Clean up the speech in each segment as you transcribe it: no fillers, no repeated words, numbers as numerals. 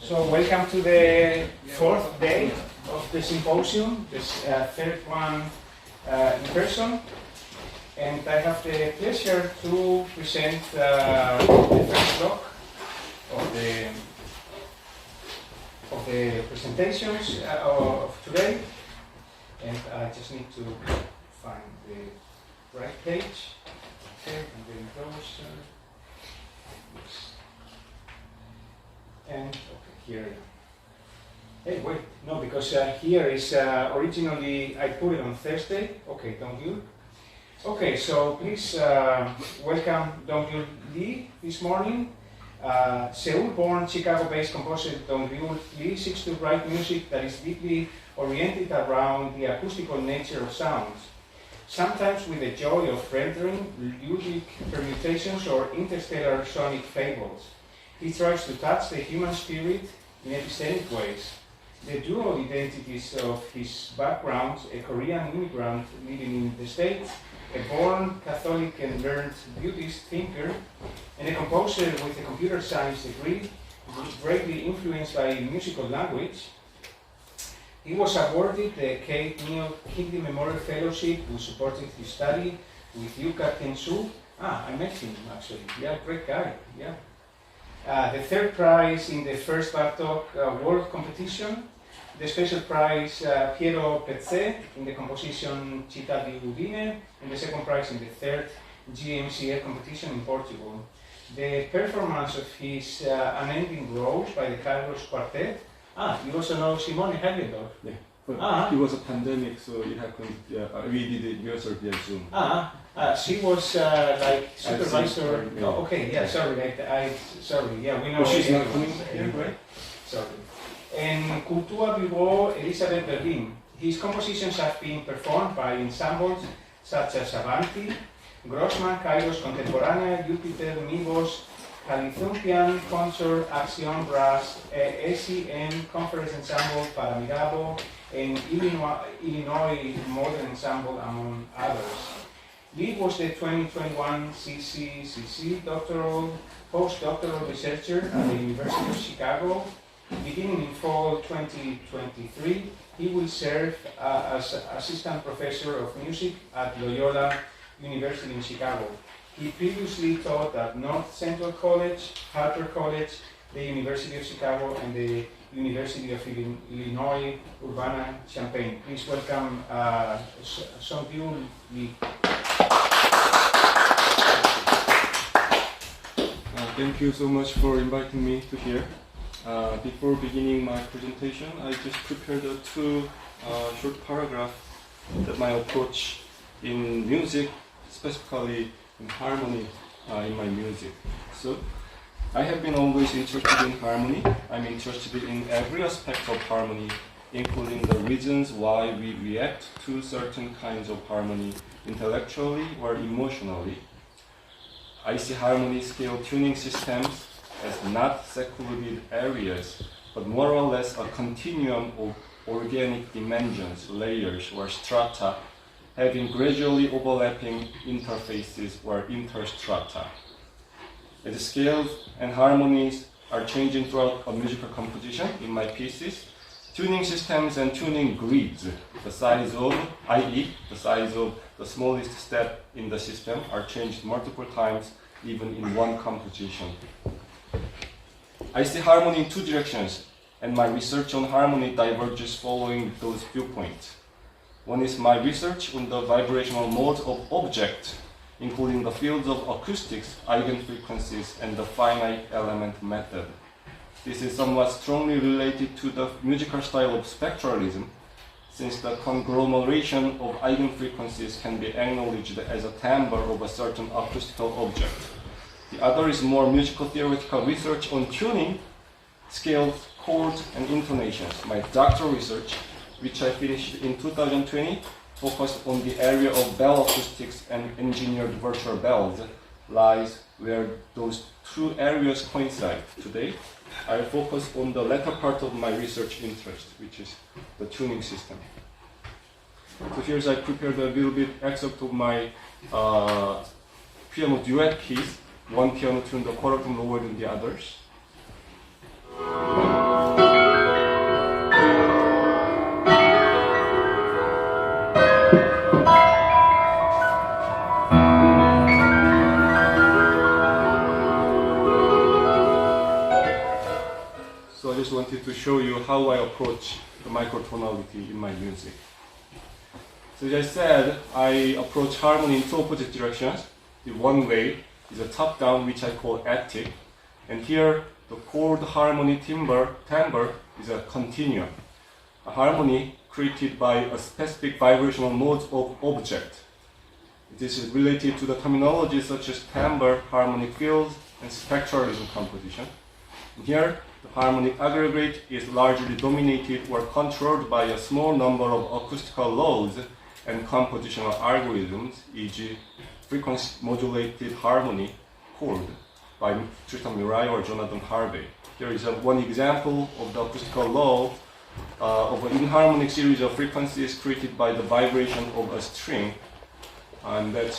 So welcome to the fourth day of the symposium, this third one in person. And I have the pleasure to present the first block of the presentations of today. And I just need to find the right page. Okay, and then those. And okay, here I am. Hey, wait, no, because here is originally I put it on Thursday. Okay, Dongryul. Okay, so please welcome Dongryul Lee this morning. Seoul-born, Chicago-based composer Dongryul Lee seeks to write music that is deeply oriented around the acoustical nature of sounds, sometimes with the joy of rendering lyric permutations or interstellar sonic fables. He tries to touch the human spirit in epistemic ways. The dual identities of his background, a Korean immigrant living in the States, a born Catholic and learned Buddhist thinker, and a composer with a computer science degree, greatly influenced by musical language. He was awarded the Kate Neal Kingdom Memorial Fellowship, who supported his study with Yuka Kensu. I met him actually. Yeah, great guy. Yeah. The third prize in the first Bartok World Competition, the special prize Piero Pezze in the composition Città di Udine, and the second prize in the third GMCA competition in Portugal. The performance of his Unending Rose by the Carlos Quartet. You also know Simone Hagedorf? Yeah. But it was a pandemic, so it happened. We did it rehearsal via Zoom. She was like supervisor. Yeah. Oh, okay, yeah, sorry. Sorry, yeah, we know. She's not coming here, right? Sorry. En Cultura Bureau, Elisabeth Berlin. His compositions have been performed by ensembles such as Avanti, Grossman, Kairos Contemporánea, Jupiter, Mibos, Calizumpian, Consort, Action Brass, ACM, Conference Ensemble, Paramirabo, and Illinois Modern Ensemble, among others. Lee was the 2021 CCCC postdoctoral researcher at the University of Chicago. Beginning in fall 2023, he will serve as assistant professor of music at Loyola University in Chicago. He previously taught at North Central College, Harper College, the University of Chicago, and the University of Illinois Urbana-Champaign. Please welcome Dongryul Lee. Thank you so much for inviting me to here. Before beginning my presentation, I just prepared two short paragraphs that my approach in music, specifically in harmony in my music. So, I have been always interested in harmony. I'm interested in every aspect of harmony, including the reasons why we react to certain kinds of harmony intellectually or emotionally. I see harmony scale tuning systems as not secluded areas, but more or less a continuum of organic dimensions, layers, or strata, having gradually overlapping interfaces or interstrata. The scales and harmonies are changing throughout a musical composition in my pieces. Tuning systems and tuning grids, the size of, i.e., the size of the smallest step in the system, are changed multiple times, even in one composition. I see harmony in two directions, and my research on harmony diverges following those viewpoints. One is my research on the vibrational modes of objects, including the fields of acoustics, eigenfrequencies, and the finite element method. This is somewhat strongly related to the musical style of spectralism, since the conglomeration of eigenfrequencies can be acknowledged as a timbre of a certain acoustical object. The other is more musical theoretical research on tuning, scales, chords, and intonations. My doctoral research, which I finished in 2020, focused on the area of bell acoustics and engineered virtual bells, lies where those two areas coincide. Today, I focus on the latter part of my research interest, which is the tuning system. So here's I prepared a little bit excerpt of my piano duet piece, one piano tune the quarter tone lower than the others. So I just wanted to show you how I approach the microtonality in my music. So as I said, I approach harmony in two opposite directions. The one way is a top-down, which I call attic, and here the chord harmony timbre is a continuum, a harmony created by a specific vibrational mode of object. This is related to the terminology such as timbre, harmonic fields, and spectralism composition. And here, the harmonic aggregate is largely dominated or controlled by a small number of acoustical laws and compositional algorithms, e.g. frequency modulated harmony chord by Tristan Murray or Jonathan Harvey. Here is one example of the acoustical law of an inharmonic series of frequencies created by the vibration of a string. And that's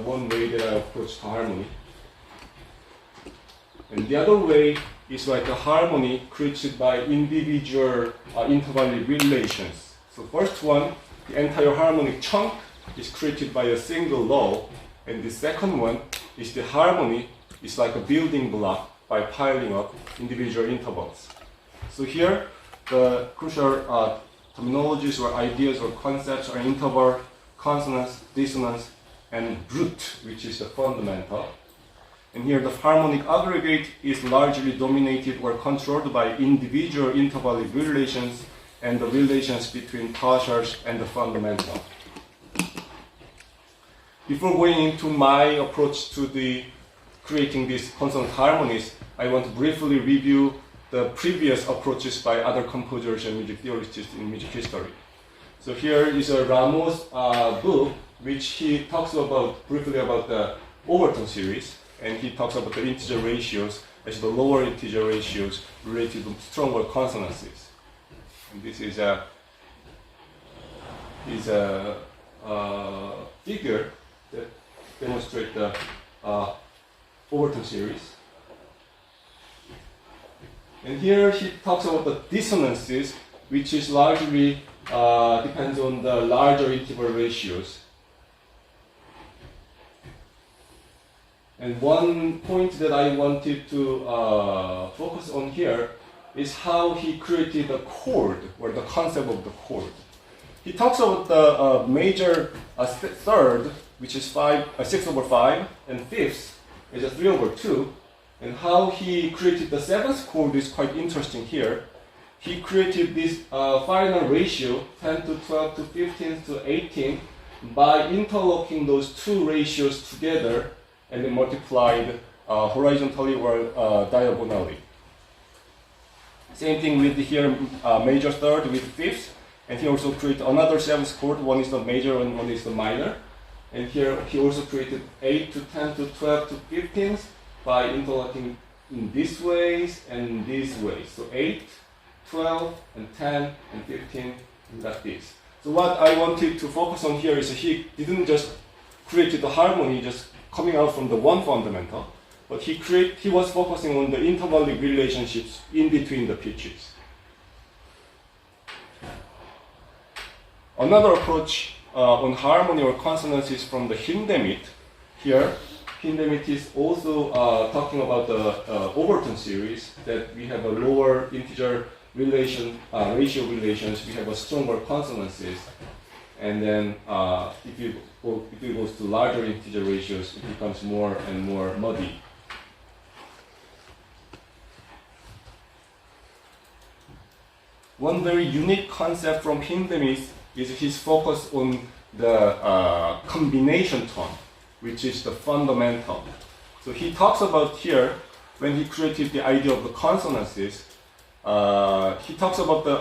one way that I approach the harmony. And the other way is like a harmony created by individual interval relations. So first one, the entire harmonic chunk is created by a single law, and the second one is the harmony is like a building block by piling up individual intervals. So here, the crucial terminologies or ideas or concepts are interval, consonance, dissonance, and root, which is the fundamental. And here the harmonic aggregate is largely dominated or controlled by individual interval relations and the relations between partials and the fundamental. Before going into my approach to the creating these consonant harmonies, I want to briefly review the previous approaches by other composers and music theorists in music history. So here is a Ramos book, which he talks about briefly about the overtone series, and he talks about the integer ratios as the lower integer ratios related to stronger consonances. And this is a figure that demonstrates the overtone series. And here he talks about the dissonances, which is largely depends on the larger interval ratios. And one point that I wanted to focus on here is how he created the chord, or the concept of the chord. He talks about the major third, which is 6/5, and fifth is a 3/2, and how he created the seventh chord is quite interesting here. He created this final ratio, 10 to 12 to 15 to 18, by interlocking those two ratios together and then multiplied horizontally or diagonally. Same thing with here, major third with fifth, and he also created another seventh chord. One is the major and one is the minor. And here he also created 8 to 10 to 12 to 15 by interlocking in these ways and these ways. So 8, 12, and 10, and 15, like this. So what I wanted to focus on here is he didn't just create the harmony just coming out from the one fundamental, but he was focusing on the intervallic relationships in between the pitches. Another approach on harmony or consonance is from the Hindemith. Here, Hindemith is also talking about the overtone series, that we have a lower integer ratio relations, we have a stronger consonances, and then if it goes to larger integer ratios, it becomes more and more muddy. One very unique concept from Hindemith is his focus on the combination tone, which is the fundamental. So he talks about here, when he created the idea of the consonances, he talks about the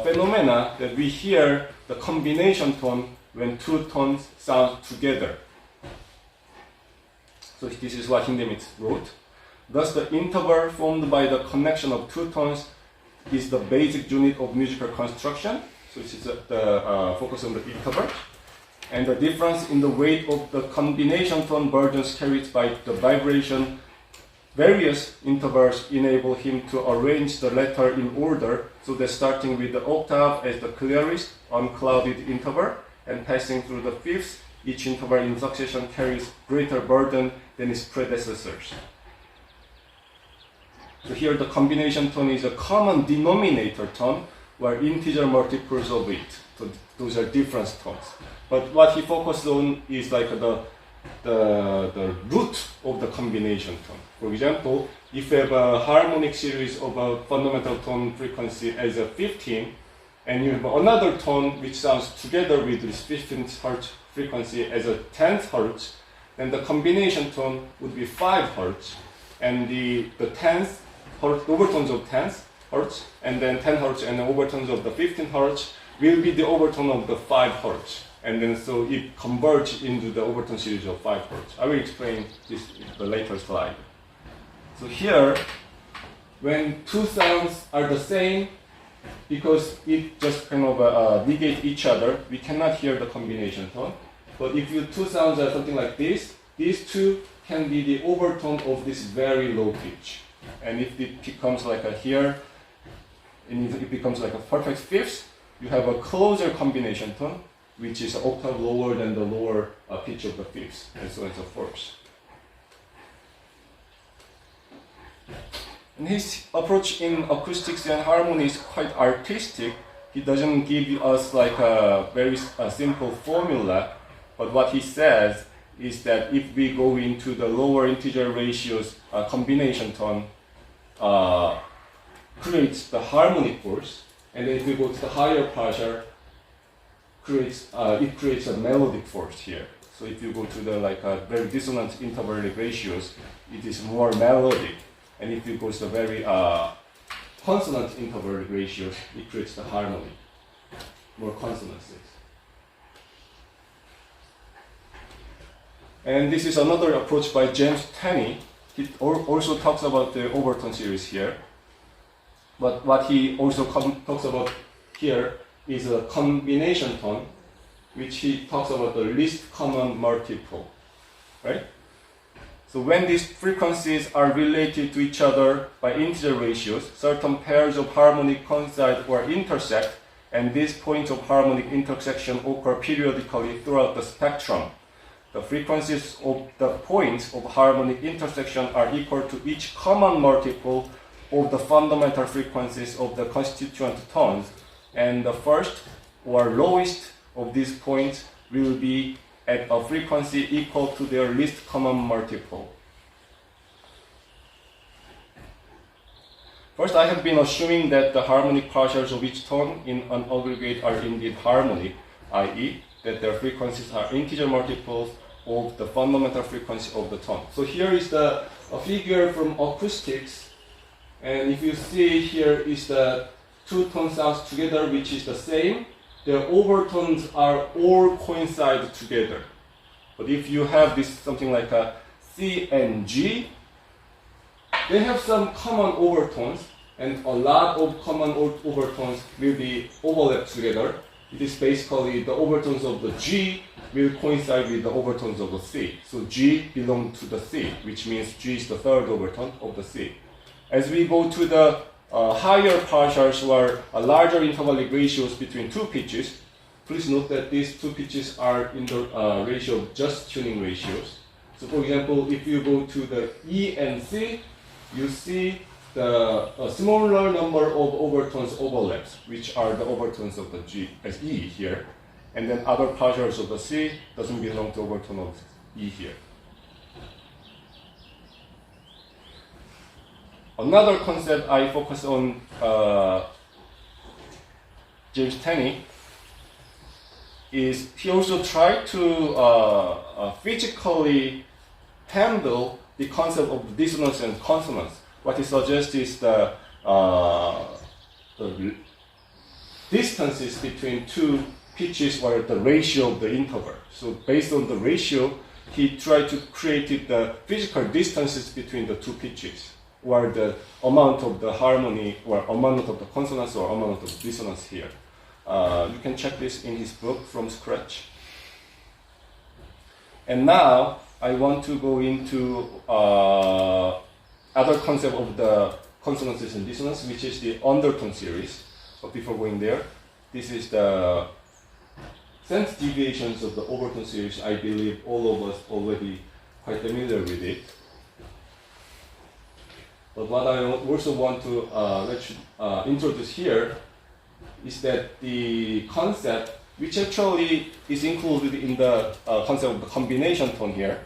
phenomena that we hear the combination tone when two tones sound together. So this is what Hindemith wrote. Thus, the interval formed by the connection of two tones is the basic unit of musical construction. So this is the focus on the interval. And the difference in the weight of the combination tone burdens carried by the vibration, various intervals enable him to arrange the letter in order, so that starting with the octave as the clearest, unclouded interval, and passing through the fifth, each interval in succession carries greater burden than its predecessors. So here the combination tone is a common denominator tone, where integer multiples of it. So those are different tones. But what he focused on is like the root of the combination tone. For example, if you have a harmonic series of a fundamental tone frequency as a 15, and you have another tone which sounds together with this 15th hertz frequency as a 10th hertz, then the combination tone would be 5 hertz, and the 10th hertz, overtones of 10th hertz, and then 10 hertz and the overtones of the 15 hertz will be the overtone of the 5 hertz. And then so it converges into the overtone series of 5 hertz. I will explain this in the later slide. So here, when two sounds are the same, because it just kind of negate each other, we cannot hear the combination tone. But if two sounds are something like this, these two can be the overtone of this very low pitch. And if it becomes like a here, and if it becomes like a perfect fifth, you have a closer combination tone, which is an octave lower than the lower pitch of the fifth, and so on and so forth. And his approach in acoustics and harmony is quite artistic. He doesn't give us like a very simple formula, but what he says is that if we go into the lower integer ratios, combination tone creates the harmonic force, and then if we go to the higher partial, it creates a melodic force here. So if you go to the very dissonant intervallic ratios, it is more melodic. And if you go to the very consonant intervallic ratios, it creates the harmony, more consonances. And this is another approach by James Tenney. He also talks about the overtone series here. But what he also talks about here is a combination tone, which he talks about the least common multiple, right? So when these frequencies are related to each other by integer ratios, certain pairs of harmonic coincide or intersect, and these points of harmonic intersection occur periodically throughout the spectrum. The frequencies of the points of harmonic intersection are equal to each common multiple of the fundamental frequencies of the constituent tones, and the first or lowest of these points will be at a frequency equal to their least common multiple. First, I have been assuming that the harmonic partials of each tone in an aggregate are indeed harmonic, i.e., that their frequencies are integer multiples of the fundamental frequency of the tone. So here is a figure from acoustics, and if you see here is the two tone sounds together, which is the same. Their overtones are all coincide together. But if you have this something like a C and G, they have some common overtones, and a lot of common overtones will be overlapped together. It is basically the overtones of the G will coincide with the overtones of the C. So G belongs to the C, which means G is the third overtone of the C. As we go to the higher partials or larger intervallic ratios between two pitches, please note that these two pitches are in the ratio of just tuning ratios. So for example, if you go to the E and C, you see the smaller number of overtones overlaps, which are the overtones of the G as E here. And then other partials of the C doesn't belong to overtone of E here. Another concept I focus on James Tenney is he also tried to physically handle the concept of dissonance and consonance. What he suggests is the distances between two pitches or the ratio of the interval. So based on the ratio, he tried to create the physical distances between the two pitches, or the amount of the harmony, or amount of the consonance, or amount of dissonance here. You can check this in his book, From Scratch. And now, I want to go into other concept of the consonances and dissonance, which is the undertone series. But before going there, this is the sense deviations of the overtone series. I believe all of us already quite familiar with it. But what I also want to introduce here is that the concept, which actually is included in the concept of the combination tone here,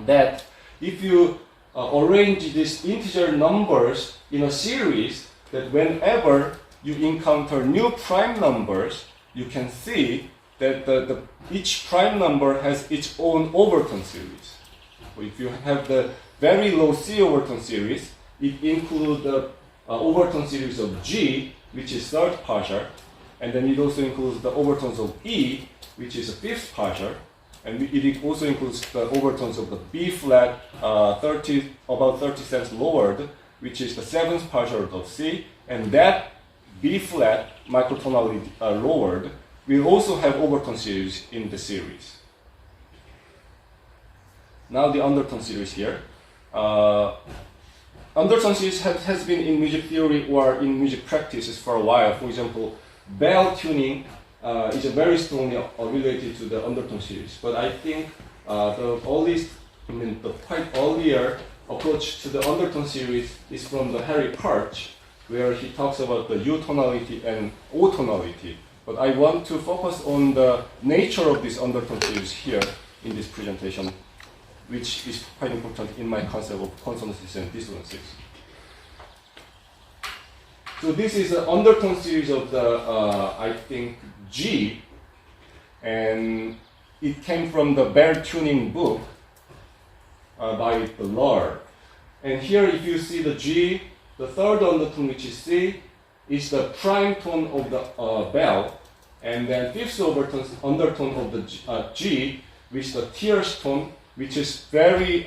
that if you arrange these integer numbers in a series, that whenever you encounter new prime numbers, you can see that each prime number has its own overtone series. So if you have the very low C overtone series, it includes the overtone series of G, which is third partial, and then it also includes the overtones of E, which is a fifth partial, and it also includes the overtones of the B flat, about 30 cents lowered, which is the seventh partial of C, and that B flat microtonally lowered will also have overtone series in the series. Now the undertone series here. Undertone series has been in music theory or in music practices for a while. For example, bell tuning is very strongly related to the undertone series. But I think the quite earlier approach to the undertone series is from the Harry Partch, where he talks about the U tonality and O tonality. But I want to focus on the nature of this undertone series here in this presentation, which is quite important in my concept of consonances and dissonances. So this is an undertone series of the, I think, G, and it came from the bell tuning book by the Lar. And here if you see the G, the third undertone, which is C, is the prime tone of the bell, and then fifth undertone of the G, which is the tierce tone, which is very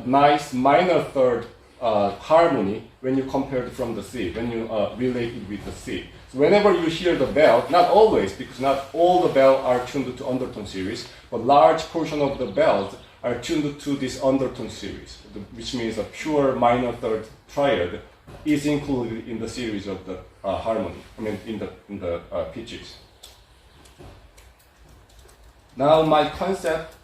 nice minor third harmony when you compare it from the C, when you relate it with the C. So whenever you hear the bell, not always, because not all the bells are tuned to undertone series, but large portion of the bells are tuned to this undertone series, which means a pure minor third triad is included in the series of the harmony, in the pitches. Now my concept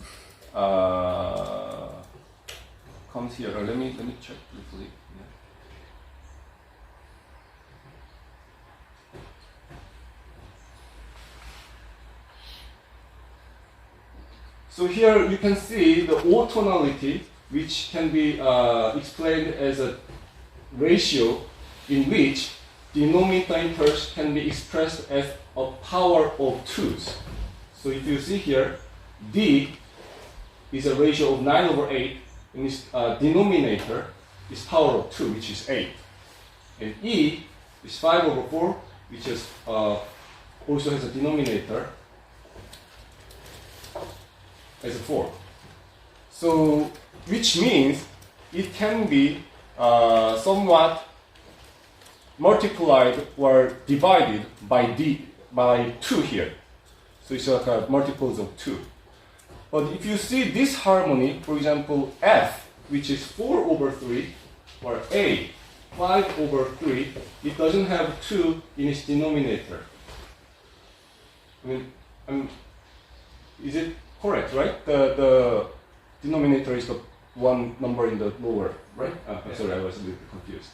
comes here. Let me check briefly. Yeah. So here you can see the O tonality, which can be explained as a ratio in which denominators can be expressed as a power of 2's. So if you see here, D is a ratio of 9/8, and its denominator is power of 2, which is 8. And E is 5/4, which is also has a denominator as a 4. So, which means it can be somewhat multiplied or divided by 2 here. So it's like multiples of 2. But if you see this harmony, for example, F, which is 4/3, or A, 5/3, it doesn't have 2 in its denominator. Is it correct, right? The denominator is the one number in the lower, right? Sorry, I was a little confused.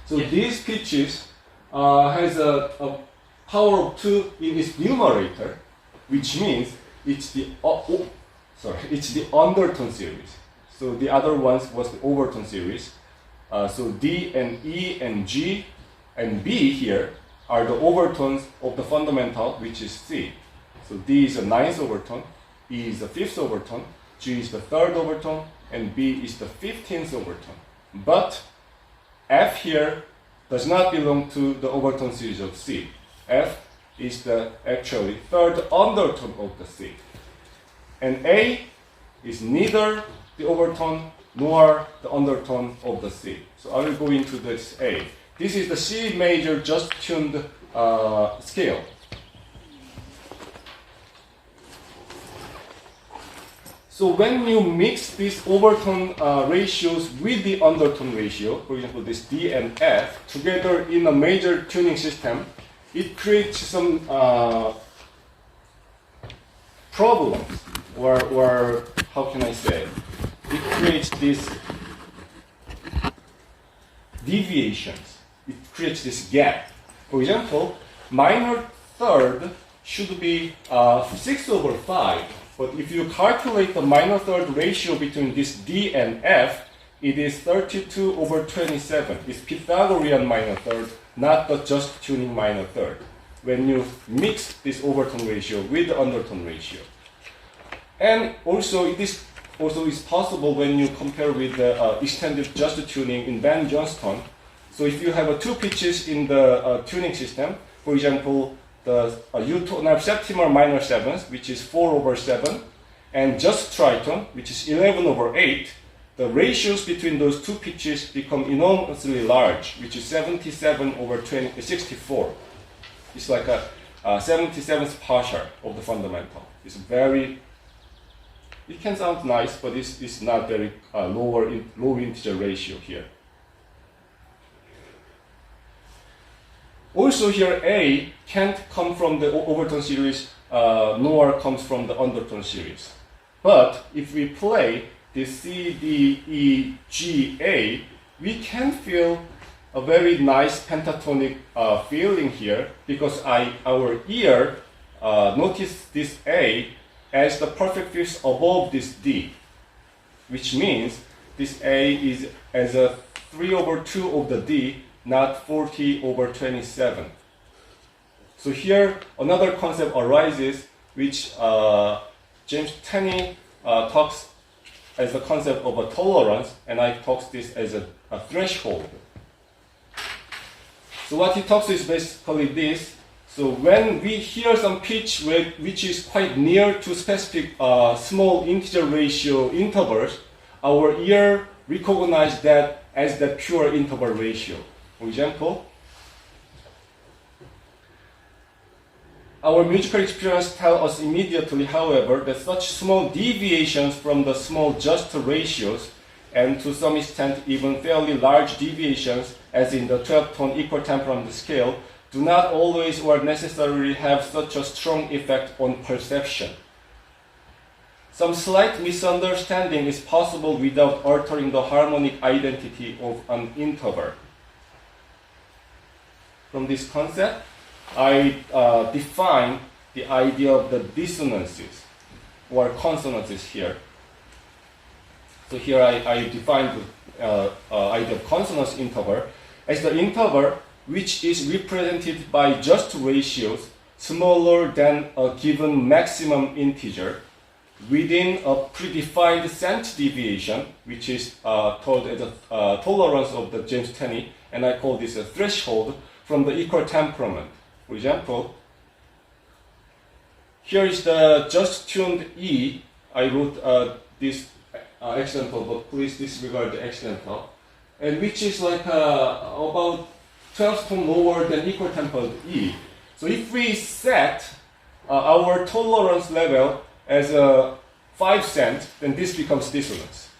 So these pitches has a power of 2 in its numerator, which means it's the undertone series. So the other ones was the overtone series. So D and E and G and B here are the overtones of the fundamental, which is C. So D is the 9th overtone, E is the 5th overtone, G is the 3rd overtone, and B is the 15th overtone. But F here does not belong to the overtone series of C. F is the actually 3rd undertone of the C. And A is neither the overtone nor the undertone of the C. So I will go into this A. This is the C major just tuned scale. So when you mix these overtone ratios with the undertone ratio, for example, this D and F, together in a major tuning system, it creates some problems, or how can I say? It creates this deviations. It creates this gap. For example, minor third should be 6 over 5. But if you calculate the minor third ratio between this D and F, it is 32 over 27. It's Pythagorean minor third, not the just tuning minor third, when you mix this overtone ratio with the undertone ratio. And also, it is possible when you compare with the extended just tuning in Van Johnston. So if you have two pitches in the tuning system, for example, the eutonal septimal minor 7th, which is 4 over 7, and just tritone, which is 11 over 8, the ratios between those two pitches become enormously large, which is 77 over 64. It's like a 77th partial of the fundamental. It's very, it can sound nice, but it's not very low integer ratio here. Also here, A can't come from the overtone series, nor comes from the undertone series. But if we play this C, D, E, G, A, we can feel a very nice pentatonic feeling here, because our ear notice this A as the perfect fifth above this D, which means this A is as a 3 over 2 of the D, not 40 over 27. So here another concept arises, which James Tenney talks as the concept of a tolerance, and I talk this as a threshold. So what he talks is basically this. So when we hear some pitch which is quite near to specific small integer ratio intervals, our ear recognizes that as the pure interval ratio. For example, our musical experience tells us immediately, however, that such small deviations from the small just ratios, and to some extent even fairly large deviations, as in the 12-tone equal temperament scale, do not always or necessarily have such a strong effect on perception. Some slight misunderstanding is possible without altering the harmonic identity of an interval. From this concept, I define the idea of the dissonances or consonances here. So here I define the idea of consonance interval as the interval which is represented by just ratios smaller than a given maximum integer within a predefined cent deviation, which is told as a tolerance of the James Tenney, and I call this a threshold from the equal temperament. For example, here is the just tuned E. I wrote this accidental, but please disregard the accidental, and which is like about 12 tone lower than equal tempered E. So if we set our tolerance level as a 5 cent, then this becomes dissonance.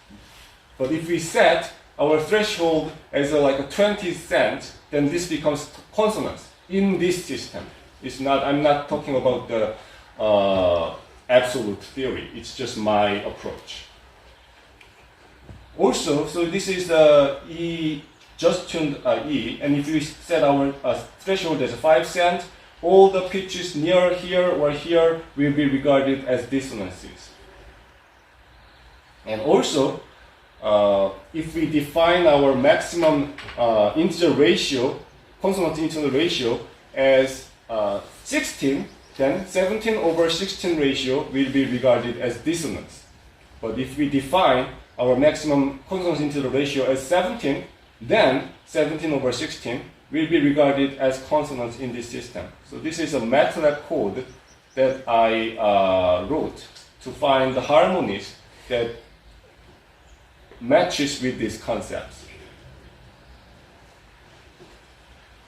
But if we set our threshold as like a 20 cent, then this becomes consonance in this system. It's not, I'm not talking about the absolute theory. It's just my approach. Also, so this is E, just tuned E, and if we set our threshold as 5 cent, all the pitches near here or here will be regarded as dissonances. And also, if we define our maximum integer ratio, consonant integer ratio, as 16, then 17 over 16 ratio will be regarded as dissonance. But if we define our maximum consonant integer ratio as 17, then 17 over 16 will be regarded as consonants in this system. So this is a MATLAB code that I wrote to find the harmonies that matches with these concepts.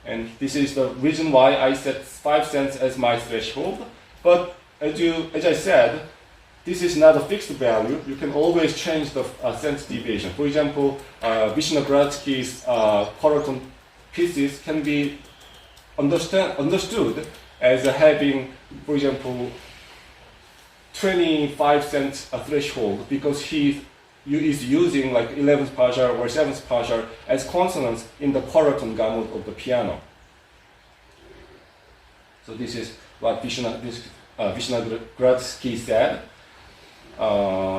And this is the reason why I set 5 cents as my threshold. But as I said, this is not a fixed value. You can always change the cent deviation. For example, Vishnagradsky's quarter-tone pieces can be understood as having, for example, 25 cents threshold, because he is using like 11th partial or 7th partial as consonants in the quarter-tone gamut of the piano. So this is what Vishnagradsky said.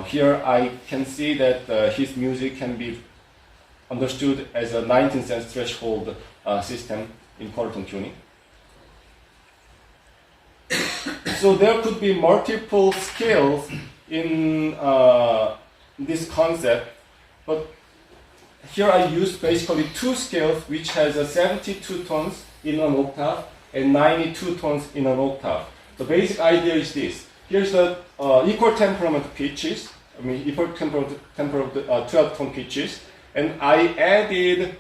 Here I can see that his music can be understood as a 19th sense threshold system in quarter-tone tuning. So there could be multiple scales in this concept, but here I used basically two scales which has 72 tones in an octave and 92 tones in an octave. The basic idea is this. Here's the equal temperament pitches, equal temperament 12 tone pitches, and I added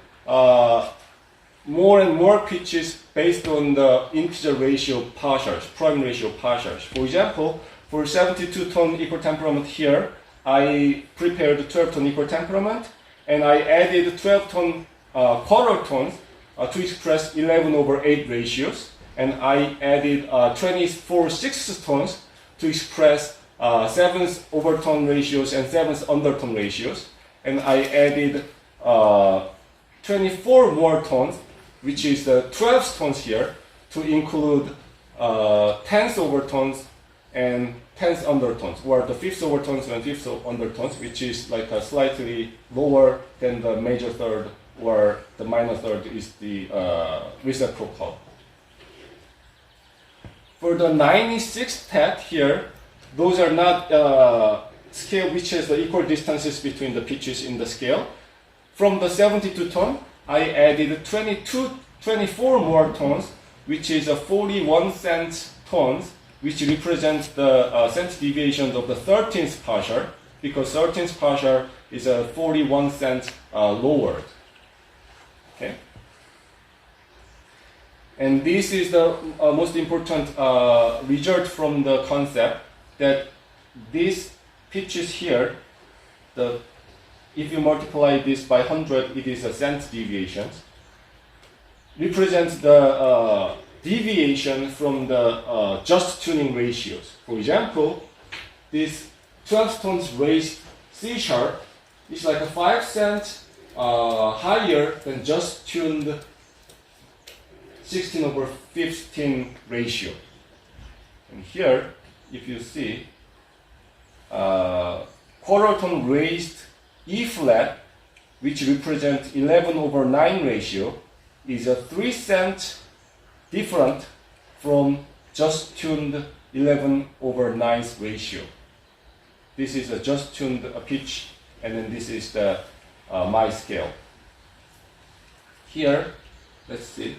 more and more pitches based on the integer ratio partials, prime ratio partials. For example, for 72 tone equal temperament here, I prepared 12 tone equal temperament, and I added 12 tone quarter tones to express 11/8 ratios, and I added 24 sixth tones to express 7th overtone ratios and 7th undertone ratios, and I added 24 more tones, which is the 12th tones here, to include 10th overtones and 10th undertones, or the 5th overtones and 5th undertones, which is like a slightly lower than the major third, or the minor third is the reciprocal. For the 96th tet here, those are not scale which has the equal distances between the pitches in the scale. From the 72 tone, I added 24 more tones, which is a 41 cent tones, which represents the cent deviations of the 13th partial, because 13th partial is a 41 cent lowered. Okay. And this is the most important result from the concept, that these pitches here, if you multiply this by 100, it is a cent deviations, represents the deviation from the just tuning ratios. For example, this 12 tones raised C sharp is like a 5 cent higher than just tuned 16/15 ratio. And here, if you see, quarter tone raised E flat, which represents 11/9 ratio, is a 3 cent different from just tuned 11/9 ratio. This is a just tuned pitch, and then this is the my scale. Here, let's see.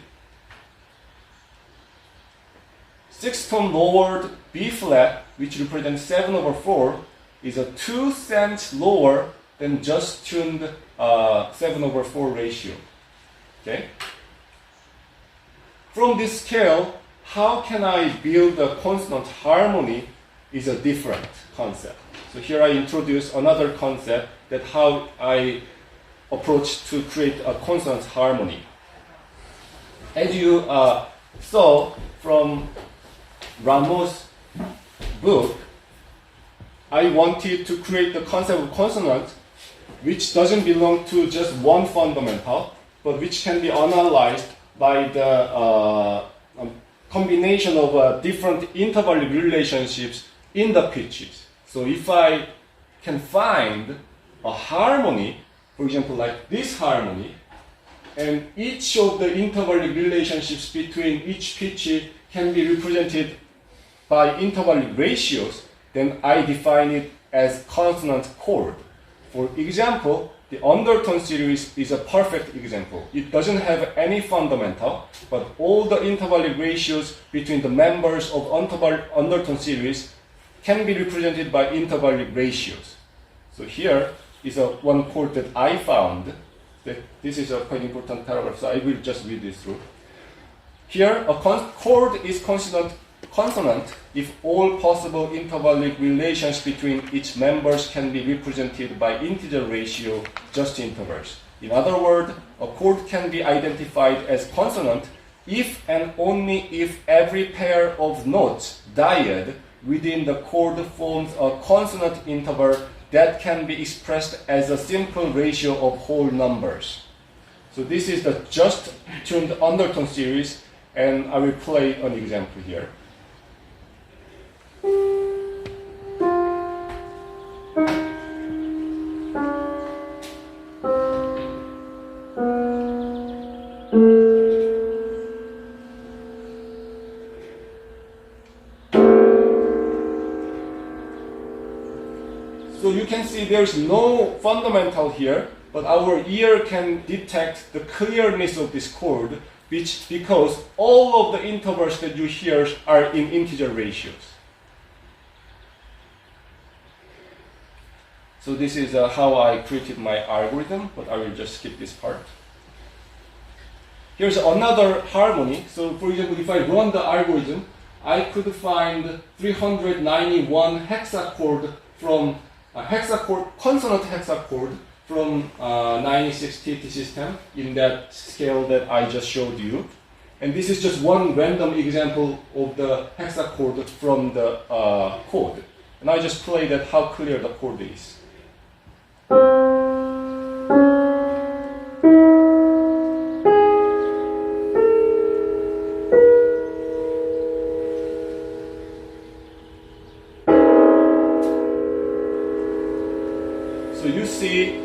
6 tone lowered B flat, which represents 7/4, is a 2 cents lower than just tuned 7/4 ratio. Okay. From this scale, how can I build a consonant harmony is a different concept. So here I introduce another concept, that how I approach to create a consonant harmony. As you saw from Ramos' book, I wanted to create the concept of consonant which doesn't belong to just one fundamental, but which can be analyzed by the combination of different interval relationships in the pitches. So if I can find a harmony, for example, like this harmony, and each of the interval relationships between each pitch can be represented by interval ratios, then I define it as consonant chord. For example, the undertone series is a perfect example. It doesn't have any fundamental, but all the interval ratios between the members of undertone series can be represented by interval ratios. So here is one chord that I found. This is a quite important paragraph, so I will just read this through. Here, a chord is consonant if all possible intervallic relations between its members can be represented by integer ratio just intervals. In other words, a chord can be identified as consonant if and only if every pair of notes dyad within the chord forms a consonant interval that can be expressed as a simple ratio of whole numbers. So this is the just tuned undertone series, and I will play an example here. So you can see there's no fundamental here, but our ear can detect the clearness of this chord, because all of the intervals that you hear are in integer ratios. So this is how I created my algorithm, but I will just skip this part. Here's another harmony. So for example, if I run the algorithm, I could find 391 hexachord from consonant hexachord from 96 TT system in that scale that I just showed you. And this is just one random example of the hexachord from the code. And I just play that how clear the chord is. So you see,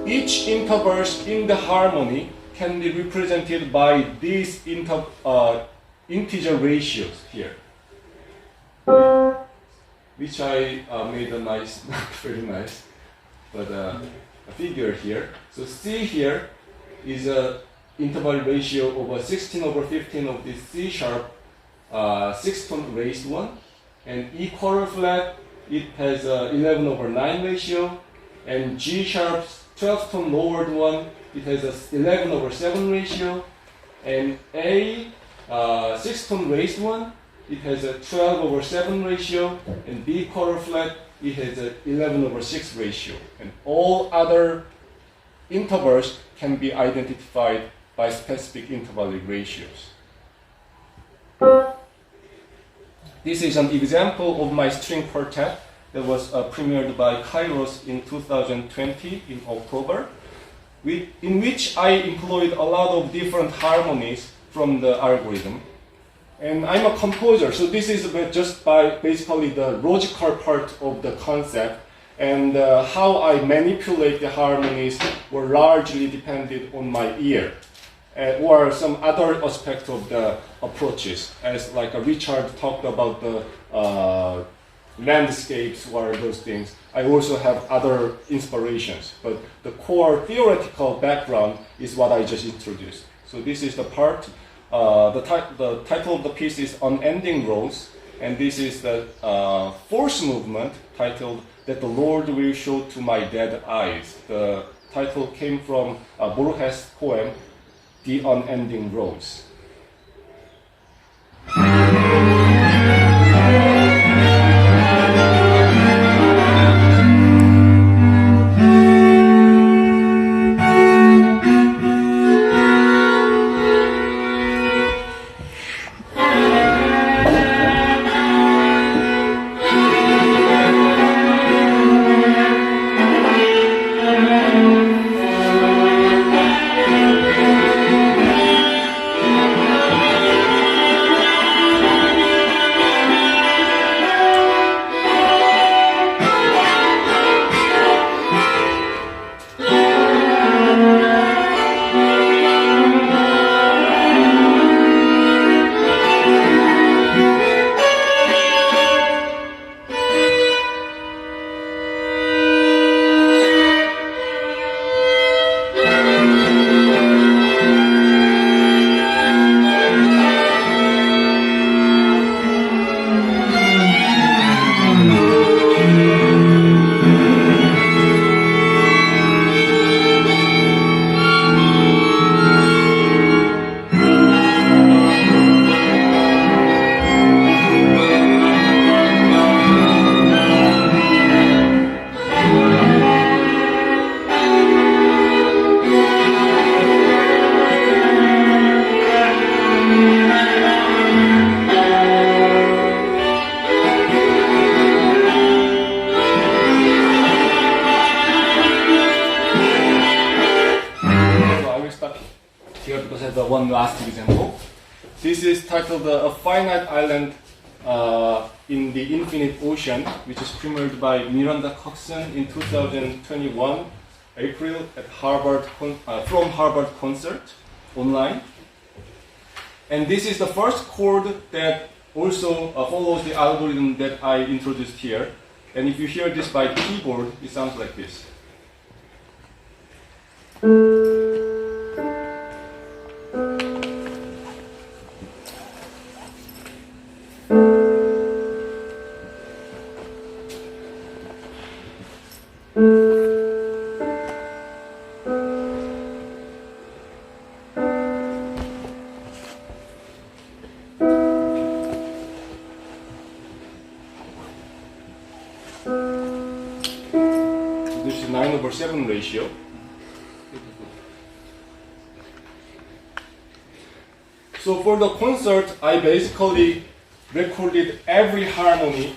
each intervals in the harmony can be represented by these integer ratios here, which I made a nice, not very nice, but a figure here. So C here is a interval ratio of a 16/15 of this C sharp 6-tone raised one, and E quarter flat, it has a 11/9 ratio, and G sharp 12-tone lowered one, it has a 11/7 ratio, and A 6-tone raised one, it has a 12/7 ratio, and B quarter flat, it has a 11/6 ratio. And all other intervals can be identified by specific intervallic ratios. This is an example of my string quartet that was premiered by Kairos in 2020 in October, in which I employed a lot of different harmonies from the algorithm. And I'm a composer, so this is just basically the logical part of the concept, and how I manipulate the harmonies were largely dependent on my ear, or some other aspect of the approaches, as like Richard talked about the landscapes or those things. I also have other inspirations, but the core theoretical background is what I just introduced. So this is the part. The title of the piece is Unending Rose, and this is the fourth movement titled That the Lord Will Show to My Dead Eyes. The title came from Borges' poem, The Unending Rose. have one last example. This is titled A Finite Island in the Infinite Ocean, which is premiered by Miranda Coxon in 2021, April, at from Harvard Concert online. And this is the first chord that also follows the algorithm that I introduced here. And if you hear this by keyboard, it sounds like this. This is 9/7 ratio. So for the concert, I basically recorded every harmony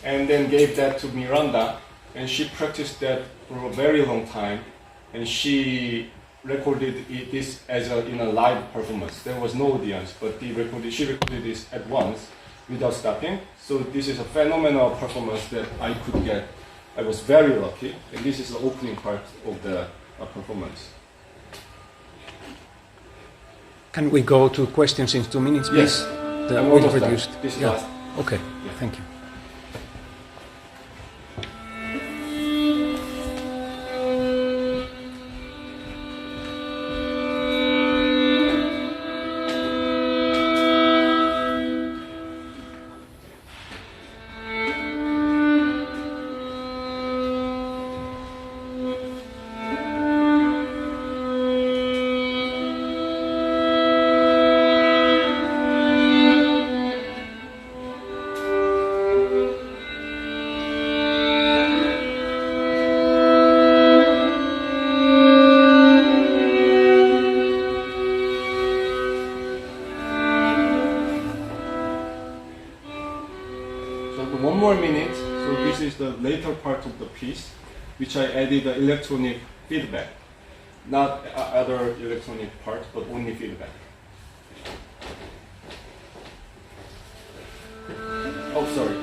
and then gave that to Miranda, and she practiced that for a very long time, and she recorded this as in a live performance. There was no audience, but she recorded this at once without stopping. So this is a phenomenal performance that I could get. I was very lucky, and this is the opening part of the performance. Can we go to questions in 2 minutes, please? Yes. The I'm almost produced. done. This is Yeah. last. Okay, Yeah. thank you. One more minute. So this is the later part of the piece, which I added the electronic feedback, not other electronic parts, but only feedback. Oh, sorry.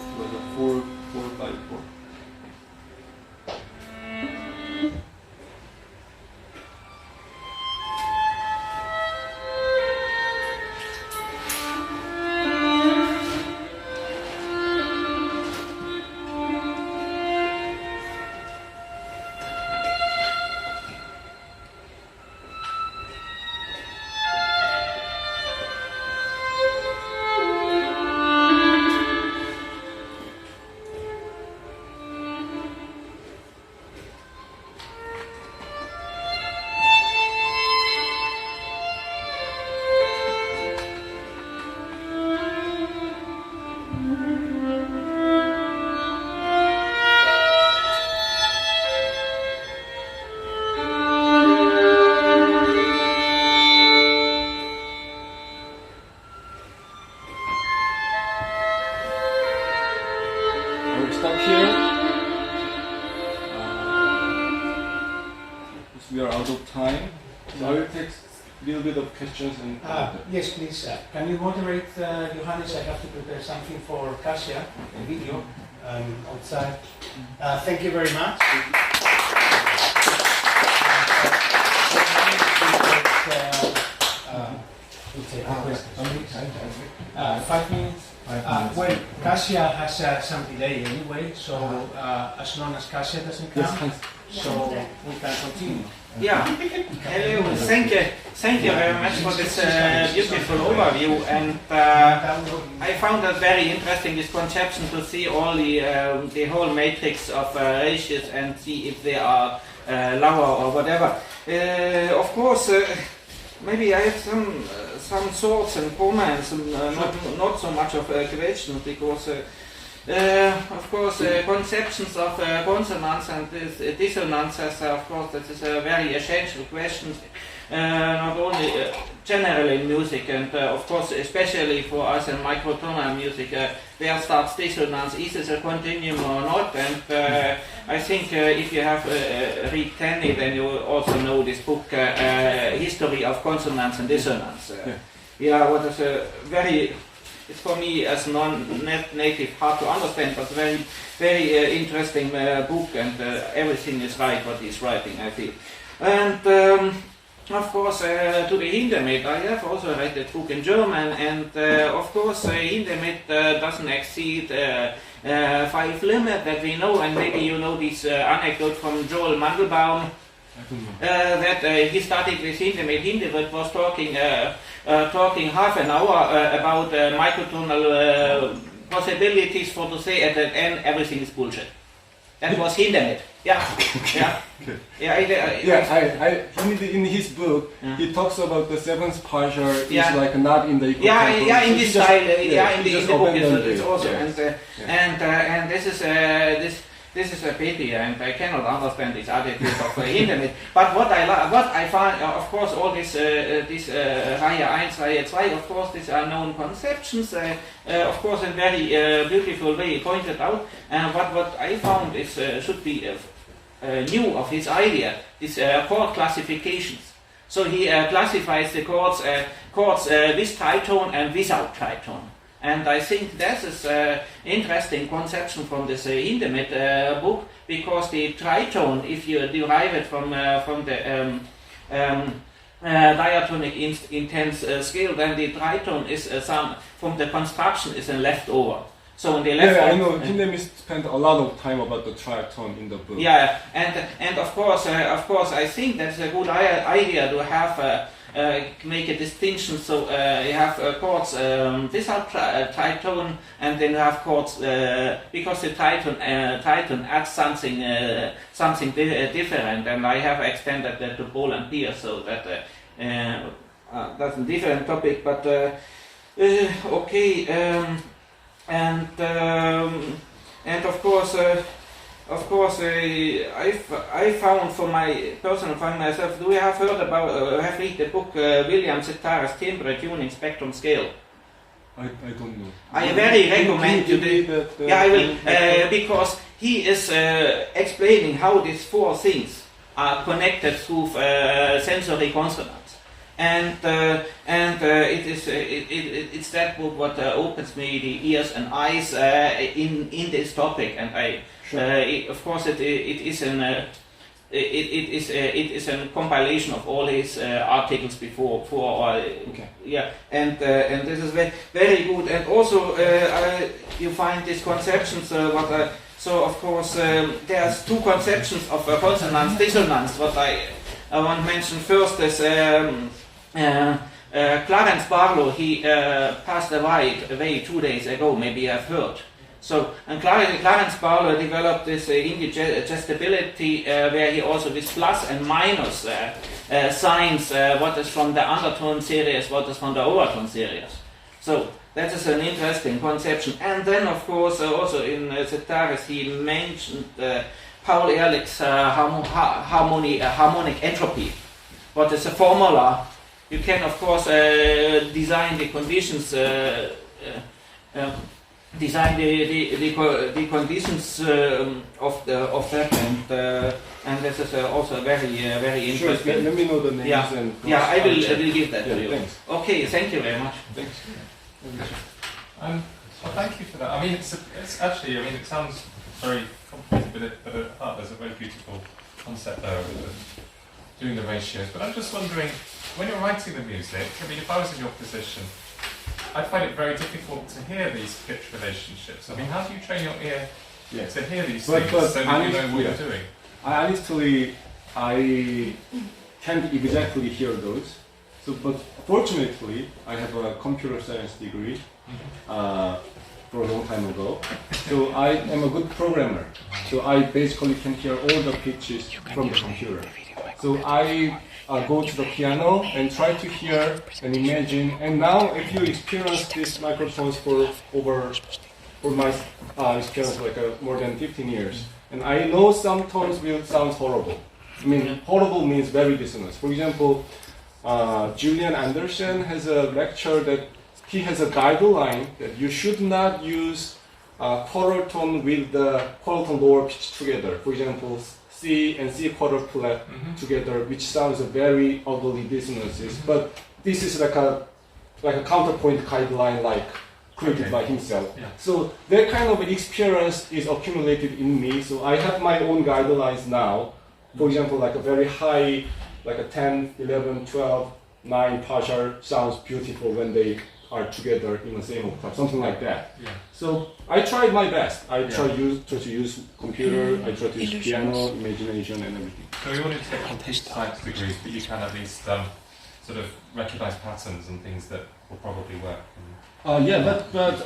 It was a 4/4/5/4. Stop here. We are out of time. So I will take a little bit of questions and. Yes, please. Can you moderate, Johannes? I have to prepare something for Kasia, a video outside. Thank you very much. 5 minutes. Well, Kasia has some delay anyway, so as long as Kasia doesn't come, so we can continue. Yeah, hello, thank you very much for this beautiful overview, and I found that very interesting, this conception to see all the whole matrix of ratios and see if they are lower or whatever. Of course, maybe I have some thoughts and comments, and not so much of questions, because of course conceptions of consonants and dissonances, of course that is a very essential question. not only generally in music, and of course especially for us in microtonal music, where starts dissonance, is it a continuum or not? And I think if you have read Tian-You, then you also know this book, History of Consonance and Dissonance. What is a very, it's for me as non-native hard to understand, but very, very interesting book, and everything is right what he's writing, I feel. And of course, to the Hindemith, I have also read the book in German, and of course, Hindemith doesn't exceed 5 limit that we know, and maybe you know this anecdote from Joel Mandelbaum, that he studied with Hindemith. Hindemith was talking half an hour about microtonal possibilities for to say at the end everything is bullshit. That was Hindemith. In his book, he talks about the seventh partial is like not in the equal tempo. In this style, in the book it's also, yes. and this is a pity, and I cannot understand this attitude of Hindemith. But what I find, of course, all this Reihe 1, Reihe 2, of course, these are known conceptions, of course, in very beautiful way pointed out. But what I found is should be new of his idea, is chord classifications. So he classifies the chords with tritone and without tritone. And I think that is an interesting conception from this Hindemith book, because the tritone, if you derive it from the diatonic intense scale, then the tritone is from the construction is a leftover. So in the left, I know Hindemith spent a lot of time about the tritone in the book. And of course, I think that's a good idea to have. Make a distinction, so you have chords without tritone, and then you have chords because the tritone adds something different, and I have extended that to Paul and Pierre, so that that's a different topic, but okay, and of course, I found for my personal find myself. Do you have heard about? Have read the book William Cetara's Timbre Tuning Spectrum Scale? I don't know. I very recommend you. I will because he is explaining how these 4 things are connected through sensory consonants, and it's that book what opens me the ears and eyes in this topic, and I. Of course, it is a compilation of all his articles before. And this is very, very good. And also, you find these conceptions. So of course, there's 2 conceptions of consonance dissonance. What I want to mention first is Clarence Barlow. He passed away 2 days ago. Maybe you have heard. So, and Clarence Barlow developed this indigestibility where he also with plus and minus signs what is from the undertone series, what is from the overtone series. So, that is an interesting conception. And then, of course, also in Cetaris he mentioned Paul Ehrlich's harmonic entropy. What is a formula? You can, of course, design the conditions design the conditions of that, and this is also very interesting. Sure, let me know the names and I will give that to you. Thanks. Okay, thank you very much. Thanks. Well, thank you for that. I mean, it's actually, it sounds very complicated, but at heart there's a very beautiful concept there of doing the ratios. But I'm just wondering, when you're writing the music, if I was in your position, I find it very difficult to hear these pitch relationships. I mean, how do you train your ear to hear these things so that you know what you're doing? Honestly, I can't exactly hear those. So, but fortunately, I have a computer science degree for a long time ago. So I am a good programmer. So I basically can hear all the pitches from the computer. So I go to the piano and try to hear and imagine. And now, if you experience these microphones for my experience like more than 15 years, and I know some tones will sound horrible. I mean, horrible means very dissonant. For example, Julian Anderson has a lecture that he has a guideline that you should not use quarter tone with the quarter tone lower pitch together. For example, C and C quarter flat together, which sounds very ugly dissonances. But this is like a counterpoint guideline, like created by himself. Yeah. So that kind of experience is accumulated in me. So I have my own guidelines now. For example, like a very high, like a 10, 11, 12, 9 partial sounds beautiful when they are together in the same octave, something like that. Yeah. So I tried my best. I try to use computer, I try to use piano, imagination, and everything. So we wanted to get complete types degrees, but you can at least sort of recognize patterns and things that will probably work. But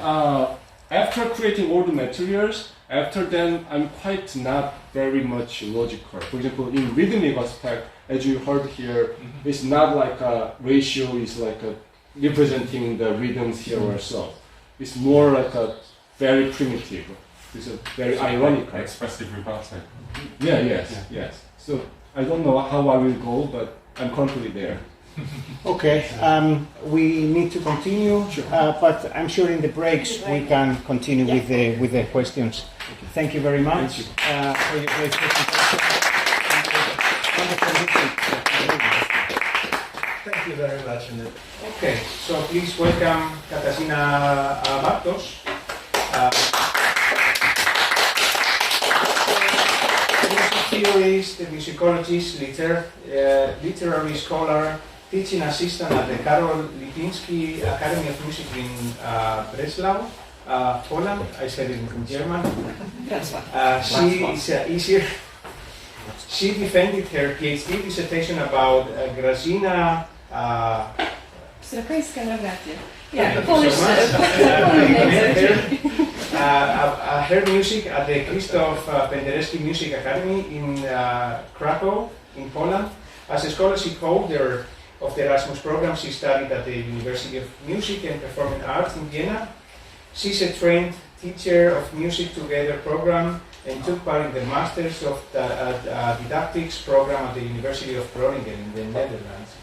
after creating all the materials, after then I'm quite not very much logical. For example, in rhythmic aspect, as you heard here, it's not like a ratio is like a representing the rhythms here or so. It's more like a very primitive. It's a very ironical. Expressive rubato. Yes. So I don't know how I will go, but I'm currently there. Okay, we need to continue, but I'm sure in the breaks we can continue with the questions. Okay. Thank you very much for your great presentation. Thank you very much. Okay, so please welcome Katarzyna Bartos. The music theorist, the musicologist, literary scholar, teaching assistant at the Karol Lipinski Academy of Music in Breslau, Poland. I said it in German. She defended her PhD dissertation about Grażyna. Yeah, Polish. Her music at the Krzysztof Penderecki Music Academy in Krakow, in Poland. As a scholarship holder of the Erasmus program, she studied at the University of Music and Performing Arts in Vienna. She's a trained teacher of music together program and took part in the Masters of Didactics program at the University of Groningen in the Netherlands.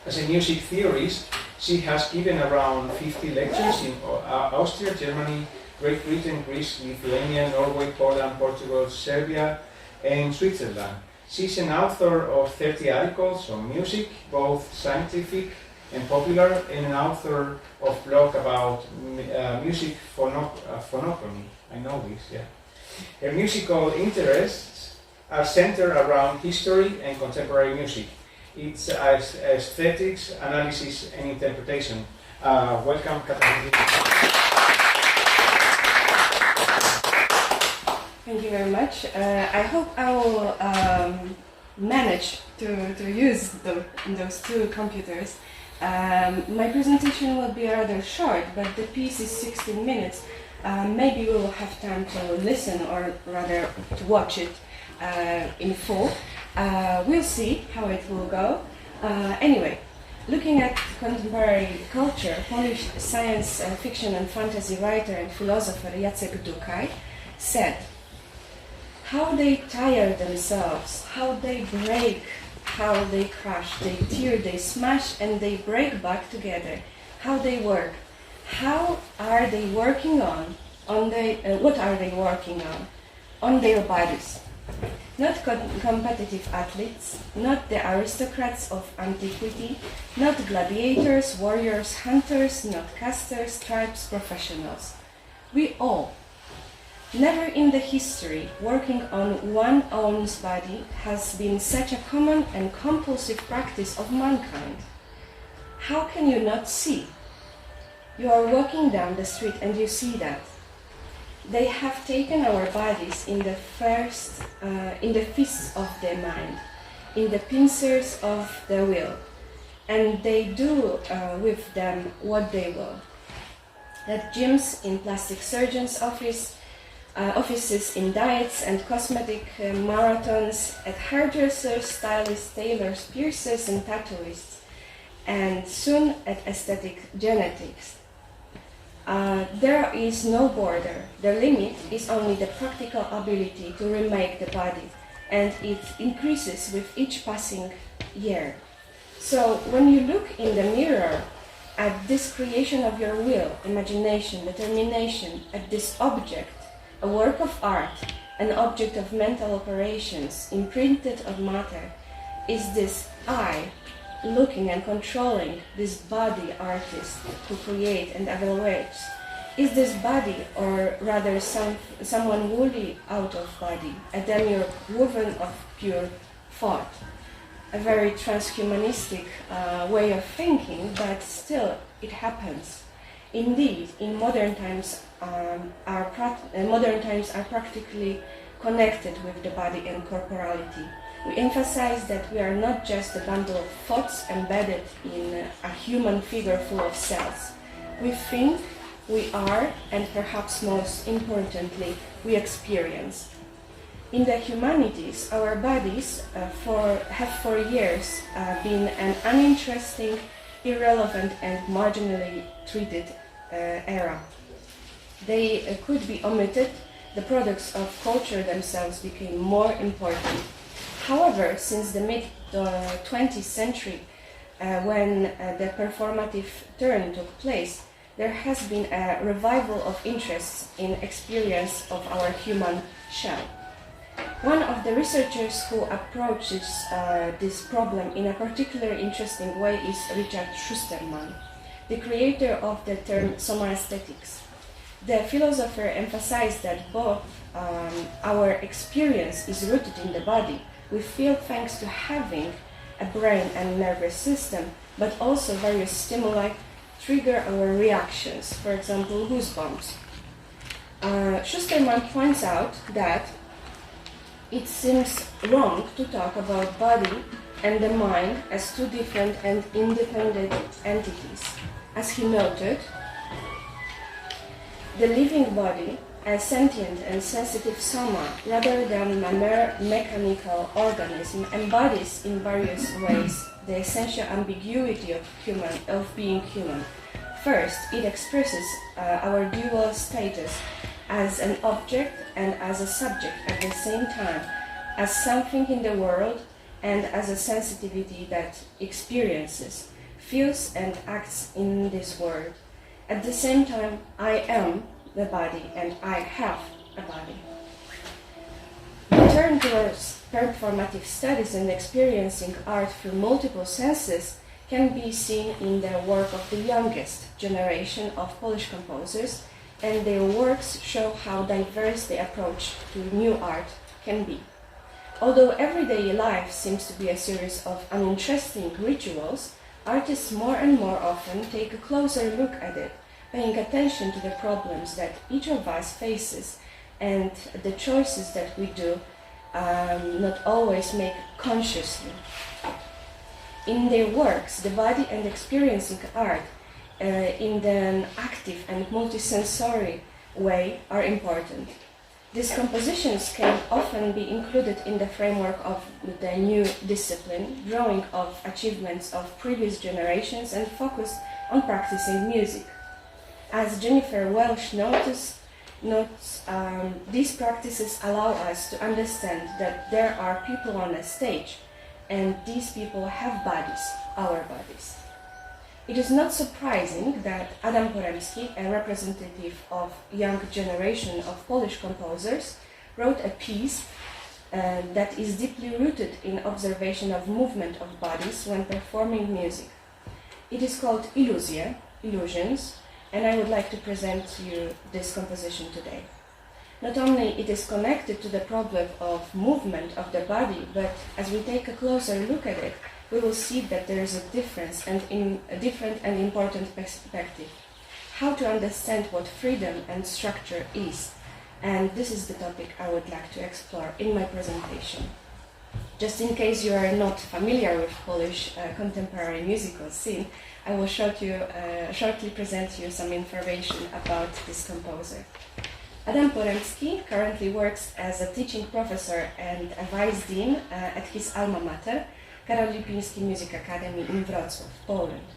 As a music theorist, she has given around 50 lectures in Austria, Germany, Great Britain, Greece, Lithuania, Norway, Poland, Portugal, Serbia, and Switzerland. She's an author of 30 articles on music, both scientific and popular, and an author of blog about music phonochromy. I know this, yeah. Her musical interests are centered around history and contemporary music. It's aesthetics, analysis, and interpretation. Welcome, Katarzyna. Thank you very much. I hope I will manage to use those two computers. My presentation will be rather short, but the piece is 16 minutes. Maybe we will have time to listen, or rather to watch it in full. We'll see how it will go. Anyway, looking at contemporary culture, Polish science fiction and fantasy writer and philosopher Jacek Dukaj said, how they tire themselves, how they break, how they crash, they tear, they smash, and they break back together. How they work. How are they working what are they working on? On their bodies. Not competitive athletes, not the aristocrats of antiquity, not gladiators, warriors, hunters, not casters, tribes, professionals. We all. Never in the history working on one's own body has been such a common and compulsive practice of mankind. How can you not see? You are walking down the street and you see that. They have taken our bodies in the fists of the mind, in the pincers of the will, and they do with them what they will. At gyms, in plastic surgeons' offices, in diets and cosmetic marathons, at hairdressers, stylists, tailors, piercers, and tattooists, and soon at aesthetic genetics. There is no border. The limit is only the practical ability to remake the body, and it increases with each passing year. So when you look in the mirror at this creation of your will, imagination, determination, at this object, a work of art, an object of mental operations, imprinted on matter, is this I looking and controlling this body artist who creates and evaluates? Is this body, or rather someone wholly out of body, a demiurge woven of pure thought? A very transhumanistic way of thinking, but still it happens. Indeed, in modern times are practically connected with the body and corporality. We emphasize that we are not just a bundle of thoughts embedded in a human figure full of cells. We think, we are, and perhaps most importantly, we experience. In the humanities, our bodies have for years been an uninteresting, irrelevant, and marginally treated era. They could be omitted. The products of culture themselves became more important. However, since the mid-20th century, when the performative turn took place, there has been a revival of interest in experience of our human shell. One of the researchers who approaches this problem in a particularly interesting way is Richard Schusterman, the creator of the term somaesthetics. The philosopher emphasized that both our experience is rooted in the body. We feel thanks to having a brain and nervous system, but also various stimuli trigger our reactions, for example, goosebumps. Schusterman points out that it seems wrong to talk about body and the mind as two different and independent entities. As he noted, the living body, a sentient and sensitive soma, rather than a mere mechanical organism, embodies in various ways the essential ambiguity of being human. First, it expresses our dual status as an object and as a subject at the same time, as something in the world and as a sensitivity that experiences, feels and acts in this world. At the same time, I am the body and I have a body. The turn towards performative studies and experiencing art through multiple senses can be seen in the work of the youngest generation of Polish composers, and their works show how diverse the approach to new art can be. Although everyday life seems to be a series of uninteresting rituals, artists more and more often take a closer look at it, paying attention to the problems that each of us faces and the choices that we do not always make consciously. In their works, the body and experiencing art in an active and multisensory way are important. These compositions can often be included in the framework of the new discipline, drawing of achievements of previous generations and focus on practicing music. As Jennifer Welsh notes, these practices allow us to understand that there are people on a stage, and these people have bodies, our bodies. It is not surprising that Adam Porębski, a representative of young generation of Polish composers, wrote a piece that is deeply rooted in observation of movement of bodies when performing music. It is called Iluzje, Illusions, and I would like to present to you this composition today. Not only it is connected to the problem of movement of the body, but as we take a closer look at it, we will see that there is a difference and in a different and important perspective. How to understand what freedom and structure is. And this is the topic I would like to explore in my presentation. Just in case you are not familiar with Polish contemporary musical scene, I will shortly present you some information about this composer. Adam Porębski currently works as a teaching professor and a vice dean at his alma mater, Karol Lipiński Music Academy in Wrocław, Poland.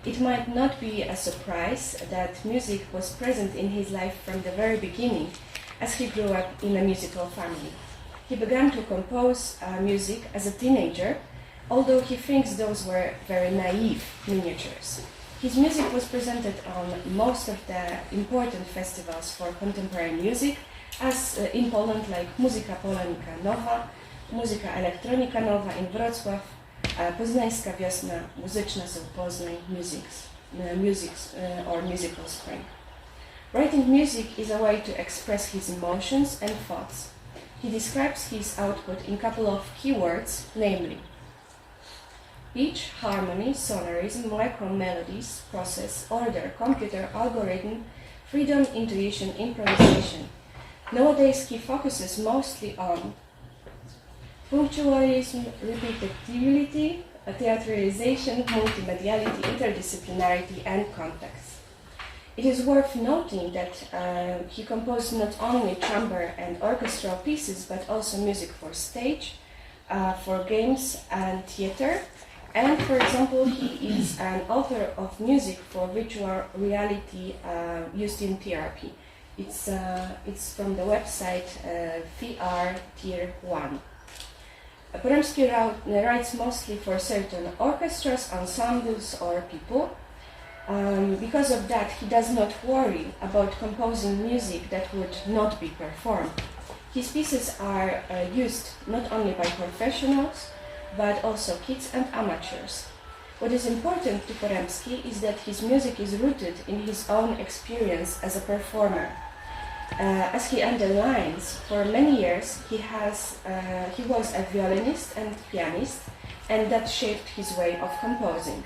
It might not be a surprise that music was present in his life from the very beginning, as he grew up in a musical family. He began to compose music as a teenager although he thinks those were very naive miniatures. His music was presented on most of the important festivals for contemporary music, as in Poland, like Muzyka Polonika Nowa, Muzyka Elektronika Nowa in Wrocław, Poznańska Wiosna Muzyczna, so Poznań or Musical Spring. Writing music is a way to express his emotions and thoughts. He describes his output in a couple of keywords, namely pitch, harmony, sonorism, micro-melodies, process, order, computer, algorithm, freedom, intuition, improvisation. Nowadays he focuses mostly on punctualism, repeatability, theatralization, multimediality, interdisciplinarity, and context. It is worth noting that he composed not only chamber and orchestral pieces, but also music for stage, for games and theater. And for example, he is an author of music for virtual reality used in therapy. It's from the website VR Tier 1. Porębski writes mostly for certain orchestras, ensembles, or people. Because of that, he does not worry about composing music that would not be performed. His pieces are used not only by professionals, but also kids and amateurs. What is important to Porębski is that his music is rooted in his own experience as a performer. As he underlines, for many years he was a violinist and pianist, and that shaped his way of composing.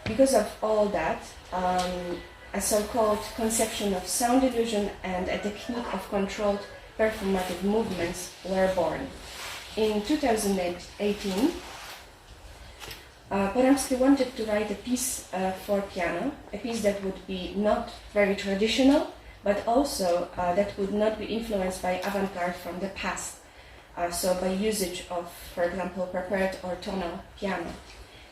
Because of all that, a so-called conception of sound illusion and a technique of controlled performative movements were born. In 2018, Porębski wanted to write a piece for piano, a piece that would be not very traditional, but also that would not be influenced by avant-garde from the past, so by usage of, for example, prepared or tonal piano.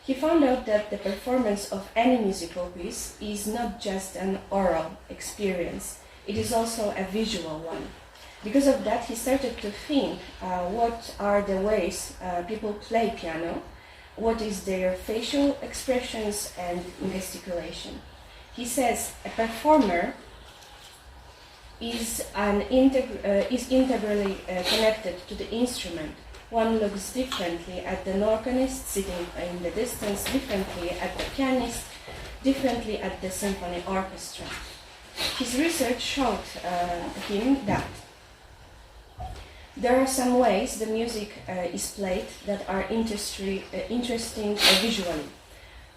He found out that the performance of any musical piece is not just an oral experience, it is also a visual one. Because of that, he started to think what are the ways people play piano, what is their facial expressions and gesticulation. He says a performer is integrally connected to the instrument. One looks differently at the organist sitting in the distance, differently at the pianist, differently at the symphony orchestra. His research showed him that there are some ways the music is played that are interesting visually.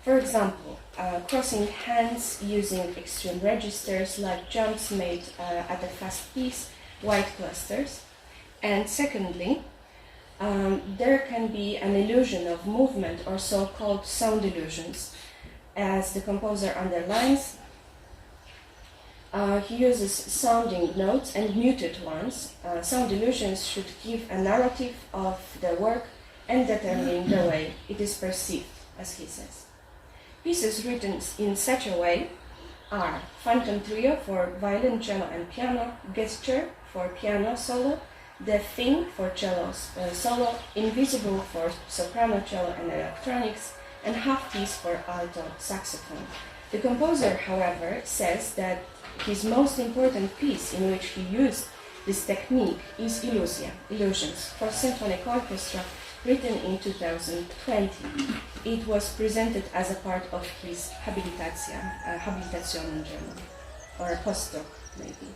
For example, crossing hands using extreme registers like jumps made at a fast piece, white clusters. And secondly, there can be an illusion of movement or so-called sound illusions. As the composer underlines, he uses sounding notes and muted ones. Sound illusions should give a narrative of the work and determine the way it is perceived, as he says. Pieces written in such a way are Phantom Trio for violin, cello and piano, Gesture for piano solo, The Thing for cello solo, Invisible for soprano, cello and electronics, and Half Piece for alto saxophone. The composer, however, says that his most important piece in which he used this technique is Iluzje, Illusions, for symphonic orchestra, written in 2020. It was presented as a part of his Habilitation in German, or a postdoc maybe.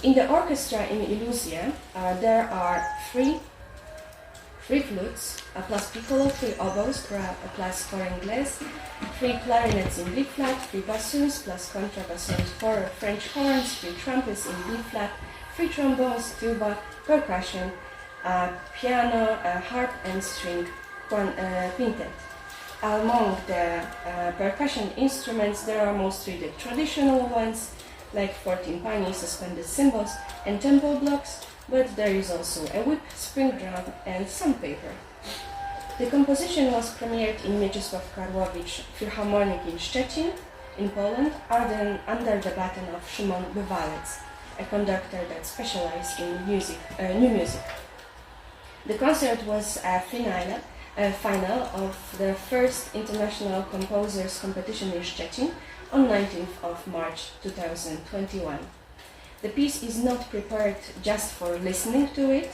In the orchestra in Iluzje, there are three flutes, plus piccolo, 3 oboes, plus cor inglés, 3 clarinets in B flat, 3 bassoons, plus contrabassoons, 4 French horns, 3 trumpets in B flat, 3 trombones, tuba, percussion, piano, harp and string quintet. Among the percussion instruments, there are mostly the traditional ones, like 14 tiny suspended cymbals and tempo blocks, but there is also a whip, spring drum, and sandpaper. The composition was premiered in Mieczysław Karłowicz Philharmonic in Szczecin, in Poland, under the baton of Szymon Bywalec, a conductor that specialized in new music. The concert was a finale final of the first International Composers Competition in Szczecin on 19th of March 2021. The piece is not prepared just for listening to it,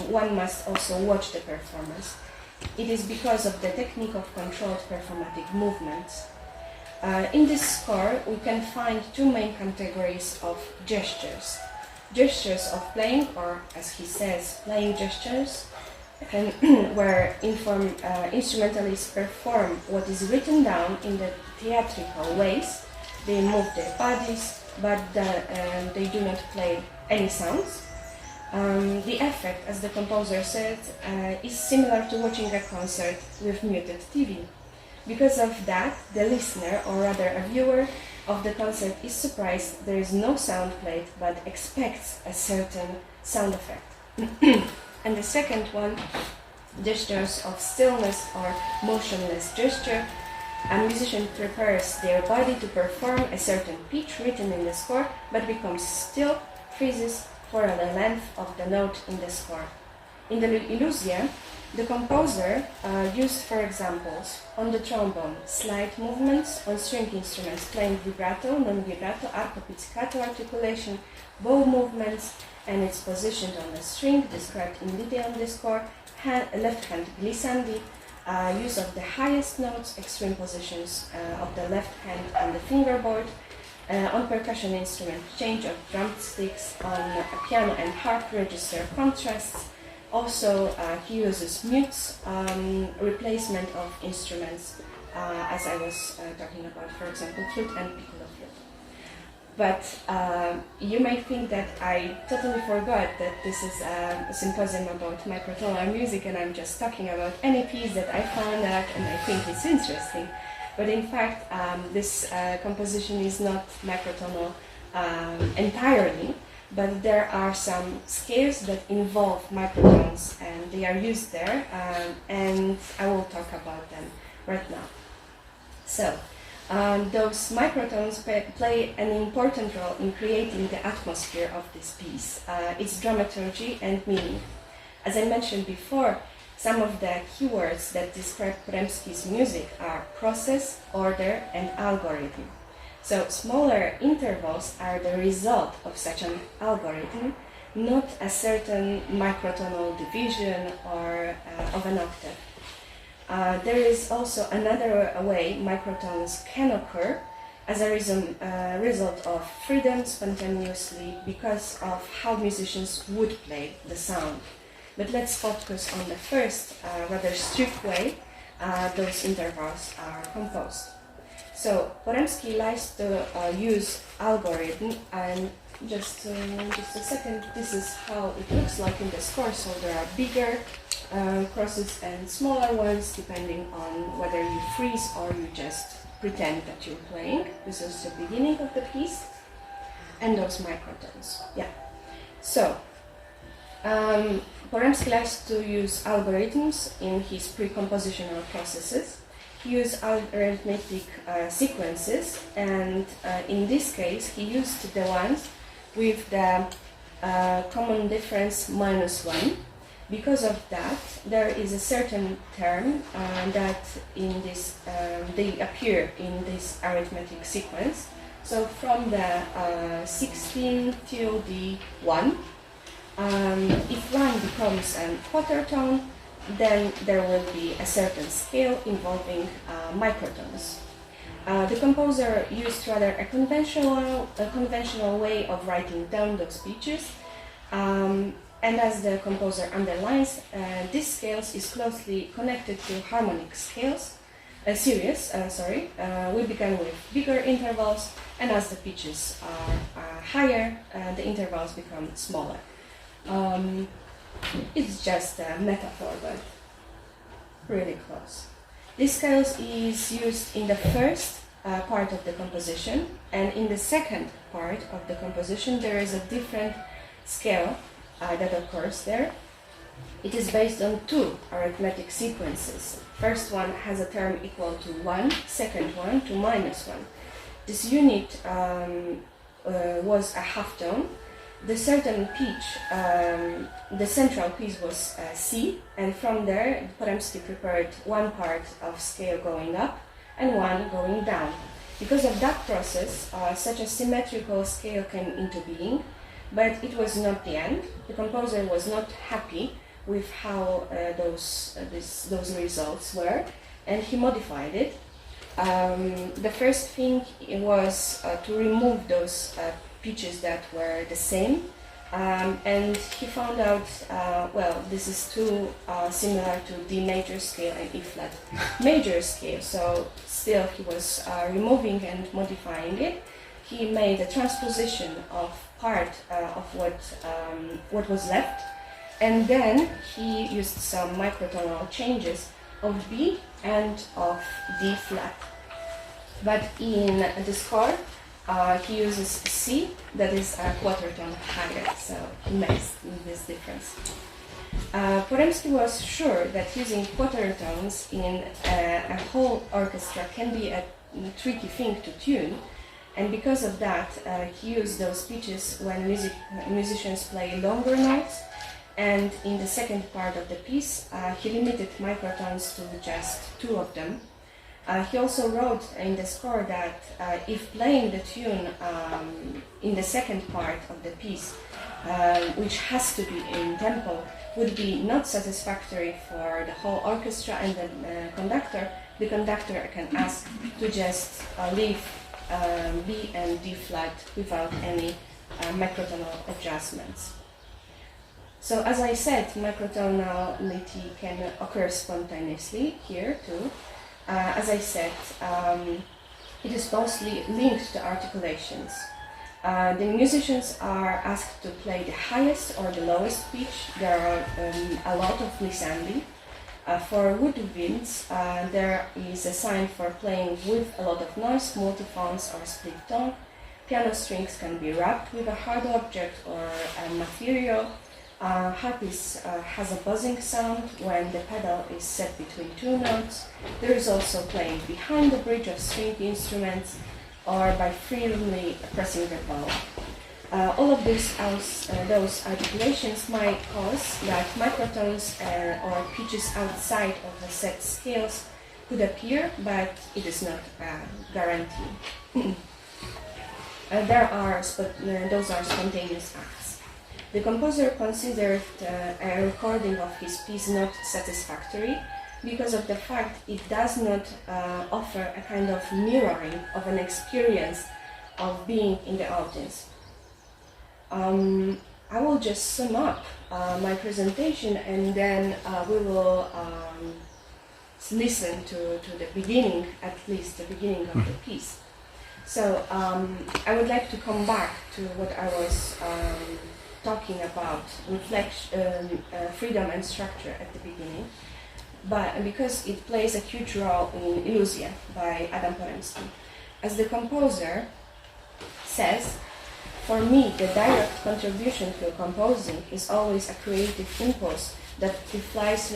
one must also watch the performance. It is because of the technique of controlled performatic movements. In this score, we can find two main categories of gestures. Gestures of playing, or as he says, playing gestures, where instrumentalists perform what is written down in the theatrical ways. They move their bodies, but they do not play any sounds. The effect, as the composer said, is similar to watching a concert with muted TV. Because of that, the listener, or rather a viewer of the concert, is surprised there is no sound played, but expects a certain sound effect. And the second one, gestures of stillness or motionless gesture. A musician prepares their body to perform a certain pitch written in the score, but becomes still, freezes for the length of the note in the score. In the Iluzje, the composer used, for examples, on the trombone, slight movements, on string instruments playing vibrato, non-vibrato, arco, pizzicato articulation, bow movements, and it's positioned on the string, described in detail in the score, left hand glissandi, use of the highest notes, extreme positions of the left hand on the fingerboard, on percussion instrument, change of drumsticks, on piano and harp register contrasts. Also, he uses mutes, replacement of instruments, as I was talking about, for example, flute and piccolo flute. But you may think that I totally forgot that this is a symposium about microtonal music and I'm just talking about any piece that I found out and I think it's interesting. But in fact, this composition is not microtonal entirely, but there are some scales that involve microtones and they are used there, and I will talk about them right now. So, those microtones play an important role in creating the atmosphere of this piece, its dramaturgy and meaning. As I mentioned before, some of the keywords that describe Porębski's music are process, order, and algorithm. So smaller intervals are the result of such an algorithm, not a certain microtonal division or of an octave. There is also another way microtones can occur as a result of freedom spontaneously because of how musicians would play the sound. But let's focus on the first, rather strict way those intervals are composed. So Porębski likes to use algorithm, and just a second, this is how it looks like in the score. So there are bigger crosses and smaller ones depending on whether you freeze or you just pretend that you're playing. This is the beginning of the piece, and those microtones. Yeah. So Porębski likes to use algorithms in his pre-compositional processes. He used arithmetic sequences, and in this case he used the ones with the common difference -1. Because of that, there is a certain term that in this they appear in this arithmetic sequence. So from the 16 till the 1, if 1 becomes a quarter tone, then there will be a certain scale involving microtones. The composer used rather a conventional way of writing down those pitches, and as the composer underlines, this scales is closely connected to harmonic scales, series. We begin with bigger intervals, and as the pitches are higher, the intervals become smaller. It's just a metaphor, but really close. This scale is used in the first part of the composition, and in the second part of the composition there is a different scale that occurs there. It is based on 2 arithmetic sequences. First one has a term equal to 1, second one to -1. This unit was a half tone, the certain pitch, the central pitch was C, and from there Porębski prepared one part of scale going up and one going down. Because of that process, such a symmetrical scale came into being, but it was not the end. The composer was not happy with how those results were, and he modified it. The first thing was to remove those pitches that were the same, and he found out, well, this is too similar to D major scale and E flat major scale, so still he was removing and modifying it. He made a transposition of part of what was left, and then he used some microtonal changes of B and of D flat. But in the score, he uses C, that is a quarter tone higher, so he makes this difference. Porębski was sure that using quarter tones in a whole orchestra can be a tricky thing to tune, and because of that, he used those pitches when musicians play longer notes, and in the second part of the piece, he limited microtones to just 2 of them. He also wrote in the score that if playing the tune in the second part of the piece, which has to be in tempo, would be not satisfactory for the whole orchestra and the conductor can ask to just leave B and D flat without any microtonal adjustments. So as I said, microtonality can occur spontaneously here too. As I said, it is mostly linked to articulations. The musicians are asked to play the highest or the lowest pitch. There are a lot of glissandi. For woodwinds, there is a sign for playing with a lot of noise, multiphones or split tone. Piano strings can be wrapped with a hard object or a material. Harpist has a buzzing sound when the pedal is set between 2 notes. There is also playing behind the bridge of string instruments or by freely pressing the bow. All of those articulations might cause that microtones or pitches outside of the set scales could appear, but it is not a guarantee. Those are spontaneous acts. The composer considered a recording of his piece not satisfactory because of the fact it does not offer a kind of mirroring of an experience of being in the audience. I will just sum up my presentation, and then we will listen to the beginning, at least the beginning of the piece. So I would like to come back to what I was talking about, freedom and structure at the beginning, but because it plays a huge role in Iluzje by Adam Porębski. As the composer says, for me, the direct contribution to composing is always a creative impulse that defies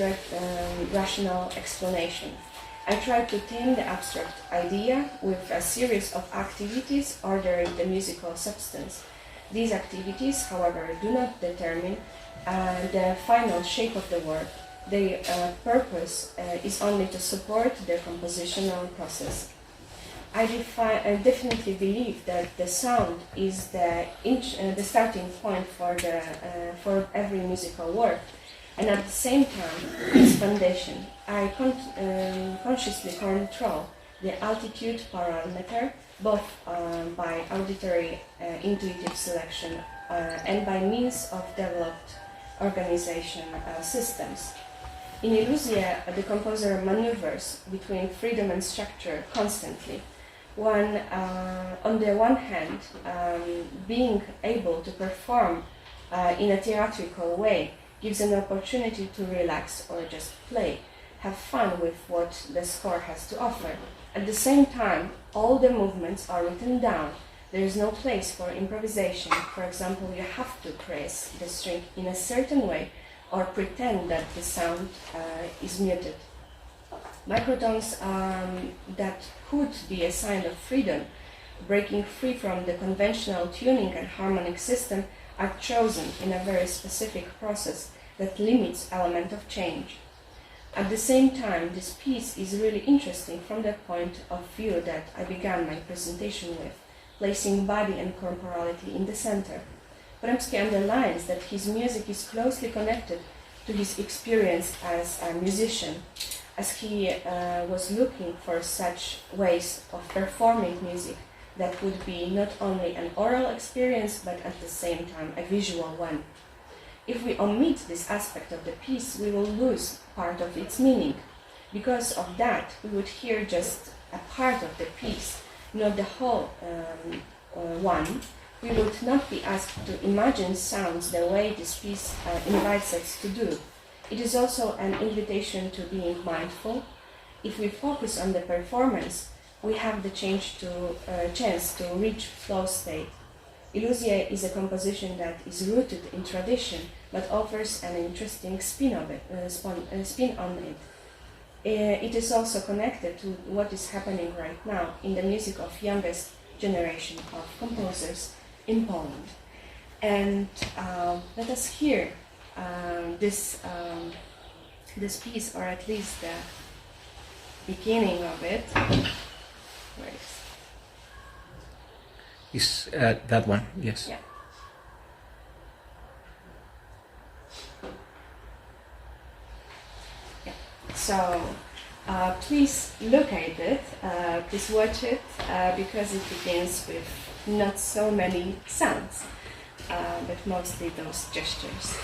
rational explanation. I try to tame the abstract idea with a series of activities ordering the musical substance. These activities, however, do not determine the final shape of the work. Their purpose is only to support the compositional process. I definitely believe that the sound is the starting point for every musical work, and at the same time, its foundation. I consciously control the altitude parameter, both by auditory intuitive selection and by means of developed organization systems. In Iluzje, the composer maneuvers between freedom and structure constantly. On the one hand, being able to perform in a theatrical way gives an opportunity to relax or just play, have fun with what the score has to offer. At the same time, all the movements are written down. There is no place for improvisation. For example, you have to press the string in a certain way or pretend that the sound is muted. Microtones that could be a sign of freedom, breaking free from the conventional tuning and harmonic system, are chosen in a very specific process that limits element of change. At the same time, this piece is really interesting from the point of view that I began my presentation with, placing body and corporality in the center. Porębski underlines that his music is closely connected to his experience as a musician, as he was looking for such ways of performing music that would be not only an oral experience but at the same time a visual one. If we omit this aspect of the piece, we will lose part of its meaning. Because of that, we would hear just a part of the piece, not the whole one. We would not be asked to imagine sounds the way this piece invites us to do. It is also an invitation to being mindful. If we focus on the performance, we have the chance to reach flow state. Iluzje is a composition that is rooted in tradition, but offers an interesting spin on it. It is also connected to what is happening right now in the music of youngest generation of composers in Poland. And let us hear this piece, or at least the beginning of it. Where is that one? Yes. Yeah. Yeah. So please look at it, please watch it, because it begins with not so many sounds, but mostly those gestures.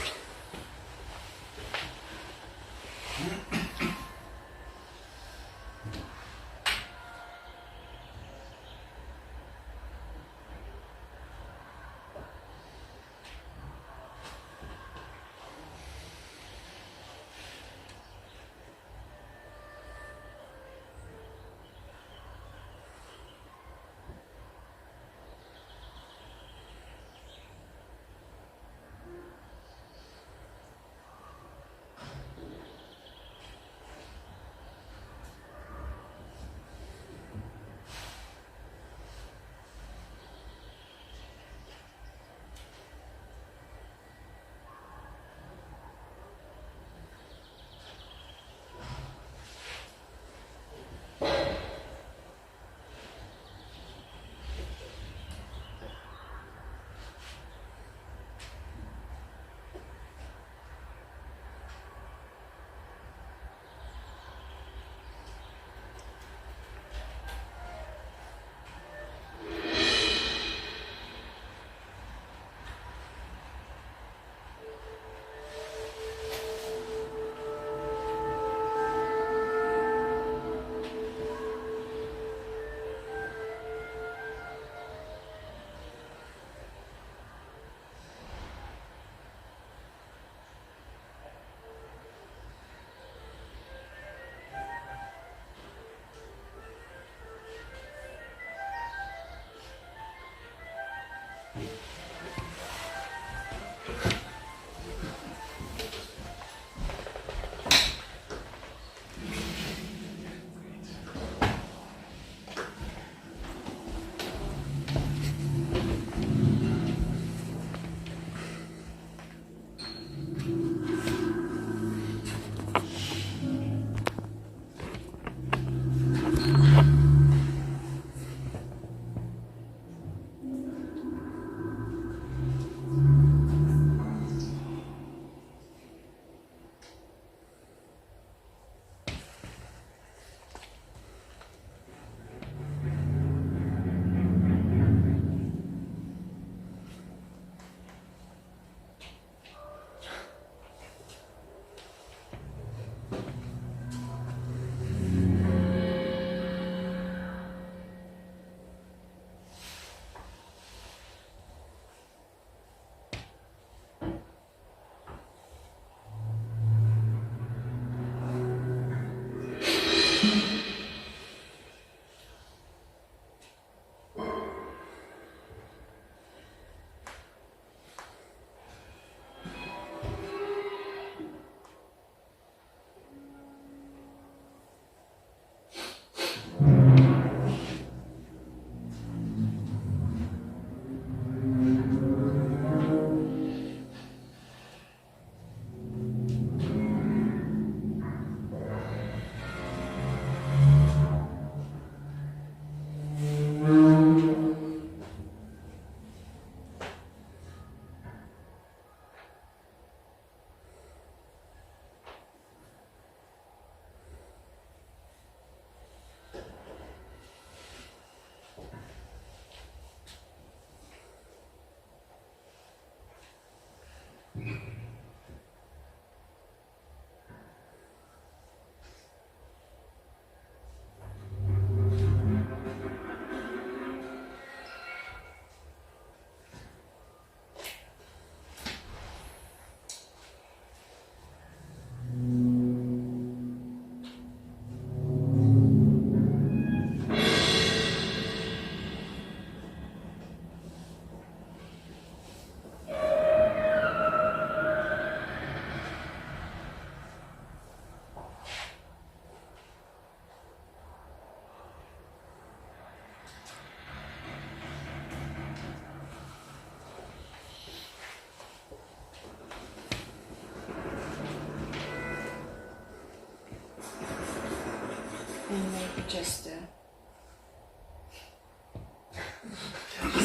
just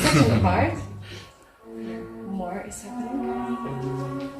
second part. More is happening.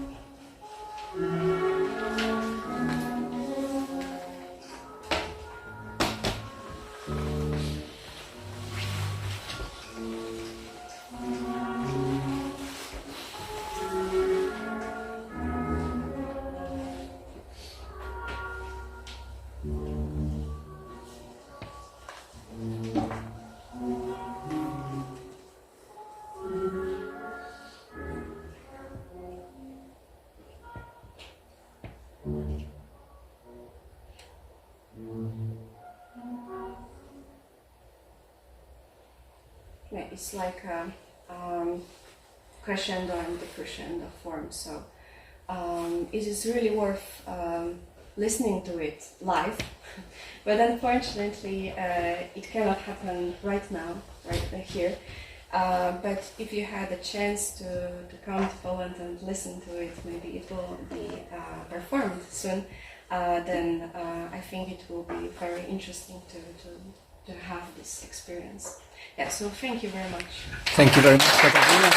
Yeah, it's like a crescendo and decrescendo form, so it is really worth listening to it live, but unfortunately it cannot happen right now, right here. But if you had a chance to come to Poland and listen to it, maybe it will be performed soon, then I think it will be very interesting to have this experience. Yeah, so thank you very much. Thank you very much, Katarzyna.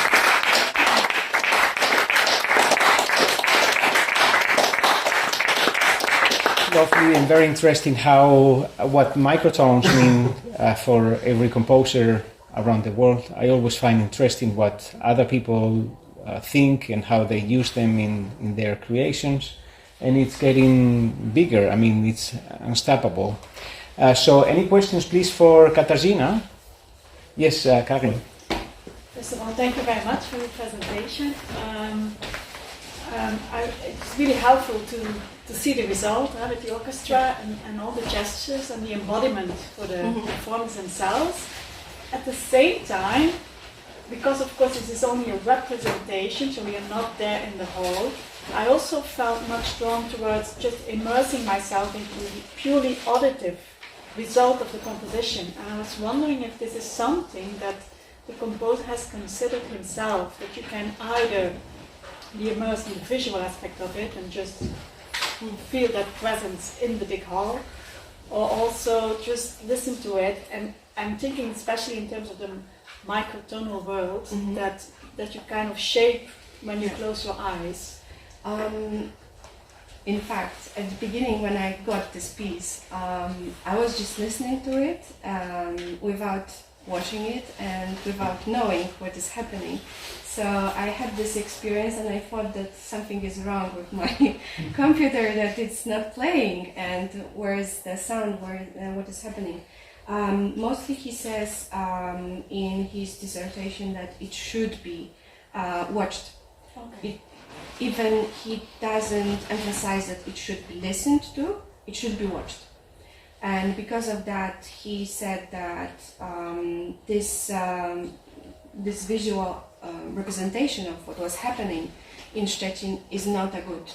Lovely and very interesting how what microtones mean for every composer around the world. I always find interesting what other people think and how they use them in their creations, and it's getting bigger. I mean, it's unstoppable. So any questions please for Katarzyna? Yes, Karin. First of all, thank you very much for your presentation. It's really helpful to see the result with the orchestra and all the gestures and the embodiment for the performers themselves. At the same time, because of course this is only a representation, so we are not there in the hall, I also felt much drawn towards just immersing myself into the purely auditive result of the composition. And I was wondering if this is something that the composer has considered himself, that you can either be immersed in the visual aspect of it and just feel that presence in the big hall, or also just listen to it. And I'm thinking especially in terms of the microtonal world, that you kind of shape when you close your eyes. In fact, at the beginning when I got this piece, I was just listening to it without watching it and without knowing what is happening. So I had this experience and I thought that something is wrong with my computer, that it's not playing, and where is the sound, what is happening. Mostly he says in his dissertation that it should be watched. Okay. Even he doesn't emphasize that it should be listened to, it should be watched. And because of that, he said that this visual representation of what was happening in Szczecin is not a good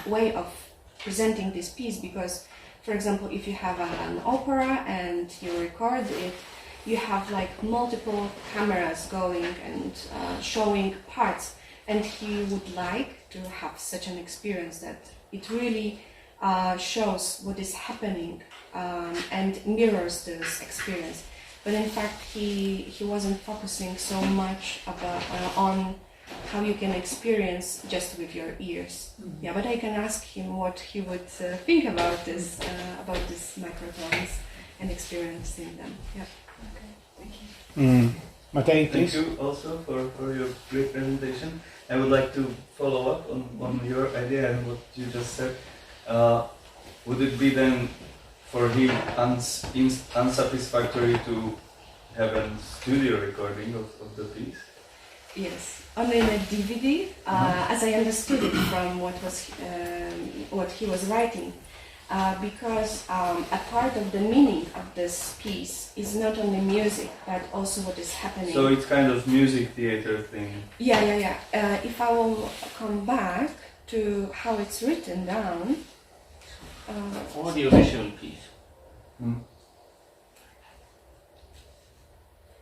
way of presenting this piece, because, for example, if you have an opera and you record it, you have like multiple cameras going and showing parts. And he would like to have such an experience that it really shows what is happening and mirrors this experience. But in fact, he wasn't focusing so much on how you can experience just with your ears. Yeah, but I can ask him what he would think about this microtones and experiencing them. Yeah. Okay, thank you. Mottetti, Thank please. you also for your great presentation. I would like to follow up on your idea and what you just said. Would it be then for him unsatisfactory to have a studio recording of the piece? Yes, only in a DVD, as I understood it from what he was writing. Because a part of the meaning of this piece is not only music, but also what is happening. So it's kind of music theater thing. Yeah. If I will come back to how it's written down. Audiovisual piece.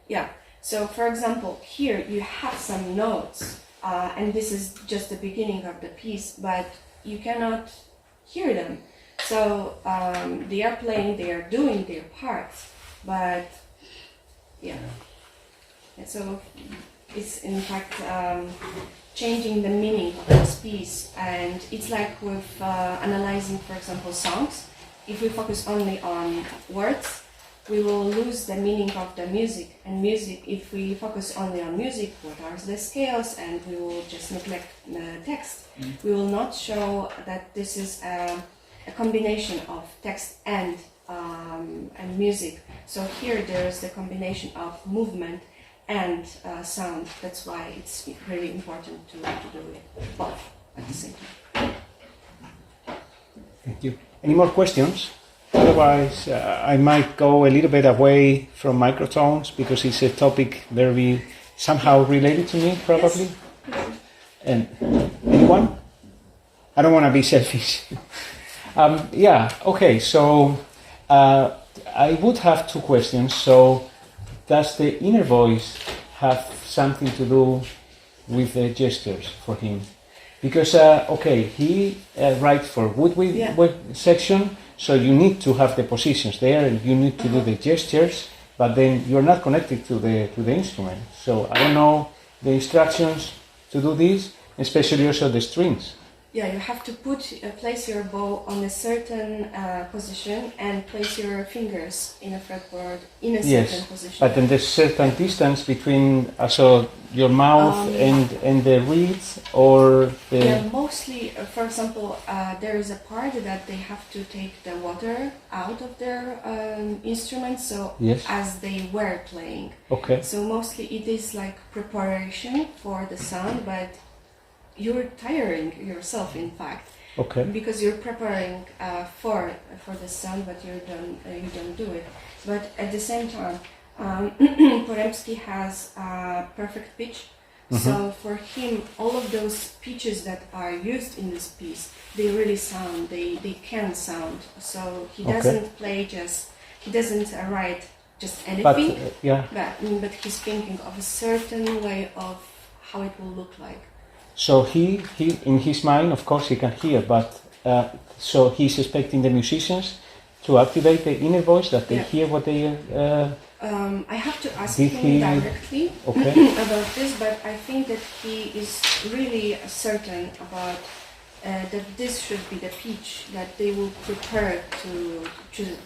Yeah, so for example, here you have some notes, and this is just the beginning of the piece, but you cannot hear them. So they are playing, they are doing their parts, but yeah. So it's in fact changing the meaning of this piece, and it's like with analyzing, for example, songs. If we focus only on words, we will lose the meaning of the music. And music, if we focus only on music, what are the scales, and we will just neglect the text, we will not show that this is a combination of text and music. So here there is the combination of movement and sound. That's why it's really important to do it both at the same time. Thank you. Any more questions? Otherwise, I might go a little bit away from microtones because it's a topic very somehow related to me, probably. Yes. And anyone? I don't want to be selfish. Yeah. Okay. So I would have two questions. So, does the inner voice have something to do with the gestures for him? Because okay, he writes for woodwind section, so you need to have the positions there, and you need to do the gestures, but then you're not connected to the instrument. So I don't know the instructions to do this, especially also the strings. Yeah, you have to place your bow on a certain position and place your fingers in a fretboard in a certain position. But then there's certain distance between so your mouth and the reeds, or the... Yeah, mostly, for example, there is a part that they have to take the water out of their instruments, so as they were playing. Okay. So mostly it is like preparation for the sound, but you're tiring yourself, in fact. Okay. Because you're preparing for the sound, but you don't do it. But at the same time, Porębski has perfect pitch. Mm-hmm. So for him, all of those pitches that are used in this piece, they really sound. They can sound. So he doesn't he doesn't write just anything. But he's thinking of a certain way of how it will look like. So he in his mind, of course, he can hear, but so he's expecting the musicians to activate the inner voice, that they hear what they. I have to ask him directly about this, but I think that he is really certain about that this should be the pitch that they will prepare to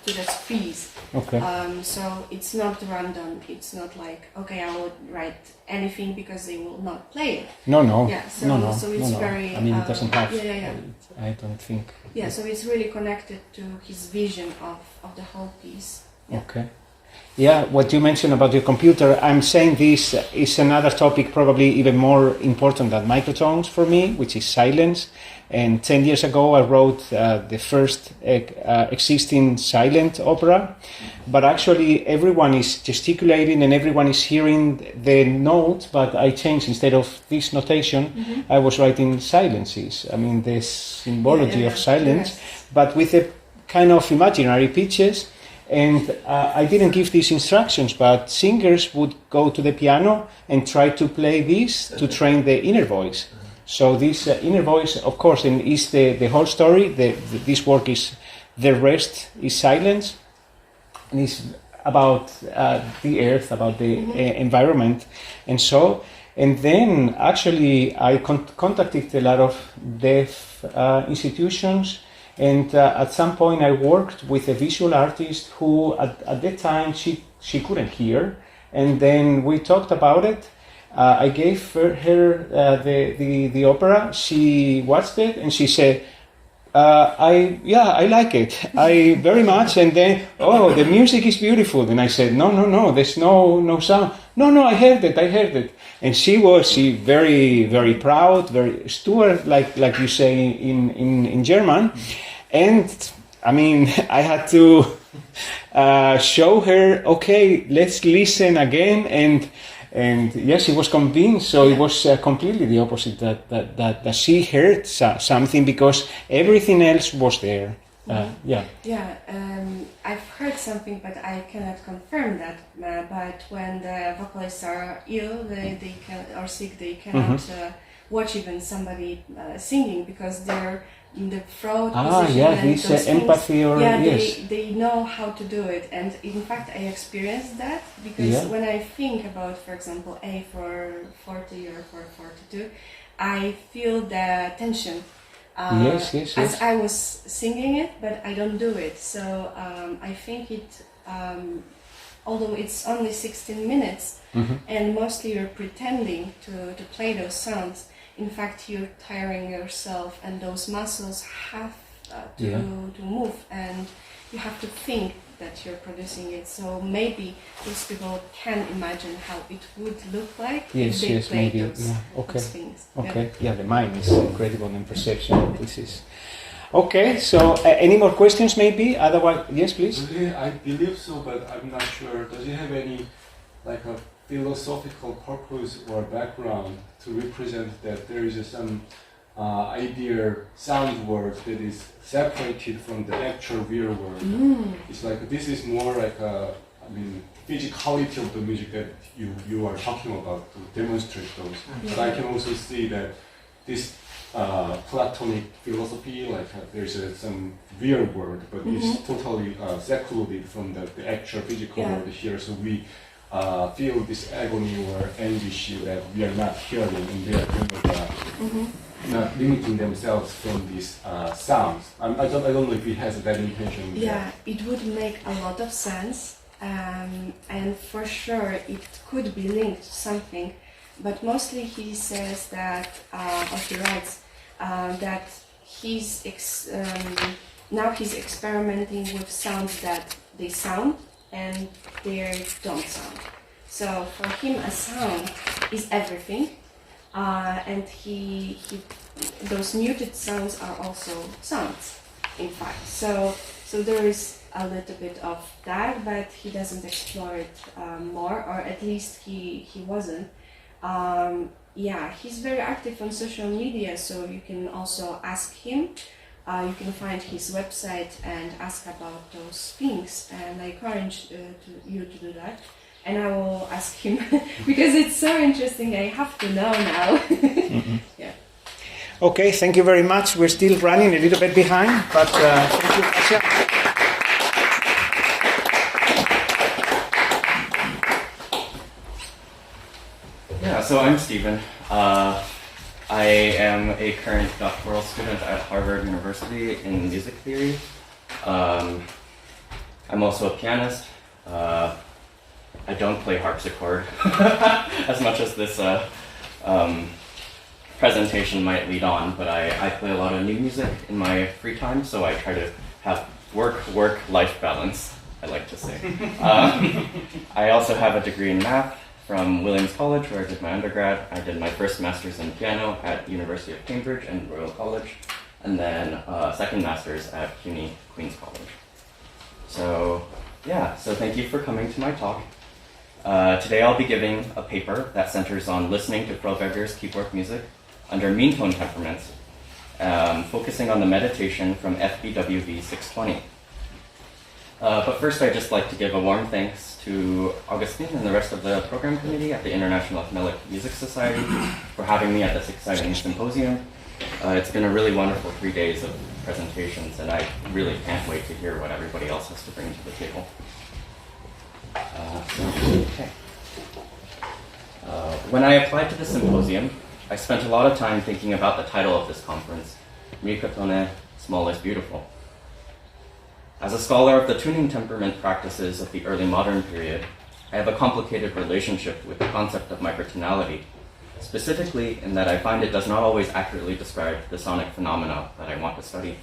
the piece. Okay. So it's not random. It's not like, okay, I will write anything because they will not play it. No. Yeah. So it's very. I mean, it doesn't have. Yeah. I don't think. Yeah. So it's really connected to his vision of the whole piece. Yeah. Okay. Yeah, what you mentioned about your computer, I'm saying this is another topic probably even more important than microtones for me, which is silence. And 10 years ago I wrote the first existing silent opera, but actually everyone is gesticulating and everyone is hearing the note, but I changed, instead of this notation, I was writing silences. I mean, the symbology of silence, but with a kind of imaginary pitches. And I didn't give these instructions, but singers would go to the piano and try to play this to train the inner voice. So this inner voice, of course, and is the whole story. This work is, the rest is silence, and it's about the earth, about the environment, and so. And then actually I contacted a lot of deaf institutions. And at some point I worked with a visual artist who at that time she couldn't hear, and then we talked about it. I gave her the opera. She watched it and she said, I like it. I very much. And then, the music is beautiful. And I said, no, there's no sound. No, I heard it. And she very, very proud, very steward, like you say in German. And I mean, I had to show her, okay, let's listen again. And yes, she was convinced. So it was completely the opposite, that she heard something because everything else was there. I've heard something, but I cannot confirm that. But when the vocalists are ill, they cannot watch even somebody singing, because their the throat Ah, position yeah, and this those empathy or yeah, yes. they know how to do it, and in fact I experienced that because when I think about, for example, A for 40 or for 42, I feel the tension as I was singing it, but I don't do it. So I think it, although it's only 16 minutes and mostly you're pretending to play those sounds, in fact you're tiring yourself and those muscles have to move, and you have to think that you're producing it. So maybe those people can imagine how it would look like if they play those things. Okay, the mind is incredible in perception. This is okay. So, any more questions? Maybe. Otherwise, yes, please. I believe so, but I'm not sure. Does it have any like a philosophical purpose or background to represent that there is some ideal sound world that is separated from the actual real world? It's like this is more like physicality of the music that you are talking about to demonstrate those. But I can also see that this Platonic philosophy, like there's some real world, but it's totally secluded from the actual physical world here. So we feel this agony or anguish that we are not hearing, and they are kind of not limiting themselves from these sounds. I don't know if it has that intention. Yeah, it would make a lot of sense, and for sure it could be linked to something, but mostly he says that, or he writes, that now he's experimenting with sounds that they sound and they don't sound. So for him a sound is everything. And those muted sounds are also sounds, in fact. So there is a little bit of that, but he doesn't explore it more, or at least he wasn't. He's very active on social media, so you can also ask him. You can find his website and ask about those things, and I encourage you to do that. And I will ask him because it's so interesting. I have to know now. Yeah. Okay, thank you very much. We're still running a little bit behind, but thank you, Kasia. Yeah, so I'm Stephen. I am a current doctoral student at Harvard University in music theory. I'm also a pianist. I don't play harpsichord as much as this presentation might lead on, but I play a lot of new music in my free time, so I try to have work-life balance, I like to say. I also have a degree in math from Williams College, where I did my undergrad. I did my first master's in piano at University of Cambridge and Royal College, and then second master's at CUNY Queen's College. So thank you for coming to my talk. Today I'll be giving a paper that centers on listening to Froberger's keyboard music under mean tone temperaments, focusing on the meditation from FBWV 620. But first I'd just like to give a warm thanks to Augustine and the rest of the program committee at the International Ethnic Music Society for having me at this exciting symposium. It's been a really wonderful 3 days of presentations, and I really can't wait to hear what everybody else has to bring to the table. When I applied to the symposium, I spent a lot of time thinking about the title of this conference, Mikrotöne, Small is Beautiful. As a scholar of the tuning temperament practices of the early modern period, I have a complicated relationship with the concept of microtonality, specifically in that I find it does not always accurately describe the sonic phenomena that I want to study.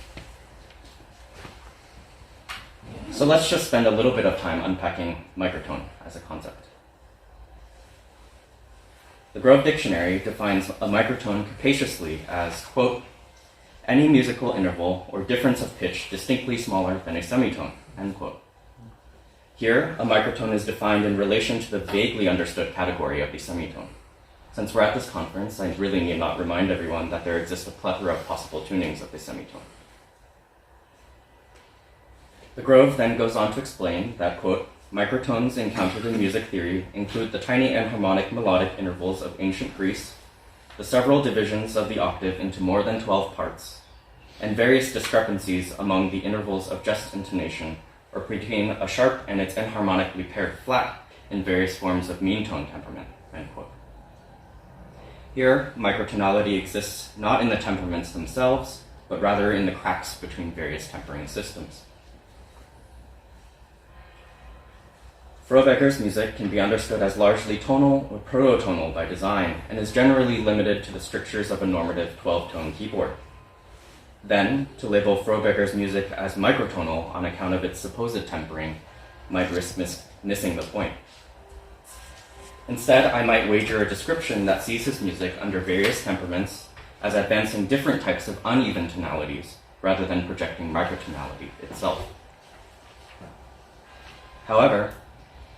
So let's just spend a little bit of time unpacking microtone as a concept. The Grove Dictionary defines a microtone capaciously as, quote, any musical interval or difference of pitch distinctly smaller than a semitone, end quote. Here, a microtone is defined in relation to the vaguely understood category of the semitone. Since we're at this conference, I really need not remind everyone that there exists a plethora of possible tunings of the semitone. The Grove then goes on to explain that, quote, microtones encountered in music theory include the tiny enharmonic melodic intervals of ancient Greece, the several divisions of the octave into more than 12 parts, and various discrepancies among the intervals of just intonation, or between a sharp and its enharmonically paired flat in various forms of mean tone temperament, end quote. Here, microtonality exists not in the temperaments themselves, but rather in the cracks between various tempering systems. Froberger's music can be understood as largely tonal or prototonal by design, and is generally limited to the strictures of a normative 12-tone keyboard. Then, to label Froberger's music as microtonal on account of its supposed tempering might risk missing the point. Instead, I might wager a description that sees his music under various temperaments as advancing different types of uneven tonalities, rather than projecting microtonality itself. However,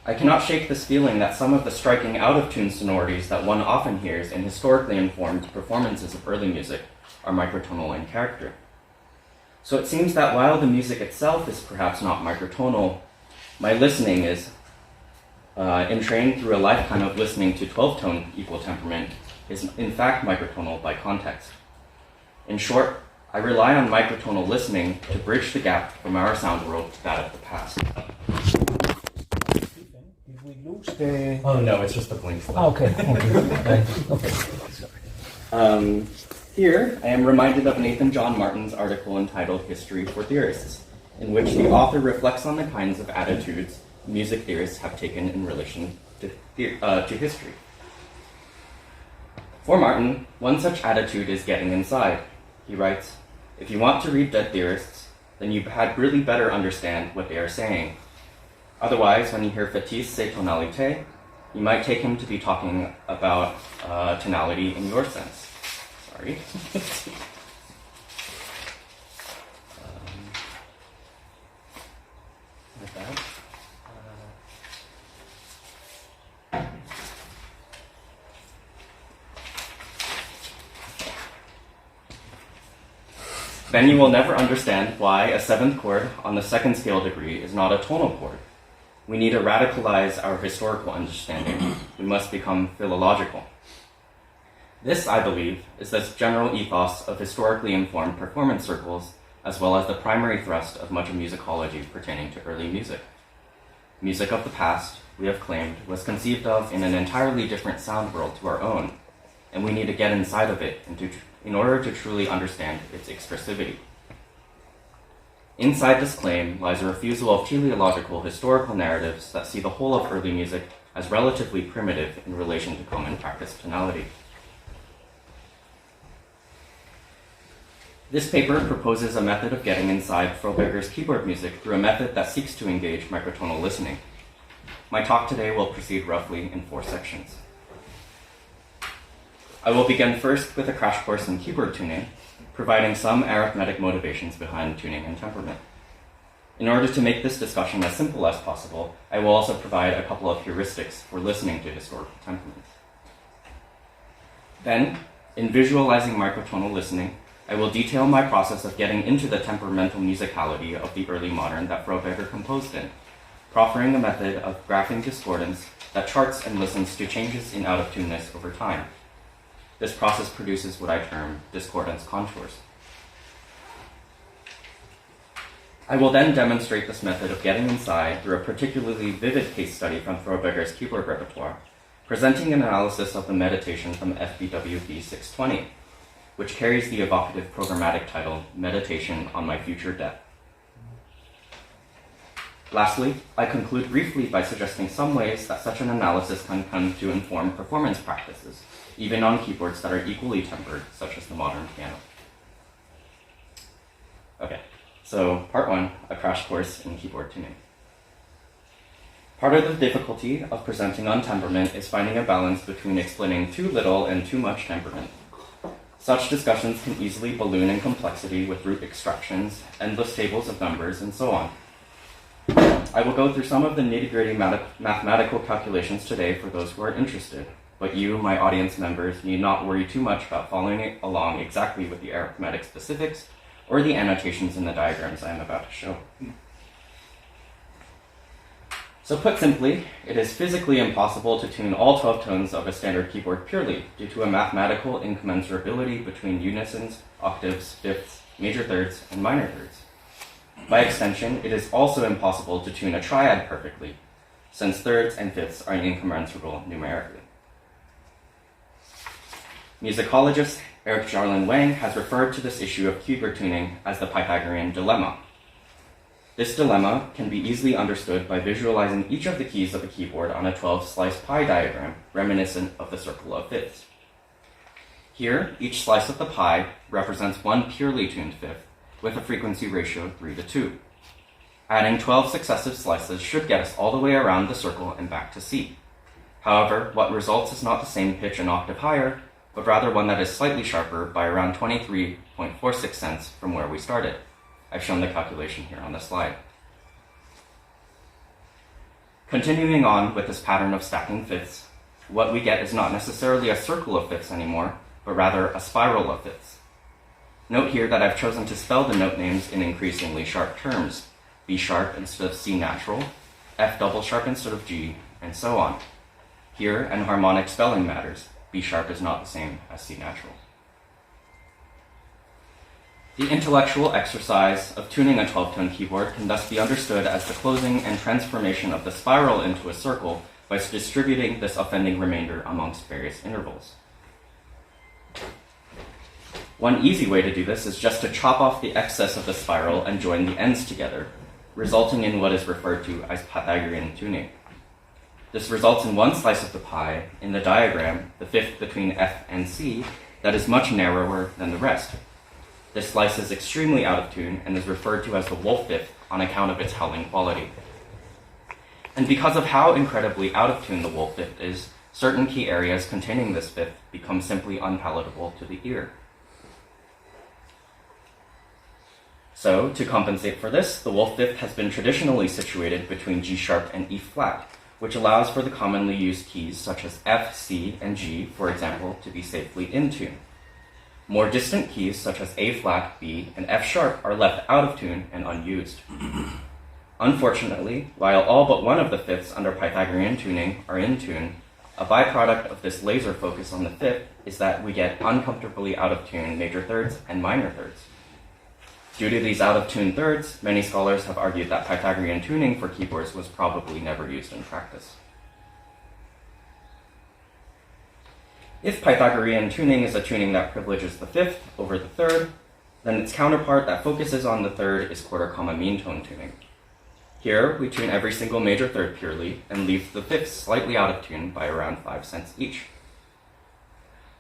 I cannot shake this feeling that some of the striking out-of-tune sonorities that one often hears in historically informed performances of early music are microtonal in character. So it seems that while the music itself is perhaps not microtonal, my listening is, entrained through a lifetime of listening to 12-tone equal temperament, is in fact microtonal by context. In short, I rely on microtonal listening to bridge the gap from our sound world to that of the past. Did we lose the... Oh no, it's just a blank slide. Okay, thank you. Okay. Here, I am reminded of Nathan John Martin's article entitled History for Theorists, in which the author reflects on the kinds of attitudes music theorists have taken in relation to history. For Martin, one such attitude is getting inside. He writes, "If you want to read dead theorists, then you had really better understand what they are saying. Otherwise, when you hear Fétis c'est tonalité, you might take him to be talking about tonality in your sense." Sorry. Like that. Then you will never understand why a seventh chord on the second scale degree is not a tonal chord. We need to radicalize our historical understanding. We must become philological. This, I believe, is the general ethos of historically informed performance circles, as well as the primary thrust of much of musicology pertaining to early music. Music of the past, we have claimed, was conceived of in an entirely different sound world to our own, and we need to get inside of it in order to truly understand its expressivity. Inside this claim lies a refusal of teleological historical narratives that see the whole of early music as relatively primitive in relation to common practice tonality. This paper proposes a method of getting inside Froberger's keyboard music through a method that seeks to engage microtonal listening. My talk today will proceed roughly in 4 sections. I will begin first with a crash course in keyboard tuning, providing some arithmetic motivations behind tuning and temperament. In order to make this discussion as simple as possible, I will also provide a couple of heuristics for listening to historical temperaments. Then, in visualizing microtonal listening, I will detail my process of getting into the temperamental musicality of the early modern that Froberger composed in, proffering a method of graphing discordance that charts and listens to changes in out-of-tuneness over time. This process produces what I term discordance contours. I will then demonstrate this method of getting inside through a particularly vivid case study from Froberger's keyboard repertoire, presenting an analysis of the meditation from FBWV 620, which carries the evocative programmatic title, Meditation on My Future Death. Lastly, I conclude briefly by suggesting some ways that such an analysis can come to inform performance practices, even on keyboards that are equally tempered, such as the modern piano. Okay, so part 1, a crash course in keyboard tuning. Part of the difficulty of presenting on temperament is finding a balance between explaining too little and too much temperament. Such discussions can easily balloon in complexity with root extractions, endless tables of numbers, and so on. I will go through some of the nitty-gritty mathematical calculations today for those who are interested, but you, my audience members, need not worry too much about following along exactly with the arithmetic specifics or the annotations in the diagrams I am about to show. So put simply, it is physically impossible to tune all 12 tones of a standard keyboard purely due to a mathematical incommensurability between unisons, octaves, fifths, major thirds, and minor thirds. By extension, it is also impossible to tune a triad perfectly, since thirds and fifths are incommensurable numerically. Musicologist Eric Jarlin Wang has referred to this issue of keyboard tuning as the Pythagorean dilemma. This dilemma can be easily understood by visualizing each of the keys of a keyboard on a 12-slice pie diagram reminiscent of the circle of fifths. Here, each slice of the pie represents one purely tuned fifth with a frequency ratio 3:2. Adding 12 successive slices should get us all the way around the circle and back to C. However, what results is not the same pitch an octave higher, but rather one that is slightly sharper by around 23.46 cents from where we started. I've shown the calculation here on the slide. Continuing on with this pattern of stacking fifths, what we get is not necessarily a circle of fifths anymore, but rather a spiral of fifths. Note here that I've chosen to spell the note names in increasingly sharp terms, B sharp instead of C natural, F double sharp instead of G, and so on. Here, an harmonic spelling matters. B sharp is not the same as C natural. The intellectual exercise of tuning a 12-tone keyboard can thus be understood as the closing and transformation of the spiral into a circle by distributing this offending remainder amongst various intervals. One easy way to do this is just to chop off the excess of the spiral and join the ends together, resulting in what is referred to as Pythagorean tuning. This results in one slice of the pie, in the diagram, the fifth between F and C, that is much narrower than the rest. This slice is extremely out of tune and is referred to as the wolf fifth on account of its howling quality. And because of how incredibly out of tune the wolf fifth is, certain key areas containing this fifth become simply unpalatable to the ear. So, to compensate for this, the wolf fifth has been traditionally situated between G sharp and E flat, which allows for the commonly used keys such as F, C, and G, for example, to be safely in tune. More distant keys such as A flat, B, and F sharp are left out of tune and unused. Unfortunately, while all but one of the fifths under Pythagorean tuning are in tune, a byproduct of this laser focus on the fifth is that we get uncomfortably out of tune major thirds and minor thirds. Due to these out of tune thirds, many scholars have argued that Pythagorean tuning for keyboards was probably never used in practice. If Pythagorean tuning is a tuning that privileges the fifth over the third, then its counterpart that focuses on the third is quarter comma mean tone tuning. Here, we tune every single major third purely and leave the fifths slightly out of tune by around 5 cents each.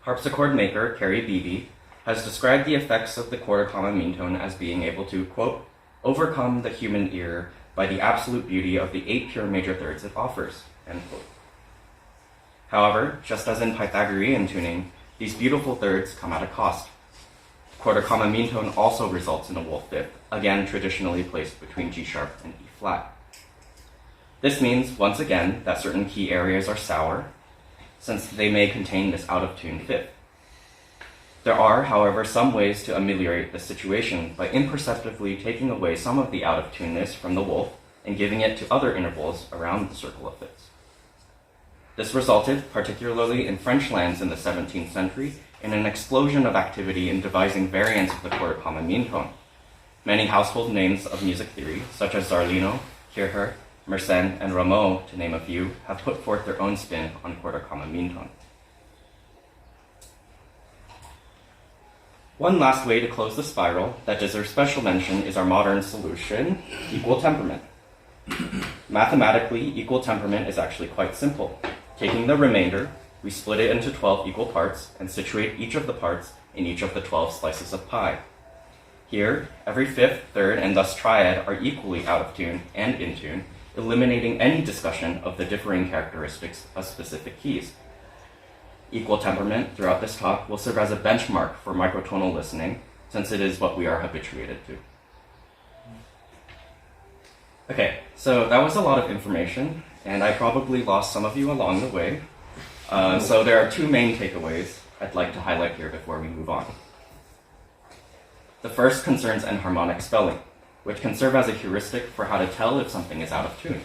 Harpsichord maker Carrie Beebe has described the effects of the quarter comma mean tone as being able to, quote, overcome the human ear by the absolute beauty of the 8 pure major thirds it offers, end quote. However, just as in Pythagorean tuning, these beautiful thirds come at a cost. Quarter comma mean tone also results in a wolf fifth, again traditionally placed between G sharp and E flat. This means, once again, that certain key areas are sour, since they may contain this out of tune fifth. There are, however, some ways to ameliorate this situation by imperceptibly taking away some of the out of tuneness from the wolf and giving it to other intervals around the circle of fifths. This resulted, particularly in French lands in the 17th century, in an explosion of activity in devising variants of the quarter comma mean tone. Many household names of music theory, such as Zarlino, Kircher, Mersenne, and Rameau, to name a few, have put forth their own spin on quarter comma mean tone. One last way to close the spiral that deserves special mention is our modern solution, equal temperament. Mathematically, equal temperament is actually quite simple. Taking the remainder, we split it into 12 equal parts and situate each of the parts in each of the 12 slices of pie. Here, every fifth, third, and thus triad are equally out of tune and in tune, eliminating any discussion of the differing characteristics of specific keys. Equal temperament throughout this talk will serve as a benchmark for microtonal listening, since it is what we are habituated to. Okay, so that was a lot of information, and I probably lost some of you along the way. So there are 2 main takeaways I'd like to highlight here before we move on. The first concerns enharmonic spelling, which can serve as a heuristic for how to tell if something is out of tune.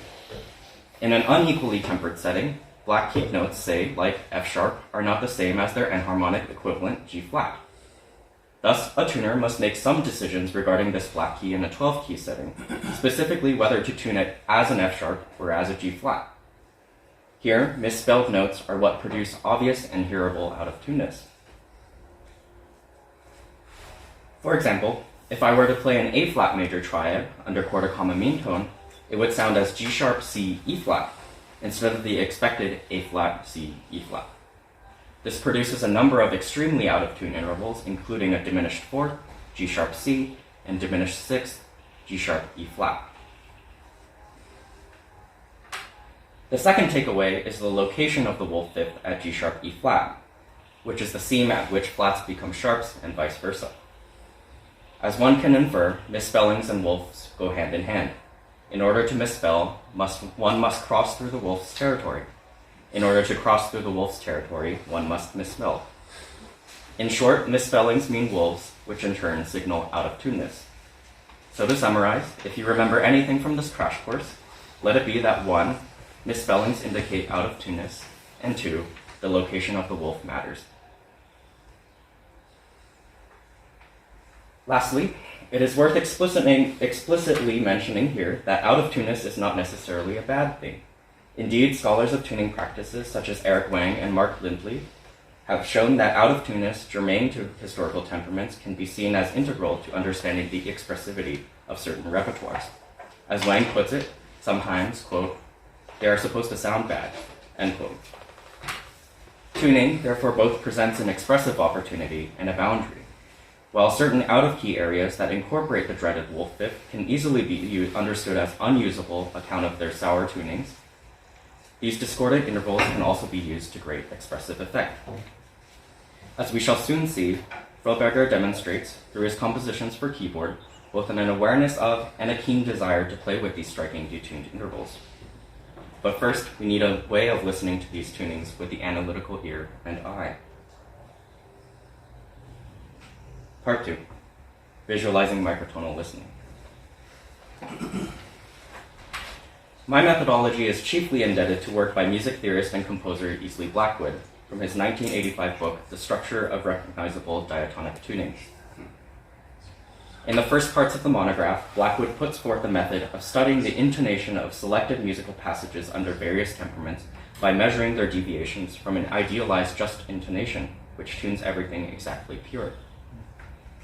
In an unequally tempered setting, black keep notes, say, like F sharp, are not the same as their enharmonic equivalent G flat. Thus, a tuner must make some decisions regarding this flat key in a 12-key setting, specifically whether to tune it as an F-sharp or as a G-flat. Here, misspelled notes are what produce obvious and hearable out-of-tuneness. For example, if I were to play an A-flat major triad under quarter comma mean tone, it would sound as G-sharp C E-flat, instead of the expected A-flat C E-flat. This produces a number of extremely out-of-tune intervals, including a diminished fourth, G-sharp C, and diminished sixth, G-sharp E-flat. The second takeaway is the location of the wolf fifth at G-sharp E-flat, which is the seam at which flats become sharps and vice versa. As one can infer, misspellings and wolves go hand in hand. In order to misspell, one must cross through the wolf's territory. In order to cross through the wolf's territory, one must misspell. In short, misspellings mean wolves, which in turn signal out-of-tuneness. So to summarize, if you remember anything from this crash course, let it be that 1, misspellings indicate out-of-tuneness, and 2, the location of the wolf matters. Lastly, it is worth explicitly mentioning here that out-of-tuneness is not necessarily a bad thing. Indeed, scholars of tuning practices such as Eric Wang and Mark Lindley have shown that out-of-tuneness germane to historical temperaments can be seen as integral to understanding the expressivity of certain repertoires. As Wang puts it, sometimes, quote, they are supposed to sound bad, end quote. Tuning, therefore, both presents an expressive opportunity and a boundary. While certain out-of-key areas that incorporate the dreaded wolf fifth can easily be understood as unusable account of their sour tunings, these discordant intervals can also be used to great expressive effect. As we shall soon see, Froberger demonstrates, through his compositions for keyboard, both an awareness of and a keen desire to play with these striking detuned intervals. But first, we need a way of listening to these tunings with the analytical ear and eye. Part 2, Visualizing Microtonal Listening. My methodology is chiefly indebted to work by music theorist and composer Easley Blackwood from his 1985 book, The Structure of Recognizable Diatonic Tunings. In the first parts of the monograph, Blackwood puts forth a method of studying the intonation of selected musical passages under various temperaments by measuring their deviations from an idealized just intonation, which tunes everything exactly pure.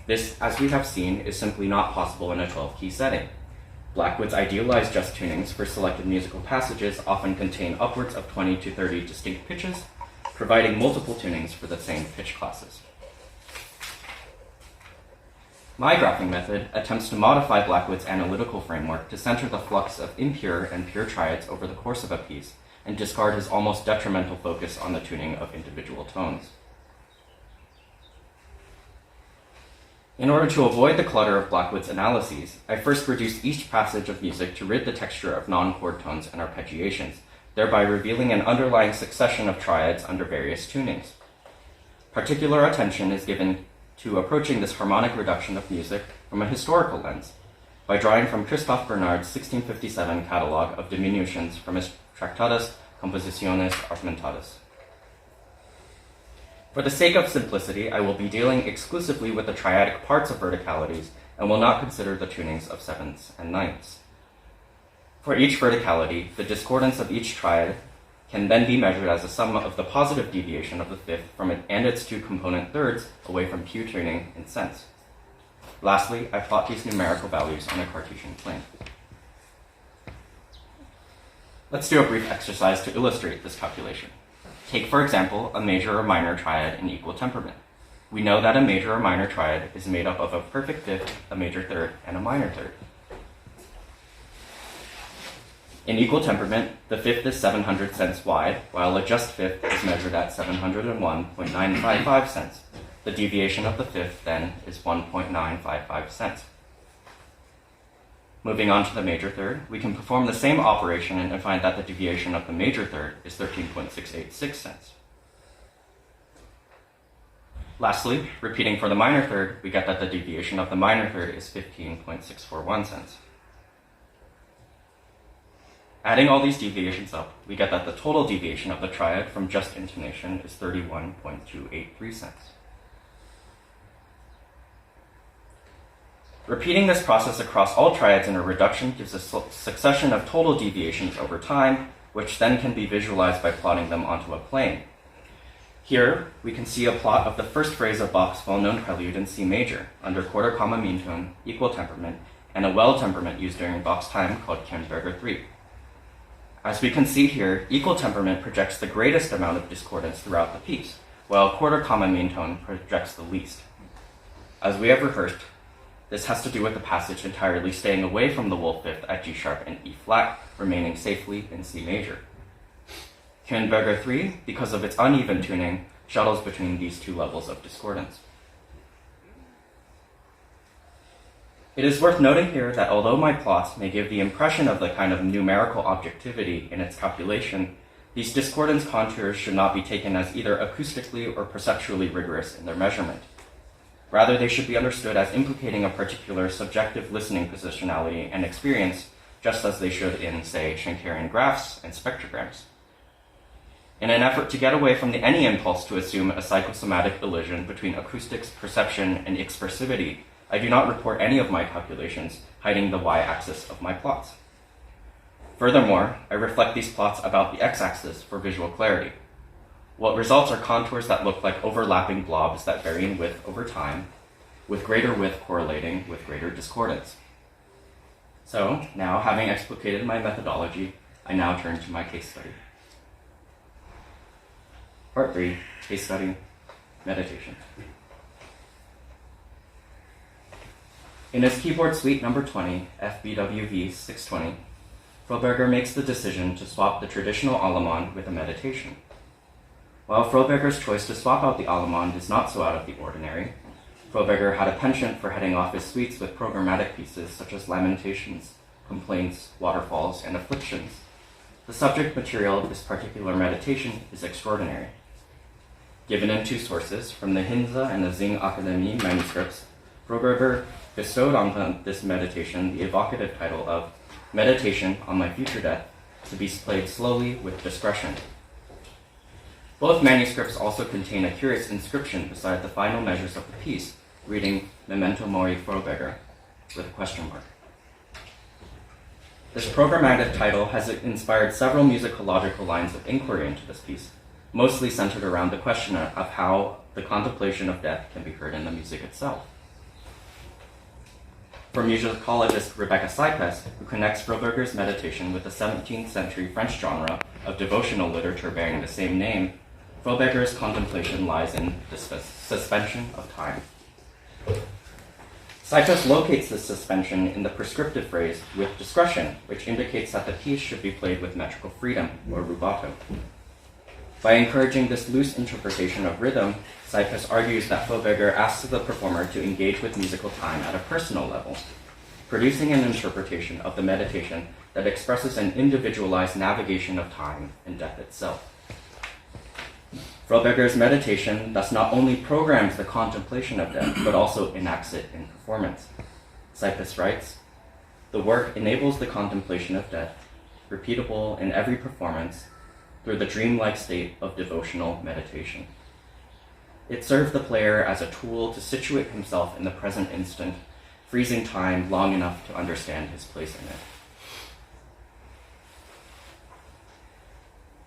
This, as we have seen, is simply not possible in a 12-key setting. Blackwood's idealized just tunings for selected musical passages often contain upwards of 20 to 30 distinct pitches, providing multiple tunings for the same pitch classes. My graphing method attempts to modify Blackwood's analytical framework to center the flux of impure and pure triads over the course of a piece and discard his almost detrimental focus on the tuning of individual tones. In order to avoid the clutter of Blackwood's analyses, I first reduced each passage of music to rid the texture of non-chord tones and arpeggiations, thereby revealing an underlying succession of triads under various tunings. Particular attention is given to approaching this harmonic reduction of music from a historical lens, by drawing from Christoph Bernard's 1657 catalog of diminutions from his Tractatus Compositiones Argumentatus. For the sake of simplicity, I will be dealing exclusively with the triadic parts of verticalities and will not consider the tunings of sevenths and ninths. For each verticality, the discordance of each triad can then be measured as a sum of the positive deviation of the fifth from it and its two component thirds away from pure tuning in sense. Lastly, I plot these numerical values on a Cartesian plane. Let's do a brief exercise to illustrate this calculation. Take, for example, a major or minor triad in equal temperament. We know that a major or minor triad is made up of a perfect fifth, a major third, and a minor third. In equal temperament, the fifth is 700 cents wide, while a just fifth is measured at 701.955 cents. The deviation of the fifth, then, is 1.955 cents. Moving on to the major third, we can perform the same operation and find that the deviation of the major third is 13.686 cents. Lastly, repeating for the minor third, we get that the deviation of the minor third is 15.641 cents. Adding all these deviations up, we get that the total deviation of the triad from just intonation is 31.283 cents. Repeating this process across all triads in a reduction gives a succession of total deviations over time, which then can be visualized by plotting them onto a plane. Here, we can see a plot of the first phrase of Bach's well-known prelude in C major, under quarter comma mean tone, equal temperament, and a well temperament used during Bach's time called Froberger 3. As we can see here, equal temperament projects the greatest amount of discordance throughout the piece, while quarter comma mean tone projects the least. As we have rehearsed, this has to do with the passage entirely staying away from the wolf fifth at G sharp and E flat, remaining safely in C major. Froberger 3, because of its uneven tuning, shuttles between these two levels of discordance. It is worth noting here that although my plots may give the impression of the kind of numerical objectivity in its calculation, these discordance contours should not be taken as either acoustically or perceptually rigorous in their measurement. Rather, they should be understood as implicating a particular subjective listening positionality and experience, just as they should in, say, Schenkerian graphs and spectrograms. In an effort to get away from any impulse to assume a psychosomatic illusion between acoustics, perception, and expressivity, I do not report any of my calculations, hiding the y-axis of my plots. Furthermore, I reflect these plots about the x-axis for visual clarity. What results are contours that look like overlapping blobs that vary in width over time, with greater width correlating with greater discordance. So, now, having explicated my methodology, I now turn to my case study. Part 3, Case Study, Meditation. In his keyboard suite number 20, FBWV 620, Froberger makes the decision to swap the traditional allemande with a meditation. While Froberger's choice to swap out the allemande is not so out of the ordinary, Froberger had a penchant for heading off his suites with programmatic pieces such as lamentations, complaints, waterfalls, and afflictions. The subject material of this particular meditation is extraordinary. Given in two sources, from the Hinze and the Sing Akademie manuscripts, Froberger bestowed on this meditation the evocative title of Meditation on My Future Death, to be played slowly with discretion. Both manuscripts also contain a curious inscription beside the final measures of the piece, reading Memento Mori Froberger, with a question mark. This programmatic title has inspired several musicological lines of inquiry into this piece, mostly centered around the question of how the contemplation of death can be heard in the music itself. For musicologist Rebecca Seipes, who connects Froberger's meditation with the 17th century French genre of devotional literature bearing the same name, Froberger's contemplation lies in the suspension of time. Seipes locates this suspension in the prescriptive phrase, with discretion, which indicates that the piece should be played with metrical freedom, or rubato. By encouraging this loose interpretation of rhythm, Seipes argues that Froberger asks the performer to engage with musical time at a personal level, producing an interpretation of the meditation that expresses an individualized navigation of time and death itself. Froberger's meditation thus not only programs the contemplation of death, but also enacts it in performance. Seipes writes, "The work enables the contemplation of death, repeatable in every performance, through the dreamlike state of devotional meditation. It serves the player as a tool to situate himself in the present instant, freezing time long enough to understand his place in it."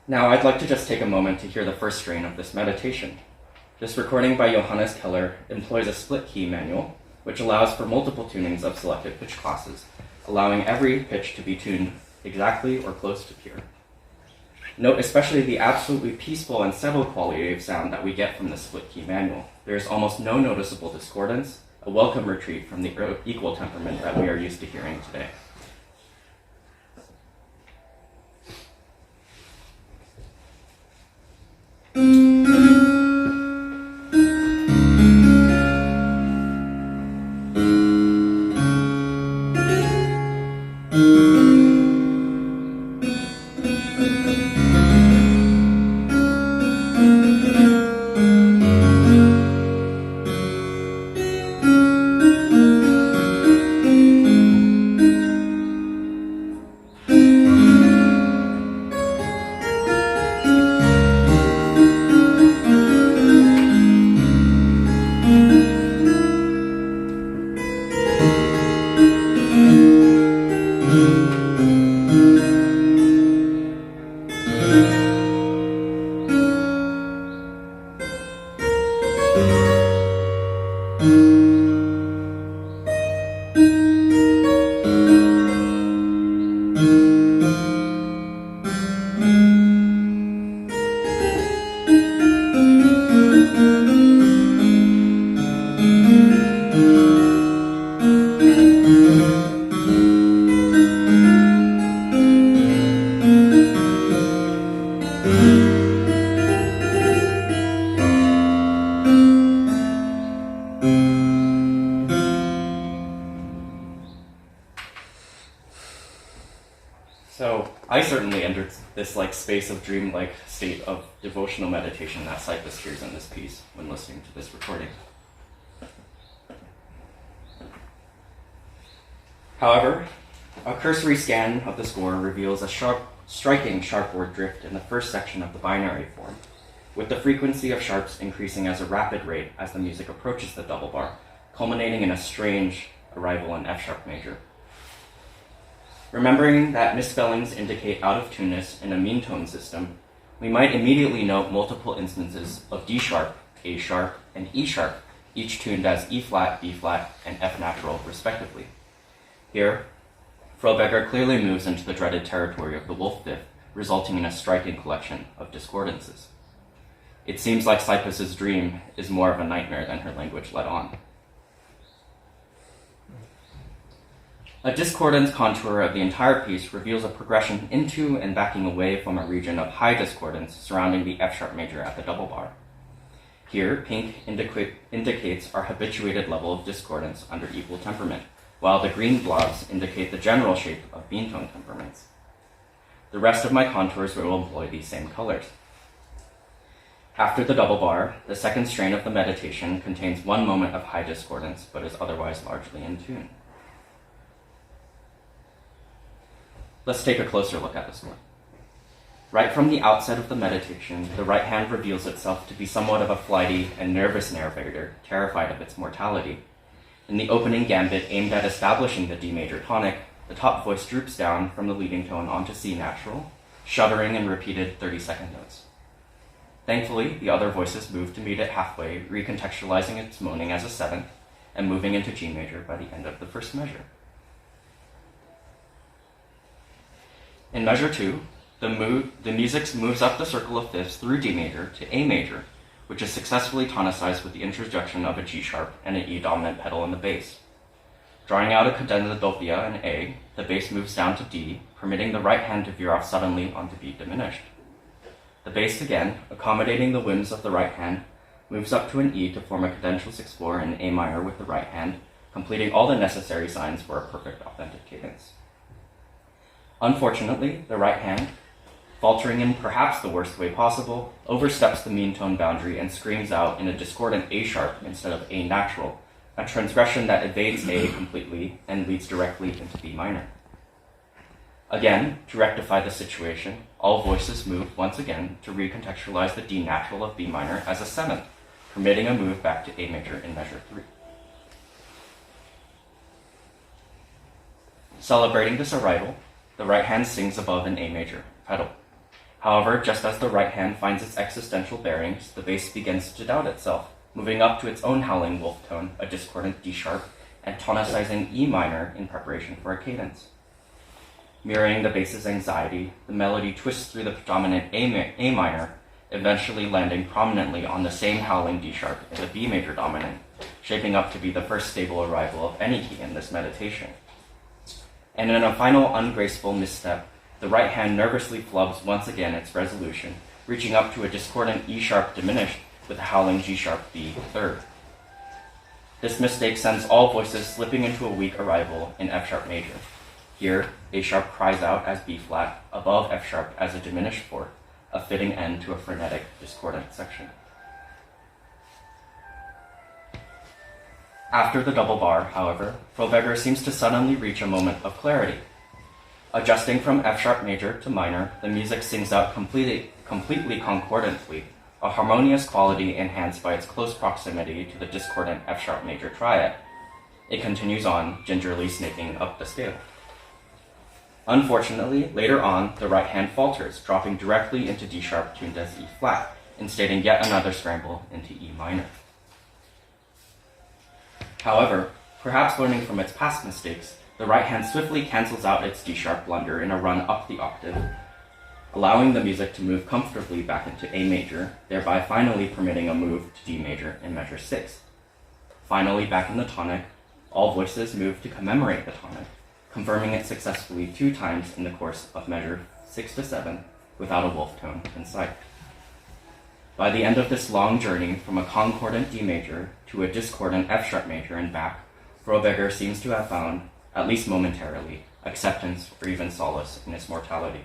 Now, I'd like to just take a moment to hear the first strain of this meditation. This recording by Johannes Keller employs a split key manual, which allows for multiple tunings of selected pitch classes, allowing every pitch to be tuned exactly or close to pure. Note especially the absolutely peaceful and settled quality of sound that we get from the split key manual. There is almost no noticeable discordance, a welcome retreat from the equal temperament that we are used to hearing today. this like space of dreamlike state of devotional meditation that Cyprus hears in this piece when listening to this recording. However, a cursory scan of the score reveals a striking sharpward drift in the first section of the binary form, with the frequency of sharps increasing at a rapid rate as the music approaches the double bar, culminating in a strange arrival in F sharp major. Remembering that misspellings indicate out-of-tuneness in a mean tone system, we might immediately note multiple instances of D sharp, A sharp, and E sharp, each tuned as E flat, B flat, and F natural, respectively. Here, Froberger clearly moves into the dreaded territory of the wolf fifth, resulting in a striking collection of discordances. It seems like Cyprus's dream is more of a nightmare than her language let on. A discordance contour of the entire piece reveals a progression into and backing away from a region of high discordance surrounding the F sharp major at the double bar. Here, pink indicates our habituated level of discordance under equal temperament, while the green blobs indicate the general shape of mean tone temperaments. The rest of my contours will employ these same colors. After the double bar, the second strain of the meditation contains one moment of high discordance, but is otherwise largely in tune. Let's take a closer look at the score. Right from the outset of the meditation, the right hand reveals itself to be somewhat of a flighty and nervous narrator, terrified of its mortality. In the opening gambit aimed at establishing the D major tonic, the top voice droops down from the leading tone onto C natural, shuddering in repeated 30-second notes. Thankfully, the other voices move to meet it halfway, recontextualizing its moaning as a seventh, and moving into G major by the end of the first measure. In measure 2, the music moves up the circle of fifths through D major to A major, which is successfully tonicized with the introduction of a G sharp and an E dominant pedal in the bass. Drawing out a cadenza doppia in A, the bass moves down to D, permitting the right hand to veer off suddenly onto B diminished. The bass again, accommodating the whims of the right hand, moves up to an E to form a cadential 6/4 in A minor with the right hand, completing all the necessary signs for a perfect authentic cadence. Unfortunately, the right hand, faltering in perhaps the worst way possible, oversteps the mean tone boundary and screams out in a discordant A sharp instead of A natural, a transgression that evades A completely and leads directly into B minor. Again, to rectify the situation, all voices move once again to recontextualize the D natural of B minor as a seventh, permitting a move back to A major in measure 3. Celebrating this arrival, the right hand sings above an A major pedal. However, just as the right hand finds its existential bearings, the bass begins to doubt itself, moving up to its own howling wolf tone, a discordant D sharp, and tonicizing E minor in preparation for a cadence. Mirroring the bass's anxiety, the melody twists through the predominant A minor, eventually landing prominently on the same howling D sharp as a B major dominant, shaping up to be the first stable arrival of any key in this meditation. And in a final ungraceful misstep, the right hand nervously flubs once again its resolution, reaching up to a discordant E sharp diminished with a howling G sharp B third. This mistake sends all voices slipping into a weak arrival in F sharp major. Here, A sharp cries out as B flat, above F sharp as a diminished fourth, a fitting end to a frenetic discordant section. After the double bar, however, Froberger seems to suddenly reach a moment of clarity. Adjusting from F sharp major to minor, the music sings out completely concordantly, a harmonious quality enhanced by its close proximity to the discordant F sharp major triad. It continues on, gingerly snaking up the scale. Unfortunately, later on, the right hand falters, dropping directly into D sharp tuned as E flat, instating yet another scramble into E minor. However, perhaps learning from its past mistakes, the right hand swiftly cancels out its D sharp blunder in a run up the octave, allowing the music to move comfortably back into A major, thereby finally permitting a move to D major in measure 6. Finally, back in the tonic, all voices move to commemorate the tonic, confirming it successfully 2 times in the course of measure 6 to 7 without a wolf tone in sight. By the end of this long journey from a concordant D major to a discordant F sharp major and back, Froberger seems to have found, at least momentarily, acceptance or even solace in its mortality.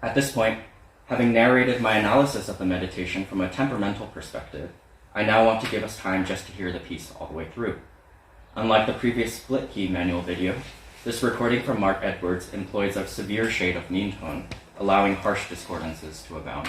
At this point, having narrated my analysis of the meditation from a temperamental perspective, I now want to give us time just to hear the piece all the way through. Unlike the previous split key manual video, this recording from Mark Edwards employs a severe shade of mean tone, allowing harsh discordances to abound.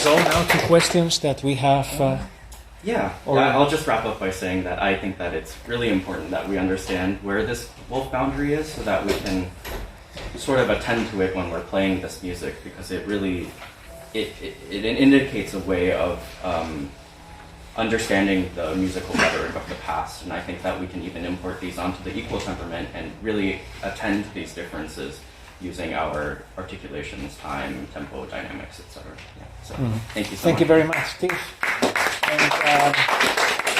Go now to questions that we have. I'll just wrap up by saying that I think that it's really important that we understand where this wolf boundary is so that we can sort of attend to it when we're playing this music, because it really it indicates a way of understanding the musical rhetoric of the past, and I think that we can even import these onto the equal temperament and really attend to these differences using our articulations, time, tempo, dynamics, etc. So thank you so much. Thank you very much, Steve. And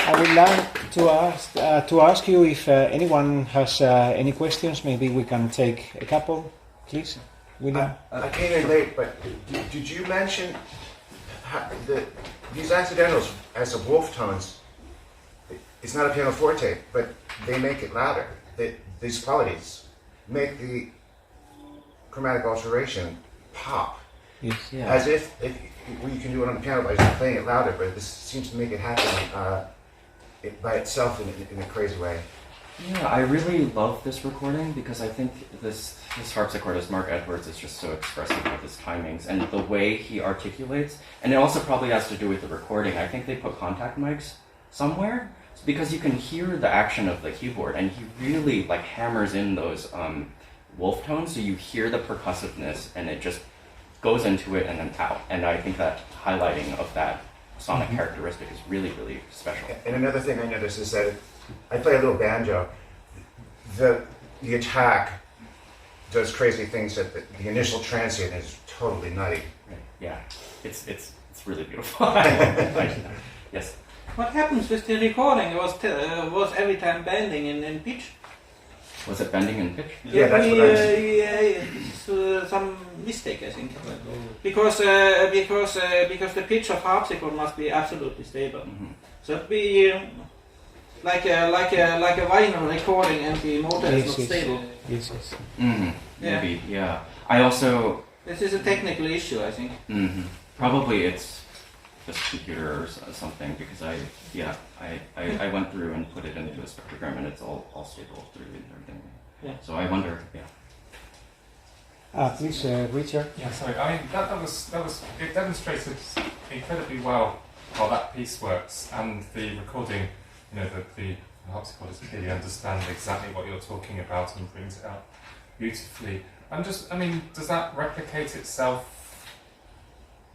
I would like to ask you if anyone has any questions. Maybe we can take a couple, please. William? I came in late, but did you mention these accidentals as of wolf tones? It's not a pianoforte, but they make it louder. These qualities make the chromatic alteration pop. Yes. Yeah. As if you can do it on the piano by just playing it louder, but this seems to make it happen by itself in a crazy way. Yeah, I really love this recording because I think this harpsichordist, Mark Edwards, is just so expressive with his timings and the way he articulates. And it also probably has to do with the recording. I think they put contact mics somewhere because you can hear the action of the keyboard, and he really hammers in those wolf tones, so you hear the percussiveness, and it just goes into it and then out. And I think that highlighting of that sonic characteristic is really, really special. And another thing I noticed is that I play a little banjo. The attack does crazy things that the initial transient is totally nutty. Right. Yeah, it's really beautiful. Yes. What happens with the recording? Was every time bending in pitch? Was it bending in pitch? Yeah, that's what I'm saying. Some mistake, I think, because the pitch of harpsichord must be absolutely stable. Mm-hmm. So it'd be like a vinyl recording, and the motor is not stable. Yes. Mm-hmm. Yeah. Maybe, yeah. I also... This is a technical issue, I think. Mm-hmm. Probably it's just computer or something, because I went through and put it into a spectrogram, and it's all stable through and everything. Yeah. So I wonder, Please, Richard. Yeah, sorry. I mean, that was it demonstrated incredibly well how that piece works, and the recording, the harpsichordist clearly understand exactly what you're talking about and brings it out beautifully. Does that replicate itself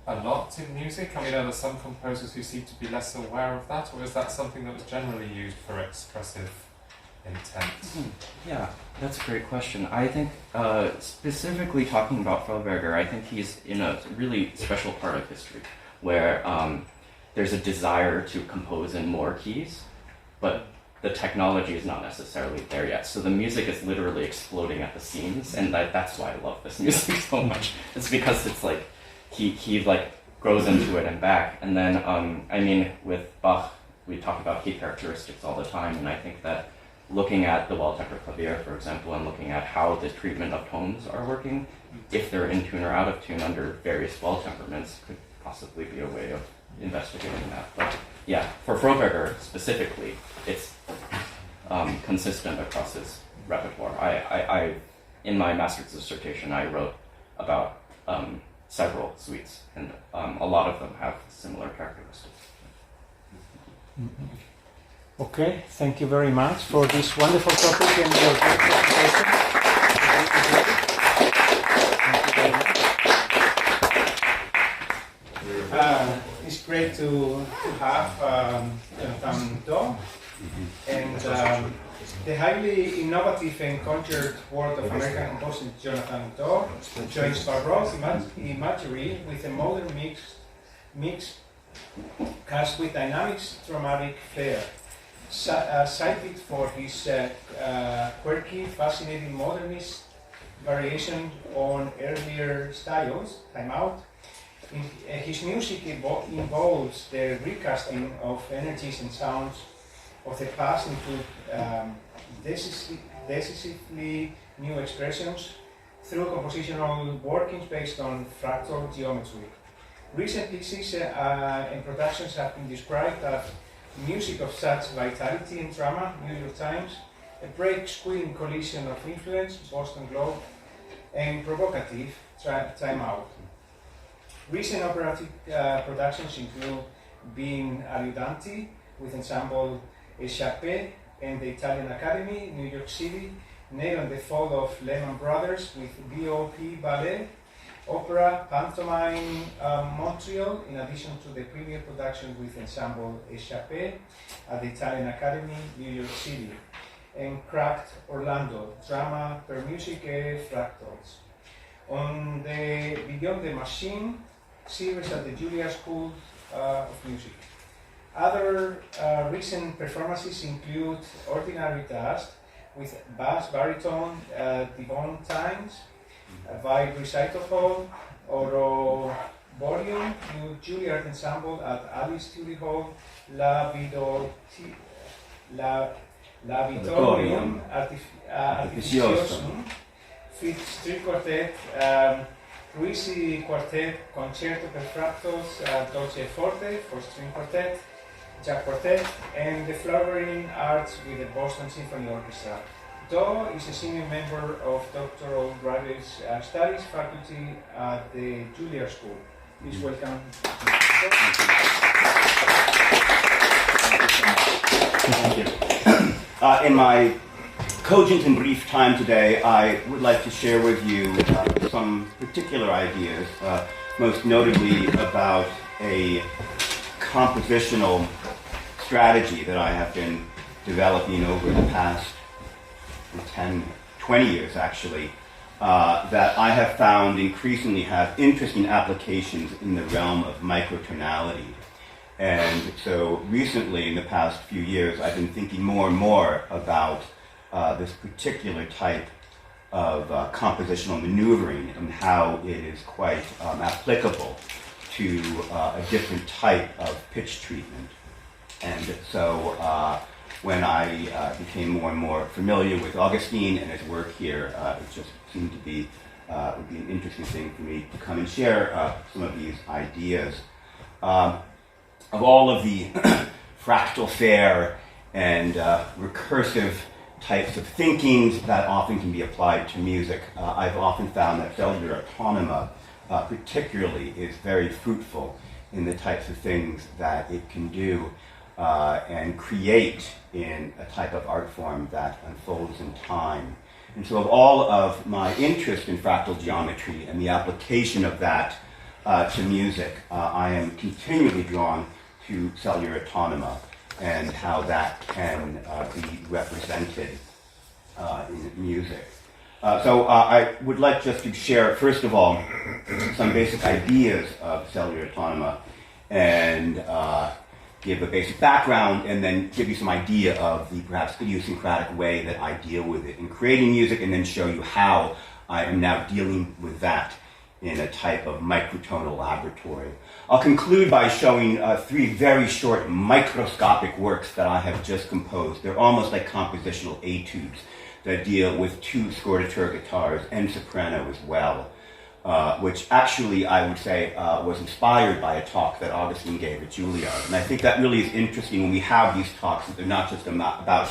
a lot in music? I mean, are there some composers who seem to be less aware of that, or is that something that was generally used for expressive intent? Yeah, that's a great question. I think, specifically talking about Froberger, I think he's in a really special part of history where there's a desire to compose in more keys, but the technology is not necessarily there yet. So the music is literally exploding at the seams, and that's why I love this music so much. It's because it's like he like grows into it and back. And then with Bach, we talk about key characteristics all the time, and I think that looking at the Waldtemper-Klavier, for example, and looking at how the treatment of tones are working, if they're in tune or out of tune under various Wald temperaments, could possibly be a way of investigating that. But yeah, for Froberger specifically, it's consistent across his repertoire. I in my master's dissertation, I wrote about several suites, and a lot of them have similar characteristics. Okay, thank you very much for this wonderful topic and your great presentation. It's great to have Jonathan Dawe and the highly innovative and conjured work of American composer Jonathan Dawe joins baroque imagery with a modern mix cast with dynamics dramatic flair. Cited for his quirky, fascinating modernist variation on earlier styles, Time Out. His music involves the recasting of energies and sounds of the past into decisively new expressions through compositional workings based on fractal geometry. Recent pieces and productions have been described as music of such vitality and drama, New York Times, a break-squealing collision of influence, Boston Globe, and provocative, Time Out. Recent operatic productions include Being Aiutanti with ensemble Échappée and the Italian Academy, New York City, Nail on the Fall of Lehman Brothers with BOP Ballet, Opera, Pantomime Montreal, in addition to the premiere production with ensemble Échappée at the Italian Academy, New York City, and Cracked Orlando, Drama per Music e Fractals. On the Beyond the Machine series at the Juilliard School of Music. Other recent performances include Ordinary Dust with bass baritone Devon Times, Vibe Recital Hall, Oroborium, New Juilliard Ensemble at Alice Studio Hall, La Vitorium Artificiosum, Fifth String Quartet, Ruisi Quartet, Concerto per Fractals, Dolce Forte for String Quartet, Jack Quartet, and the Flowering Arts with the Boston Symphony Orchestra. Dawe is a senior member of Doctoral Graduate Studies faculty at the Juilliard School. Please welcome. Thank you. In my cogent and brief time today, I would like to share with you some particular ideas, most notably about a compositional strategy that I have been developing over the past 10, 20 years actually, that I have found increasingly have interesting applications in the realm of microtonality. And so recently, in the past few years, I've been thinking more and more about this particular type of compositional maneuvering and how it is quite applicable to a different type of pitch treatment. And so when I became more and more familiar with Augustine and his work here, it just seemed to be would be an interesting thing for me to come and share some of these ideas. Of all of the fractal fair and recursive types of thinkings that often can be applied to music, I've often found that cellular autonoma particularly is very fruitful in the types of things that it can do and create in a type of art form that unfolds in time. And so of all of my interest in fractal geometry and the application of that to music, I am continually drawn to cellular autonoma and how that can be represented in music. So I would like just to share, first of all, some basic ideas of cellular autonoma and give a basic background and then give you some idea of the perhaps idiosyncratic way that I deal with it in creating music, and then show you how I am now dealing with that in a type of microtonal laboratory. I'll conclude by showing three very short microscopic works that I have just composed. They're almost like compositional etudes that deal with two Scordatura guitars and soprano as well, which actually I would say was inspired by a talk that Augustine gave at Juilliard. And I think that really is interesting when we have these talks, that they're not just about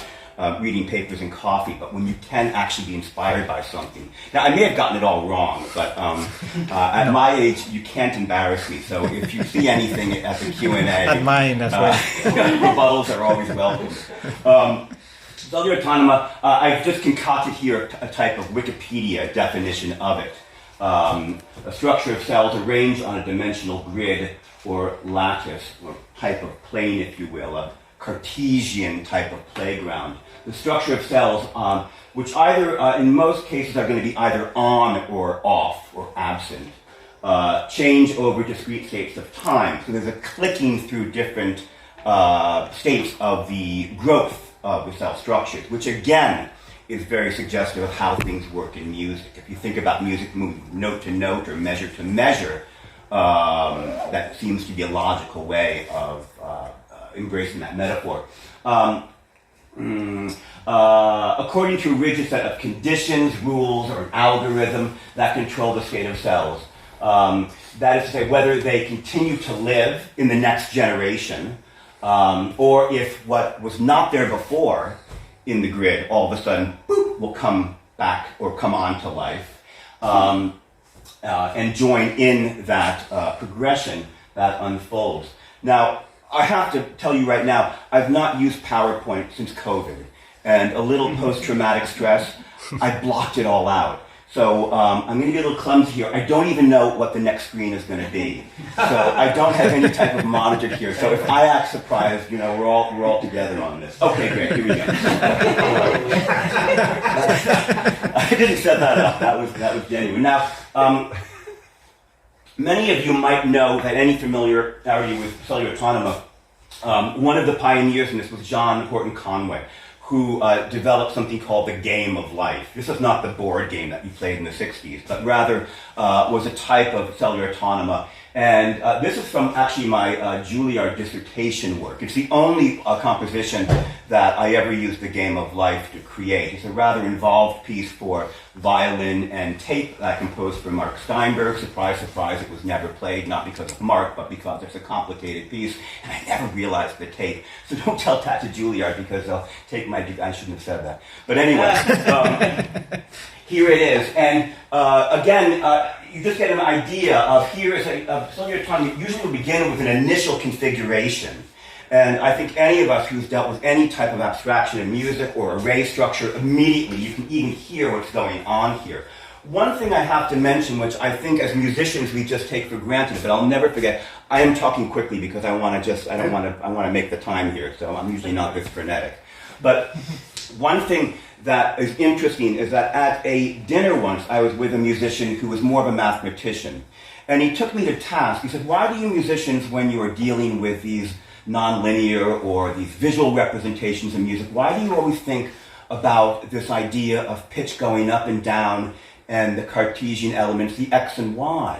reading papers and coffee, but when you can actually be inspired by something. Now, I may have gotten it all wrong, but at my age, you can't embarrass me. So if you see anything at the Q&A... At mine as well. Rebuttals are always welcome. Cellular autonoma, I've just concocted here a type of Wikipedia definition of it. A structure of cells arranged on a dimensional grid or lattice, or type of plane, if you will, a Cartesian type of playground. The structure of cells, which either, in most cases, are going to be either on or off or absent, change over discrete states of time. So there's a clicking through different states of the growth of the cell structures, which again is very suggestive of how things work in music. If you think about music moving note to note or measure to measure, that seems to be a logical way of embracing that metaphor. According to a rigid set of conditions, rules, or an algorithm that control the state of cells. That is to say, whether they continue to live in the next generation, or if what was not there before in the grid all of a sudden boop, will come back or come on to life and join in that progression that unfolds. Now, I have to tell you right now, I've not used PowerPoint since COVID, and a little post-traumatic stress, I blocked it all out. So I'm going to be a little clumsy here. I don't even know what the next screen is going to be. So I don't have any type of monitor here. So if I act surprised, you know, we're all together on this. Okay, great. Here we go. I didn't set that up. That was genuine. Now, many of you might know that any familiarity with cellular autonoma, one of the pioneers in this was John Horton Conway, who developed something called the game of life. This is not the board game that you played in the 60s, but rather was a type of cellular autonoma. And this is from actually my Juilliard dissertation work. It's the only composition that I ever used the game of life to create. It's a rather involved piece for violin and tape that I composed for Mark Steinberg. Surprise, surprise, it was never played, not because of Mark, but because it's a complicated piece, and I never realized the tape. So don't tell that to Juilliard, because they'll take my... I shouldn't have said that. But anyway, here it is. And again, you just get an idea of here is a cellular autonoma. Usually will begin with an initial configuration. And I think any of us who's dealt with any type of abstraction in music or array structure, immediately you can even hear what's going on here. One thing I have to mention, which I think as musicians we just take for granted, but I'll never forget, I am talking quickly because I want to make the time here, so I'm usually not this frenetic. But one thing that is interesting is that at a dinner once, I was with a musician who was more of a mathematician. And he took me to task. He said, why do you musicians, when you are dealing with these nonlinear or these visual representations in music, why do you always think about this idea of pitch going up and down and the Cartesian elements, the x and y.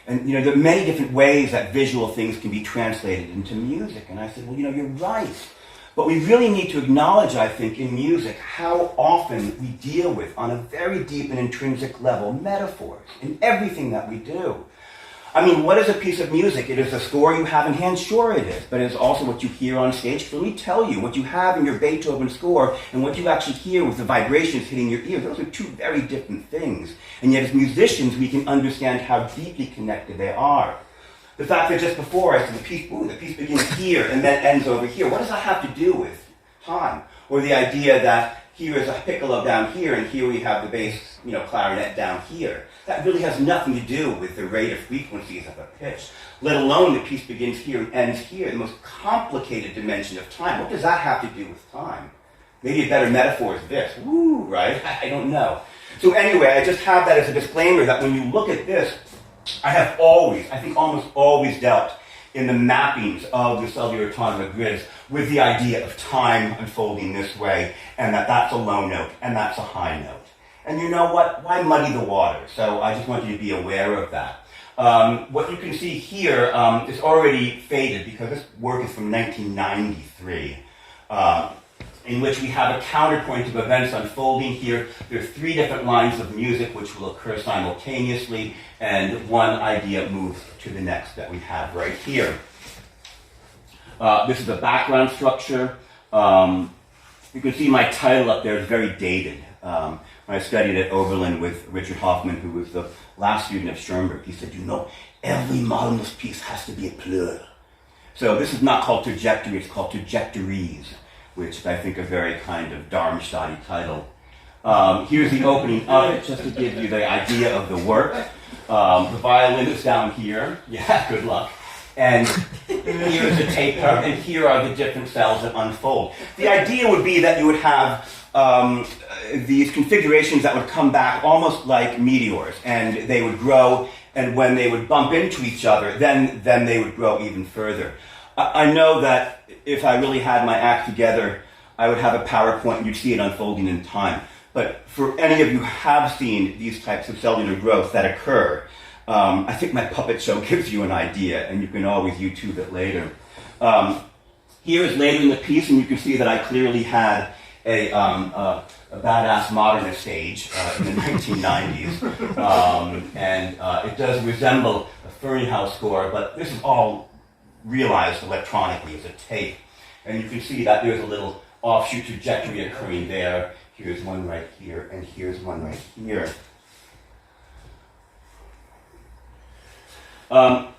And, there are many different ways that visual things can be translated into music. And I said, well, you're right. But we really need to acknowledge, I think, in music, how often we deal with, on a very deep and intrinsic level, metaphors in everything that we do. I mean, what is a piece of music? It is the score you have in hand, sure it is, but it is also what you hear on stage. Let me tell you, what you have in your Beethoven score and what you actually hear with the vibrations hitting your ears, those are two very different things. And yet as musicians, we can understand how deeply connected they are. The fact that just before I said the piece begins here and then ends over here, what does that have to do with time? Or the idea that here is a piccolo down here and here we have the bass, clarinet down here. That really has nothing to do with the rate of frequencies of a pitch, let alone the piece begins here and ends here, the most complicated dimension of time. What does that have to do with time? Maybe a better metaphor is this. Woo, right? I don't know. So anyway, I just have that as a disclaimer that when you look at this, I have always, I think almost always dealt in the mappings of the cellular autonoma grids with the idea of time unfolding this way, and that's a low note, and that's a high note. And you know what? Why muddy the water? So I just want you to be aware of that. What you can see here is already faded because this work is from 1993, in which we have a counterpoint of events unfolding here. There are 3 different lines of music which will occur simultaneously, and one idea moves to the next that we have right here. This is the background structure. You can see my title up there is very dated. When I studied at Oberlin with Richard Hoffman, who was the last student of Schoenberg, he said, every modernist piece has to be a pleur. So this is not called trajectory, it's called trajectories, which I think a very kind of Darmstadt title. Here's the opening of it, just to give you the idea of the work. The violin is down here. Yeah, good luck. And here's the taper, and here are the different cells that unfold. The idea would be that you would have these configurations that would come back almost like meteors, and they would grow, and when they would bump into each other, then they would grow even further. I know that if I really had my act together, I would have a PowerPoint and you'd see it unfolding in time. But for any of you who have seen these types of cellular growth that occur, I think my puppet show gives you an idea, and you can always YouTube it later. Here is later in the piece, and you can see that I clearly had a badass modernist stage in the 1990s, and it does resemble a Ferneyhough score, but this is all realized electronically as a tape, and you can see that there's a little offshoot trajectory occurring there. Here's one right here, and here's one right here. From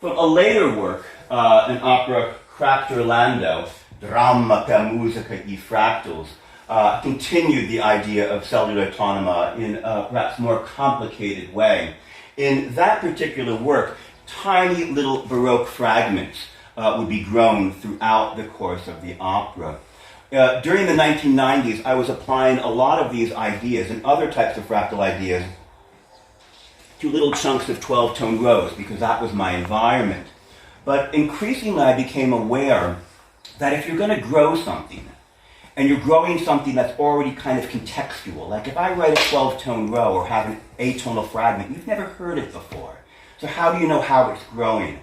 a later work, an opera Krafterlando, Dramma per musica e fractals, continued the idea of cellular autonoma in a perhaps more complicated way. In that particular work, tiny little Baroque fragments would be grown throughout the course of the opera. During the 1990s, I was applying a lot of these ideas and other types of fractal ideas to little chunks of 12-tone rows because that was my environment. But increasingly I became aware that if you're going to grow something, and you're growing something that's already kind of contextual, like if I write a 12-tone row or have an atonal fragment, you've never heard it before. So how do you know how it's growing?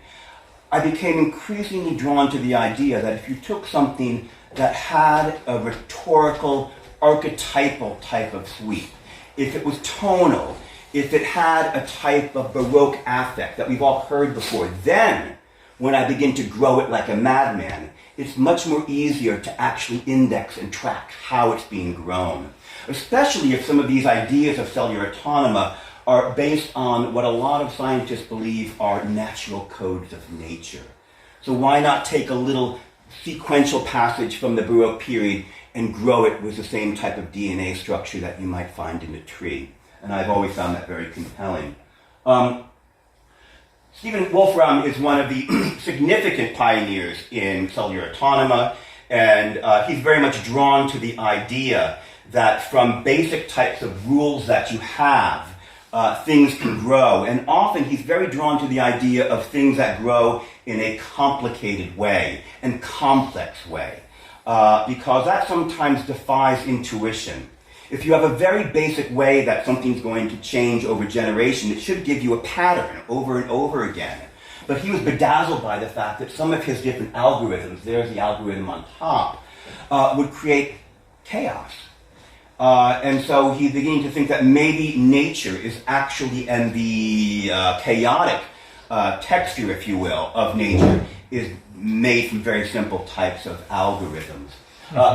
I became increasingly drawn to the idea that if you took something that had a rhetorical, archetypal type of sweep, if it was tonal, if it had a type of Baroque affect that we've all heard before, then when I begin to grow it like a madman, it's much more easier to actually index and track how it's being grown. Especially if some of these ideas of cellular autonoma are based on what a lot of scientists believe are natural codes of nature. So why not take a little sequential passage from the Baroque period and grow it with the same type of DNA structure that you might find in a tree? And I've always found that very compelling. Stephen Wolfram is one of the significant pioneers in cellular autonoma, and he's very much drawn to the idea that from basic types of rules that you have, things can grow. And often he's very drawn to the idea of things that grow in a complicated way and complex way. because that sometimes defies intuition. If you have a very basic way that something's going to change over generation, it should give you a pattern over and over again. But he was bedazzled by the fact that some of his different algorithms, there's the algorithm on top, would create chaos. And so he's beginning to think that maybe nature is actually, and the chaotic texture, if you will, of nature is made from very simple types of algorithms.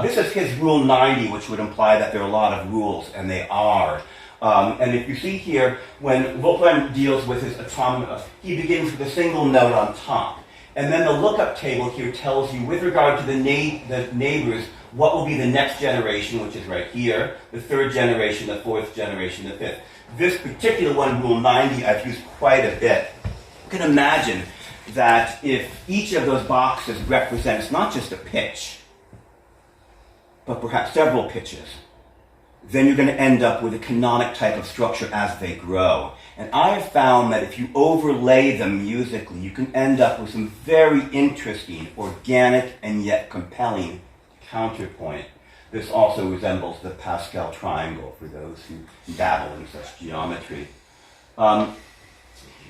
This is his Rule 90, which would imply that there are a lot of rules, and they are. And if you see here, when Wolfram deals with his automata, he begins with a single note on top. And then the lookup table here tells you, with regard to the neighbors, what will be the next generation, which is right here, the third generation, the fourth generation, the fifth. This particular one, Rule 90, I've used quite a bit. You can imagine that if each of those boxes represents not just a pitch, but perhaps several pitches, then you're going to end up with a canonic type of structure as they grow. And I have found that if you overlay them musically, you can end up with some very interesting, organic, and yet compelling counterpoint. This also resembles the Pascal triangle for those who dabble in such geometry.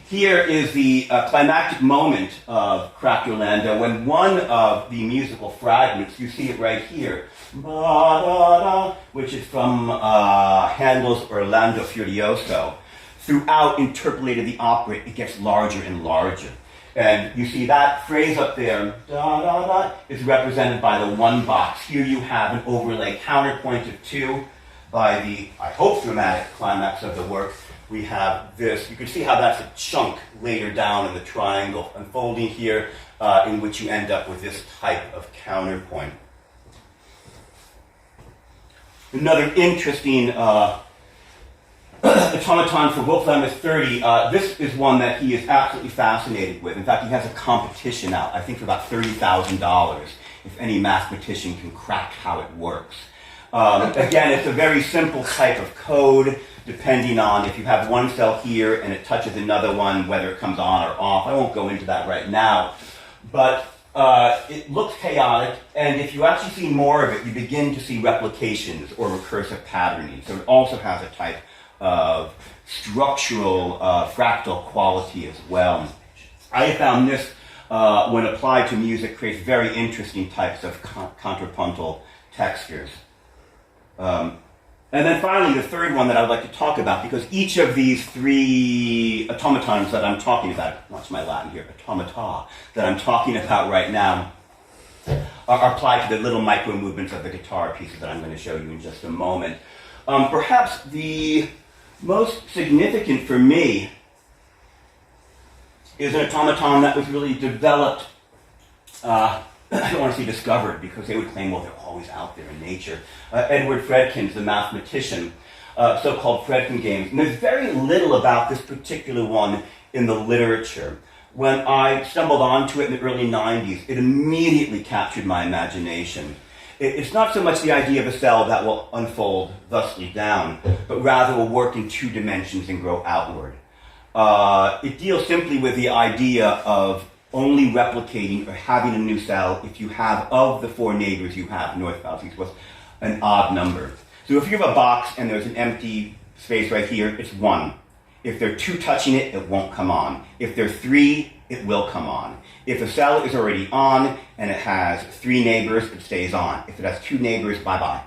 Here is the climactic moment of Crackulando when one of the musical fragments, you see it right here, which is from Handel's Orlando Furioso, throughout interpolated the opera, it gets larger and larger. And you see that phrase up there, is represented by the one box. Here you have an overlay counterpoint of 2 by the, I hope, dramatic climax of the work. We have this. You can see how that's a chunk later down in the triangle unfolding here, in which you end up with this type of counterpoint. Another interesting automaton for Wolfram is 30. This is one that he is absolutely fascinated with. In fact, he has a competition out, I think for about $30,000, if any mathematician can crack how it works. Again, it's a very simple type of code, depending on if you have one cell here and it touches another one, whether it comes on or off. I won't go into that right now. But it looks chaotic, and if you actually see more of it, you begin to see replications or recursive patterning. So it also has a type of structural fractal quality as well. I found this, when applied to music, creates very interesting types of contrapuntal textures. And then finally, the third one that I would like to talk about, because each of these 3 automatons that I'm talking about, watch my Latin here, automata, that I'm talking about right now, are applied to the little micro movements of the guitar pieces that I'm going to show you in just a moment. Perhaps the most significant for me is an automaton that was really developed, I don't want to say discovered, because they would claim, well, they're always out there in nature. Edward Fredkin's the mathematician, so-called Fredkin games. And there's very little about this particular one in the literature. When I stumbled onto it in the early 90s, it immediately captured my imagination. It's not so much the idea of a cell that will unfold thusly down, but rather will work in 2 dimensions and grow outward. It deals simply with the idea of only replicating or having a new cell if you have, of the 4 neighbors you have, north, south, east, west, an odd number. So if you have a box and there's an empty space right here, it's 1. If there are 2 touching it, it won't come on. If there are 3, it will come on. If a cell is already on and it has 3 neighbors, it stays on. If it has 2 neighbors, bye-bye.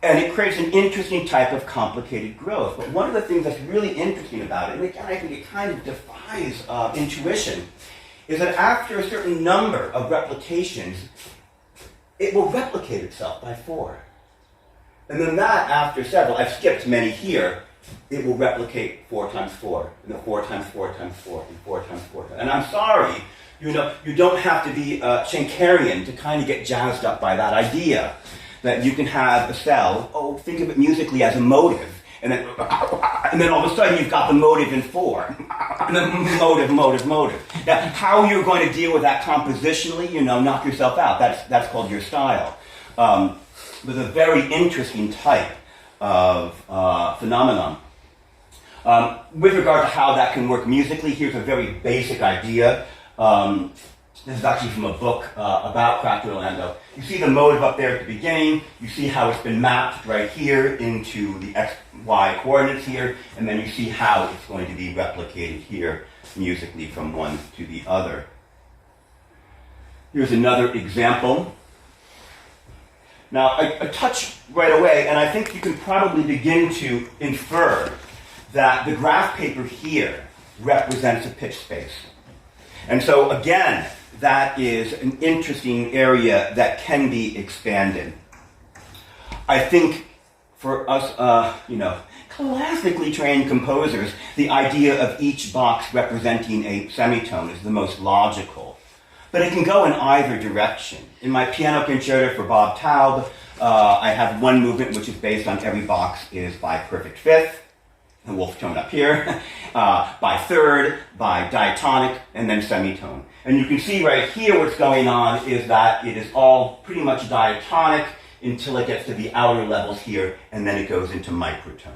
And it creates an interesting type of complicated growth. But one of the things that's really interesting about it, and again, I think it kind of defies intuition, is that after a certain number of replications, it will replicate itself by 4. And then that, after several, I've skipped many here, it will replicate 4 times 4, and then 4 times 4 times 4, and 4 times 4 times. And I'm sorry, you don't have to be Schenkerian to kind of get jazzed up by that idea that you can have a cell, think of it musically as a motive, and then all of a sudden you've got the motive in 4, and then motive. Now, how you're going to deal with that compositionally, knock yourself out. That's called your style. With a very interesting type of phenomenon. With regard to how that can work musically, here's a very basic idea. This is actually from a book about Cracked Orlando. You see the motive up there at the beginning. You see how it's been mapped right here into the x, y coordinates here. And then you see how it's going to be replicated here musically from one to the other. Here's another example. Now, I touch right away, and I think you can probably begin to infer that the graph paper here represents a pitch space. And so, again, that is an interesting area that can be expanded. I think for us, classically trained composers, the idea of each box representing a semitone is the most logical. But it can go in either direction. In my piano concerto for Bob Taub, I have one movement which is based on every box is by perfect fifth, the wolf tone up here, by third, by diatonic, and then semitone. And you can see right here what's going on is that it is all pretty much diatonic until it gets to the outer levels here, and then it goes into microtones.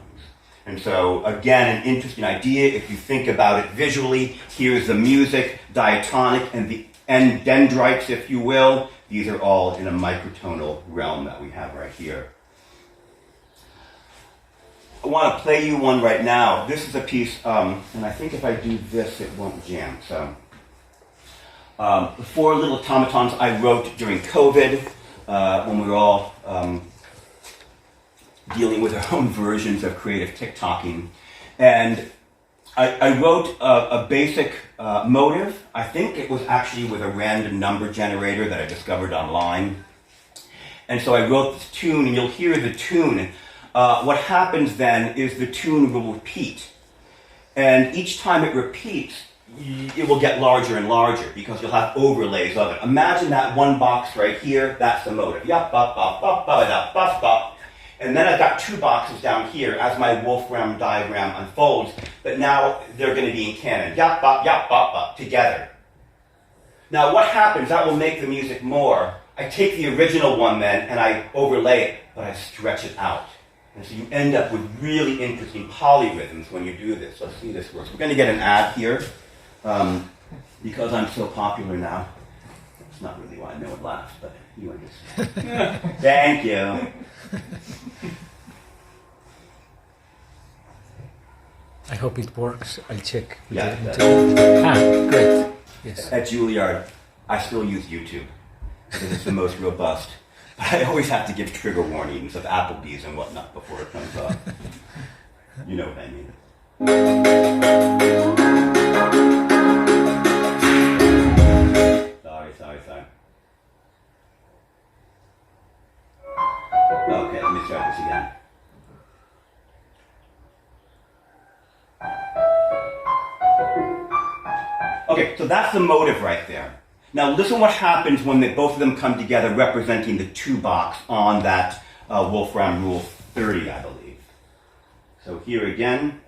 And so, again, an interesting idea. If you think about it visually, here's the music, diatonic, and the end dendrites, if you will. These are all in a microtonal realm that we have right here. I want to play you one right now. This is a piece, and I think if I do this, it won't jam. So, the 4 little automatons I wrote during COVID, when we were all dealing with our own versions of creative TikToking. And I wrote a basic motive. I think it was actually with a random number generator that I discovered online. And so I wrote this tune, and you'll hear the tune. What happens then is the tune will repeat. And each time it repeats, it will get larger and larger because you'll have overlays of it. Imagine that one box right here, that's the motive. Yup, bop, bop, bop, bop, bop, bop, bop. And then I've got 2 boxes down here as my Wolfram diagram unfolds, but now they're going to be in canon. Yup, bop, bop, together. Now what happens, that will make the music more. I take the original one then and I overlay it, but I stretch it out. And so you end up with really interesting polyrhythms when you do this. Let's see this works. We're going to get an ad here. Because I'm so popular now. It's not really why no one laughs, but you understand. Thank you. I hope it works. I'll check. Yeah. Great. Yes. At Juilliard, I still use YouTube because it's the most robust. But I always have to give trigger warnings of Applebee's and whatnot before it comes up. You know what I mean. Sorry. Okay, let me start this again. Okay, so that's the motive right there. Now listen what happens when both of them come together representing the 2 box on that Wolfram Rule 30, I believe. So here again.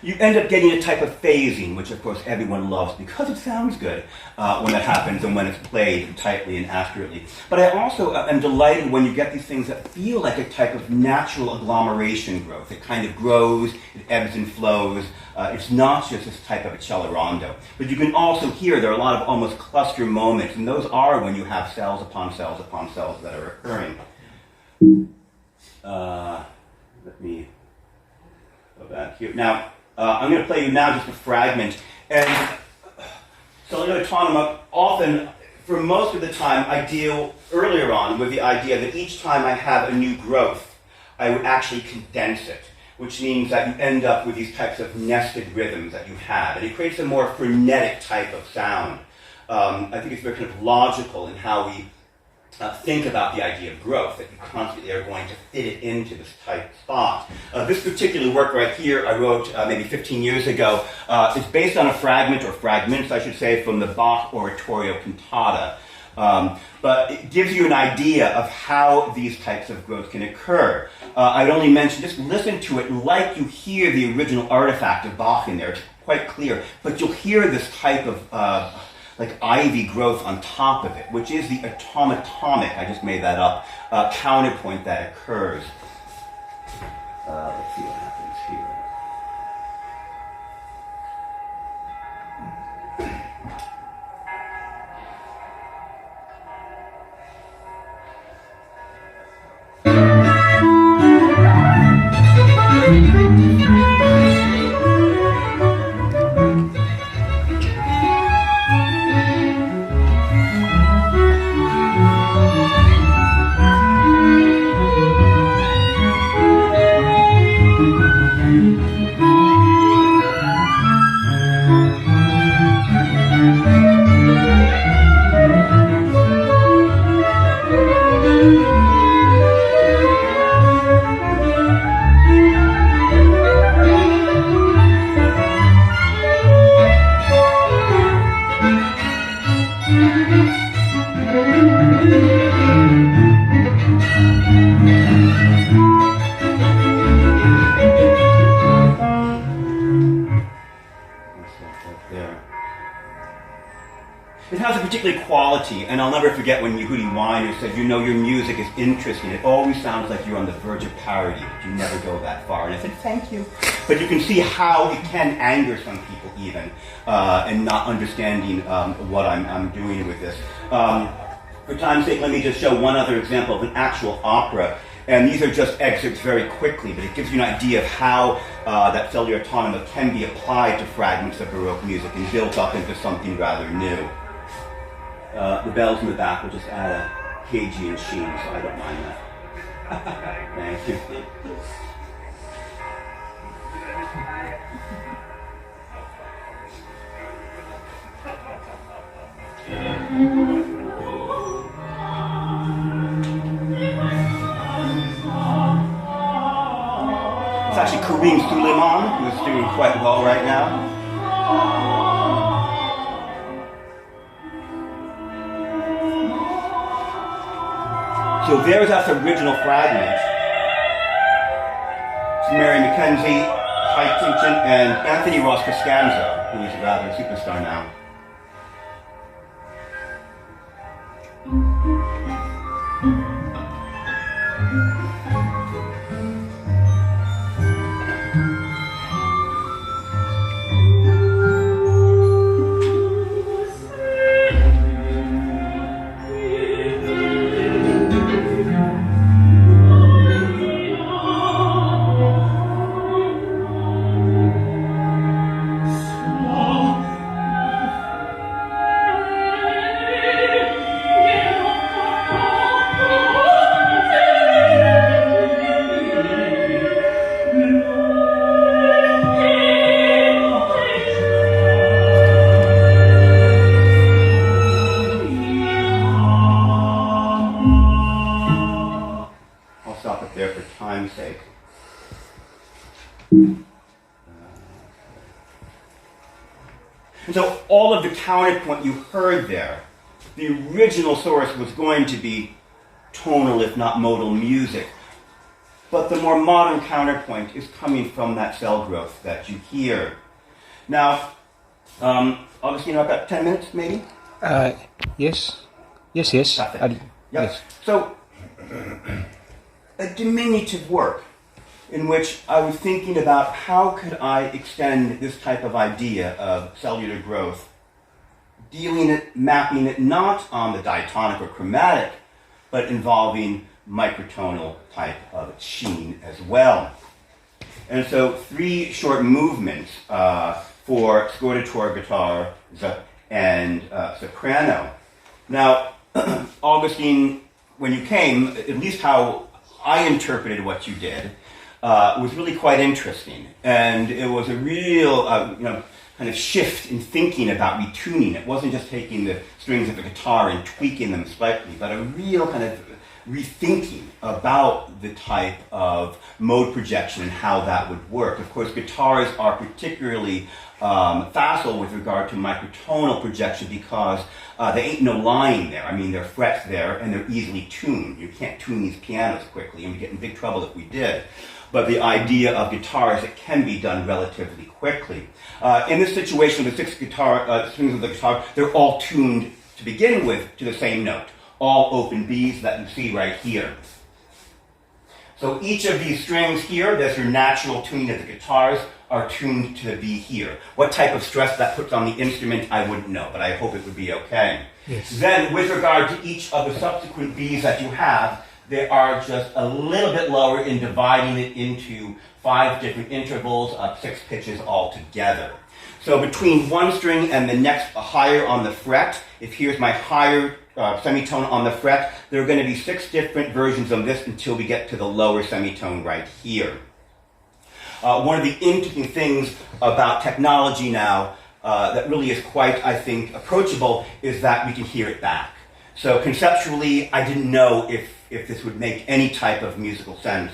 You end up getting a type of phasing, which of course everyone loves because it sounds good when it happens and when it's played tightly and accurately. But I also am delighted when you get these things that feel like a type of natural agglomeration growth. It kind of grows, it ebbs and flows. It's not just this type of accelerando. But you can also hear there are a lot of almost cluster moments, and those are when you have cells upon cells upon cells that are occurring. Let me go back here. Now, I'm going to play you now just a fragment. And Cellular Automata, often, for most of the time, I deal earlier on with the idea that each time I have a new growth, I would actually condense it. which means that you end up with these types of nested rhythms that you have. And it creates a more frenetic type of sound. I think it's very kind of logical in how we think about the idea of growth, that you constantly are going to fit it into this tight spot. This particular work right here I wrote maybe 15 years ago. It's based on a fragment, or fragments I should say, from the Bach Oratorio Cantata. But it gives you an idea of how these types of growth can occur. I'd only mention, just listen to it like you hear the original artifact of Bach in there. It's quite clear. But you'll hear this type of like ivy growth on top of it, which is the automatomic, I just made that up, counterpoint that occurs. Let's see what happens here. Quality, and I'll never forget when Yehudi Weiner said, you know, your music is interesting. It always sounds like you're on the verge of parody, but you never go that far. And I said, thank you. But you can see how it can anger some people even, and not understanding what I'm doing with this. For time's sake, let me just show one other example of an actual opera. And these are just excerpts very quickly, but it gives you an idea of how that cellular automata can be applied to fragments of Baroque music and built up into something rather new. The bells in the back will just add a Cajun sheen, so I don't mind that. Thank you. It's actually Kareem Suleiman, who's doing quite well right now. So there's that original fragment. It's Mary Mackenzie, High Tinchin, and Anthony Ross Costanzo, who is rather a superstar now. And so all of the counterpoint you heard there, the original source was going to be tonal, if not modal music. But the more modern counterpoint is coming from that cell growth that you hear. Now, Augustine, I've got 10 minutes, maybe? Yes. Yes. Yes. So, a diminutive work in which I was thinking about how could I extend this type of idea of cellular growth, dealing it, mapping it not on the diatonic or chromatic, but involving microtonal type of sheen as well. And so 3 short movements for Scordatura guitar and soprano. Now, Augustine, when you came, at least how I interpreted what you did, was really quite interesting. And it was a real, kind of shift in thinking about retuning. It wasn't just taking the strings of the guitar and tweaking them slightly, but a real kind of rethinking about the type of mode projection and how that would work. Of course, guitars are particularly facile with regard to microtonal projection because there ain't no line there. I mean, there are frets there and they're easily tuned. You can't tune these pianos quickly, and we'd get in big trouble if we did. But the idea of guitars, it can be done relatively quickly. In this situation, the 6 strings of the guitar, they're all tuned to begin with to the same note. All open Bs that you see right here. So each of these strings here, that's your natural tuning of the guitars, are tuned to the B here. What type of stress that puts on the instrument, I wouldn't know, but I hope it would be okay. Yes. Then, with regard to each of the subsequent Bs that you have, they are just a little bit lower in dividing it into 5 different intervals of 6 pitches altogether. So between one string and the next higher on the fret, if here's my higher semitone on the fret, there are going to be 6 different versions of this until we get to the lower semitone right here. One of the interesting things about technology now that really is quite, I think, approachable is that we can hear it back. So conceptually, I didn't know if this would make any type of musical sense,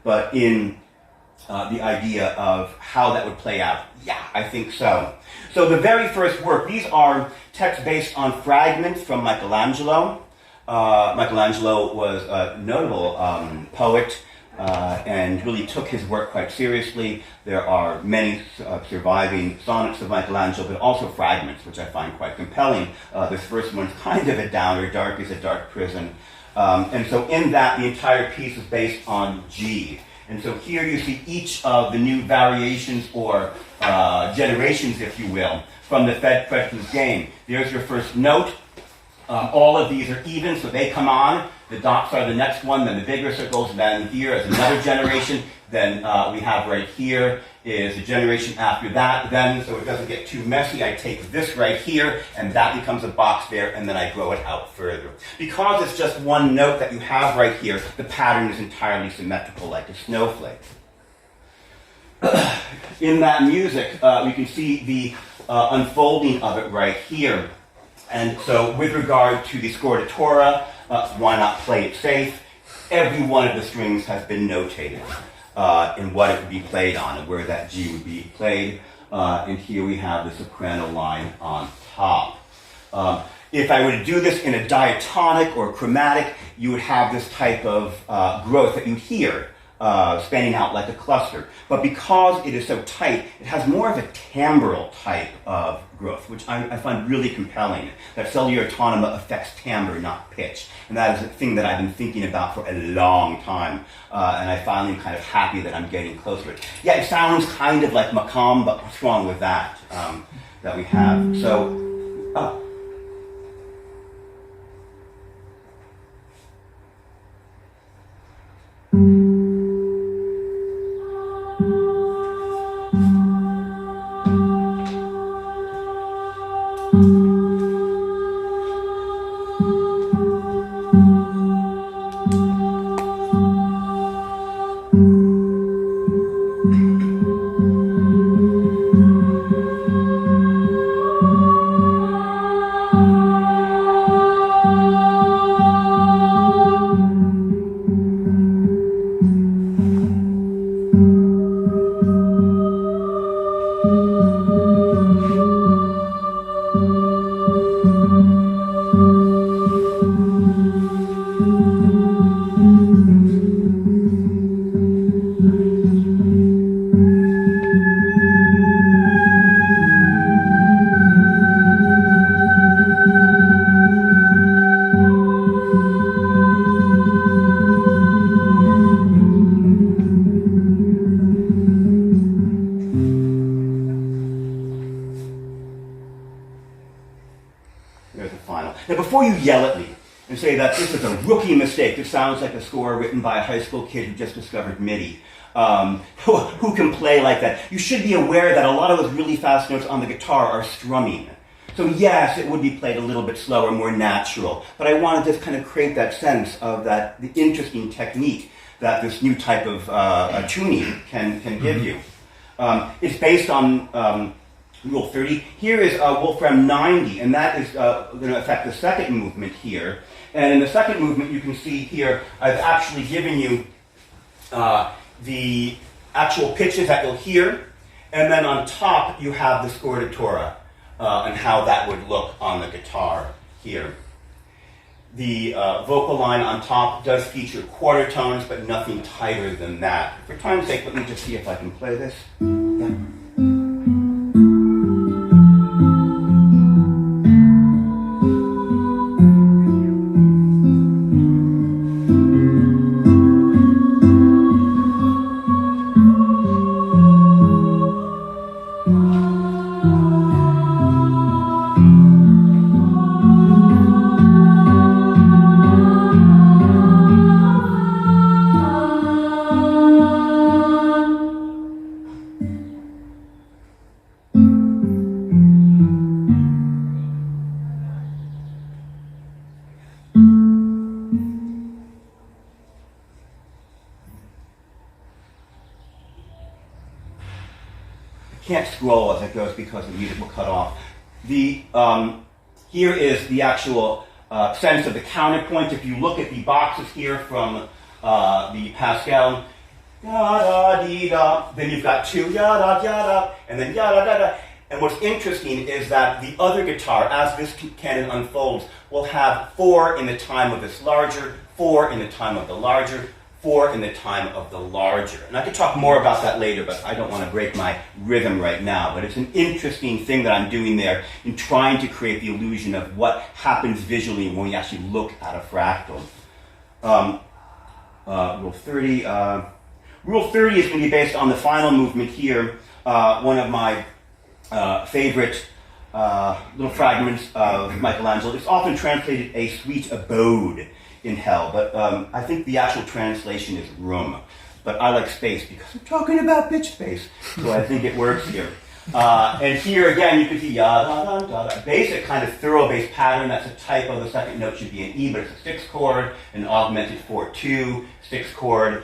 but in the idea of how that would play out, yeah, I think so. So the very first work, these are texts based on fragments from Michelangelo. Michelangelo was a notable poet and really took his work quite seriously. There are many surviving sonnets of Michelangelo, but also fragments, which I find quite compelling. This first one's kind of a downer, dark is a dark prison. And so in that, the entire piece is based on G. And so here you see each of the new variations or generations, if you will, from the Fredkin's game. There's your first note. All of these are even, so they come on. The dots are the next one, then the bigger circles, then here is another generation. Then we have right here is a generation after that. Then, so it doesn't get too messy, I take this right here, and that becomes a box there, and then I grow it out further. Because it's just one note that you have right here, the pattern is entirely symmetrical, like a snowflake. In that music, we can see the unfolding of it right here. And so with regard to the Scordatura, why not play it safe? Every one of the strings has been notated in what it would be played on and where that G would be played. And here we have the soprano line on top. If I were to do this in a diatonic or chromatic, you would have this type of growth that you hear spanning out like a cluster. But because it is so tight, it has more of a timbral type of growth, which I find really compelling. That cellular autonoma affects timbre, not pitch. And that is a thing that I've been thinking about for a long time. And I finally am kind of happy that I'm getting closer to it. Yeah, it sounds kind of like Macam, but what's wrong with that that we have? So, before you yell at me and say that this is a rookie mistake, this sounds like a score written by a high school kid who just discovered MIDI, who can play like that, you should be aware that a lot of those really fast notes on the guitar are strumming. So yes, it would be played a little bit slower, more natural, but I wanted to kind of create that sense of that, the interesting technique that this new type of tuning can give you. It's based on Rule 30. Here is Wolfram 90, and that is going to affect the second movement here. And in the second movement, you can see here, I've actually given you the actual pitches that you'll hear, and then on top you have the Scordatura and how that would look on the guitar here. The vocal line on top does feature quarter tones, but nothing tighter than that. For time's sake, let me just see if I can play this. Yeah. Can't scroll as it goes because the music will cut off. Here is the actual sense of the counterpoint. If you look at the boxes here from the Pascal, da-da-dee-da, then you've got two yada-yada, and then yada-da-da. And what's interesting is that the other guitar, as this canon unfolds, will have 4 in the time of this larger, 4 in the time of the larger, 4 in the time of the larger. And I could talk more about that later, but I don't want to break my rhythm right now. But it's an interesting thing that I'm doing there in trying to create the illusion of what happens visually when we actually look at a fractal. Rule 30. Rule 30 is going to be based on the final movement here, one of my favorite little fragments of Michelangelo. It's often translated a sweet abode in hell, but I think the actual translation is room. But I like space because I'm talking about pitch space, so I think it works here. And here again, you can see yada-da-da-da, basic kind of thorough bass pattern. That's a type of the second note should be an E, but it's a 6 chord, an augmented 4/2, 6 chord.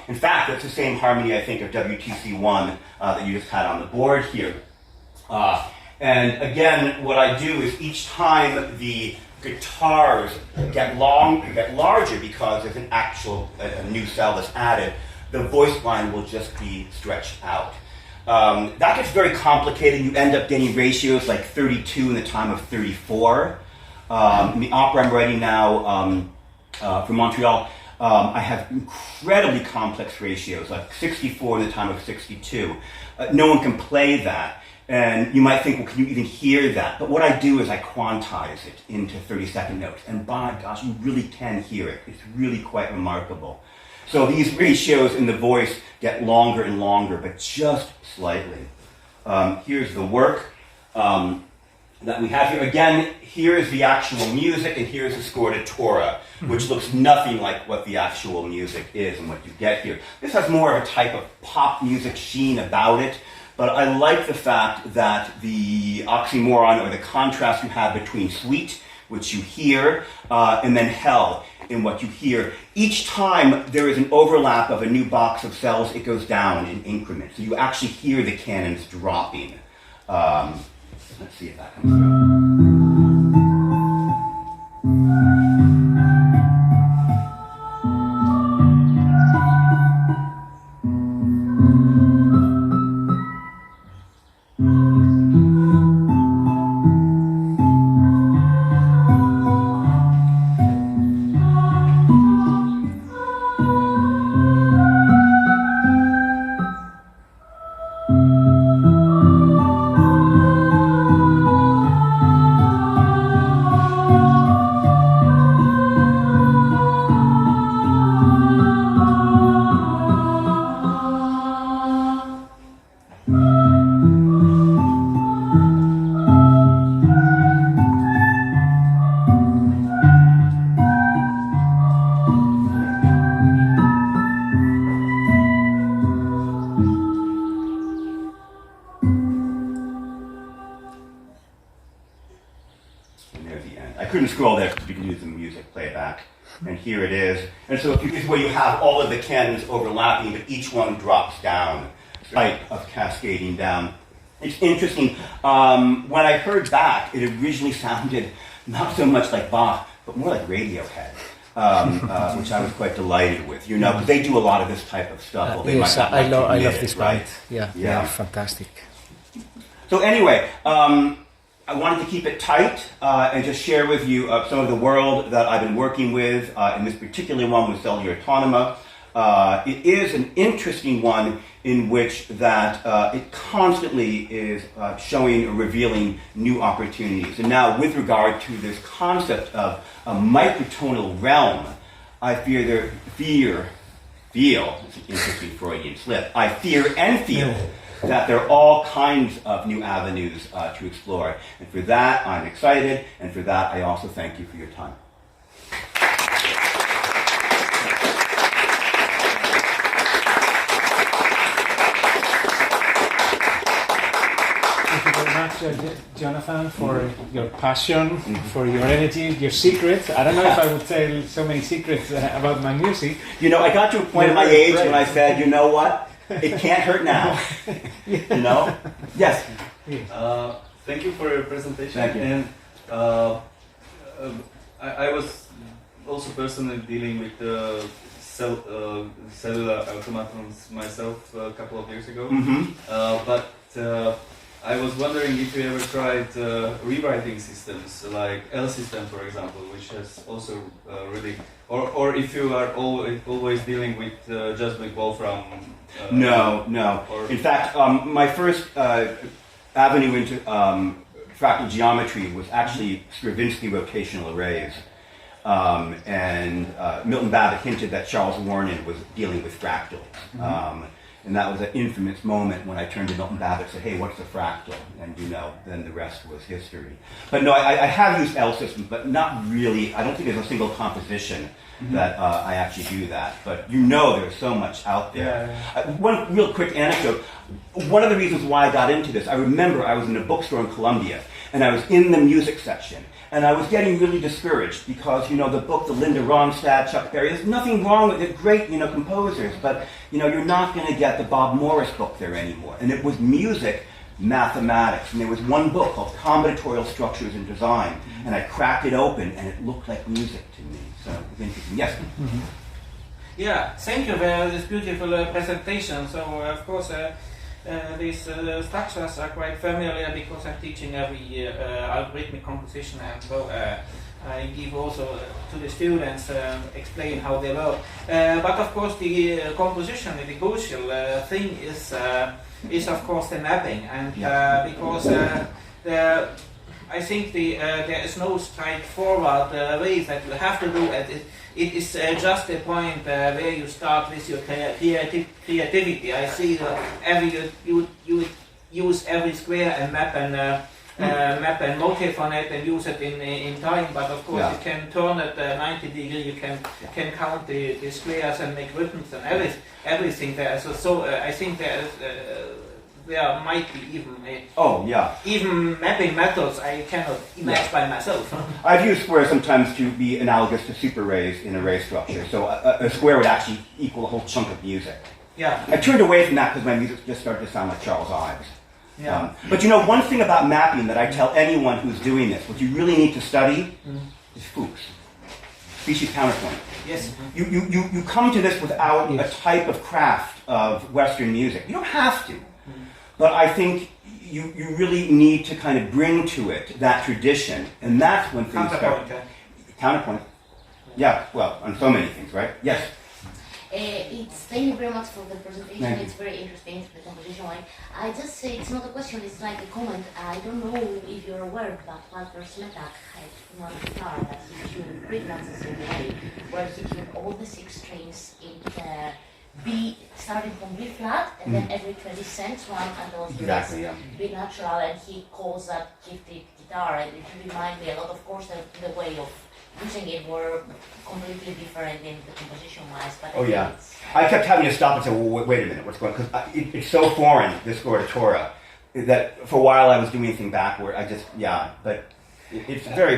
In fact, that's the same harmony I think of WTC1 that you just had on the board here. And again, what I do is each time the guitars get larger because there's an actual a new cell that's added, the voice line will just be stretched out. That gets very complicated. You end up getting ratios like 32 in the time of 34. In the opera I'm writing now for Montreal, I have incredibly complex ratios, like 64 in the time of 62. No one can play that. And you might think, well, can you even hear that? But what I do is I quantize it into 30-second notes. And by gosh, you really can hear it. It's really quite remarkable. So these ratios in the voice get longer and longer, but just slightly. Here's the work that we have here. Again, here is the actual music, and here's the Scordatura, which looks nothing like what the actual music is and what you get here. This has more of a type of pop music sheen about it. But I like the fact that the oxymoron or the contrast you have between sweet, which you hear, and then hell in what you hear. Each time there is an overlap of a new box of cells, it goes down in increments. So you actually hear the cannons dropping. Let's see if that comes through. at the end. I couldn't scroll there because you can use the music playback. And here it is. And so this is where you have all of the cans overlapping, but each one drops down, type of cascading down. It's interesting. When I heard back, it originally sounded not so much like Bach, but more like Radiohead, which I was quite delighted with. You know, because they do a lot of this type of stuff. Yes, I love this right? band. Yeah, Yeah. fantastic. So anyway, I wanted to keep it tight and just share with you some of the world that I've been working with in this particular one with Cellular Automata. It is an interesting one in which that it constantly is showing or revealing new opportunities. And now with regard to this concept of a microtonal realm, I feel, it's an interesting Freudian slip, I fear and feel that there are all kinds of new avenues to explore. And for that, I'm excited, and for that, I also thank you for your time. Thank you very much, Jonathan, for your passion, for your energy, your secrets. I don't know if I would tell so many secrets about my music. You know, I got to a point at my age when I said, you know what? It can't hurt now. You know? Yes. Thank you for your presentation. Thank you. And I was also personally dealing with cellular automatons myself a couple of years ago. But I was wondering if you ever tried rewriting systems like L system, for example, which has also really, or if you are always dealing with just with Wolfram. No. In fact, my first avenue into fractal geometry was actually Stravinsky rotational arrays. And Milton Babbitt hinted that Charles Warren was dealing with fractals. And that was an infamous moment when I turned to Milton Babbitt and said, hey, what's a fractal? And you know, then the rest was history. But no, I have used L systems, but not really. I don't think there's a single composition that I actually do that. But you know there's so much out there. One real quick anecdote. One of the reasons why I got into this, I remember I was in a bookstore in Columbia, and I was in the music section. And I was getting really discouraged because, you know, the book, the Linda Ronstadt, Chuck Berry, there's nothing wrong with it, great, you know, composers, but, you know, you're not going to get the Bob Morris book there anymore. And it was music, mathematics, and there was one book called Combinatorial Structures and Design, and I cracked it open, and it looked like music to me. So it was interesting. Yes? Yeah, thank you for this beautiful presentation. So, of course, these structures are quite familiar because I'm teaching every year algorithmic composition, and so I give also to the students explain how they work. But of course, the composition, the crucial thing is of course the mapping, and because I think there is no straightforward way that you have to do it. It is just a point where you start with your creativity. I see you use every square and map and motif on it and use it in time. But of course, you can turn it 90 degrees. You can count the squares and make rhythms and everything there. So I think there might be even mapping methods I cannot imagine by myself. I've used squares sometimes to be analogous to super arrays in array structure. So a square would actually equal a whole chunk of music. Yeah. I turned away from that because my music just started to sound like Charles Ives. But you know, one thing about mapping that I tell anyone who's doing this, what you really need to study is Fuchs, species counterpoint. Yes. You come to this without a type of craft of Western music. You don't have to. But I think you really need to kind of bring to it that tradition, and that's when things start. Counterpoint. Yeah, well, on so many things, right? Yes. Thank you very much for the presentation. It's very interesting, the composition line. I just say it's not a question, it's like a comment. I don't know if you're aware, but Walter Smetak had one guitar that he tuned frequencies in a way where he tuned all the 6 strings in B, starting from B flat, and then every 20 cents one, and those B natural, and he calls that gifted guitar, and it reminds me a lot. Of course, the way of using it were completely different in the composition wise. But I kept having to stop and say, well, wait a minute, what's going on? Because it's so foreign, this Scordatura, that for a while I was doing anything backward. But It's very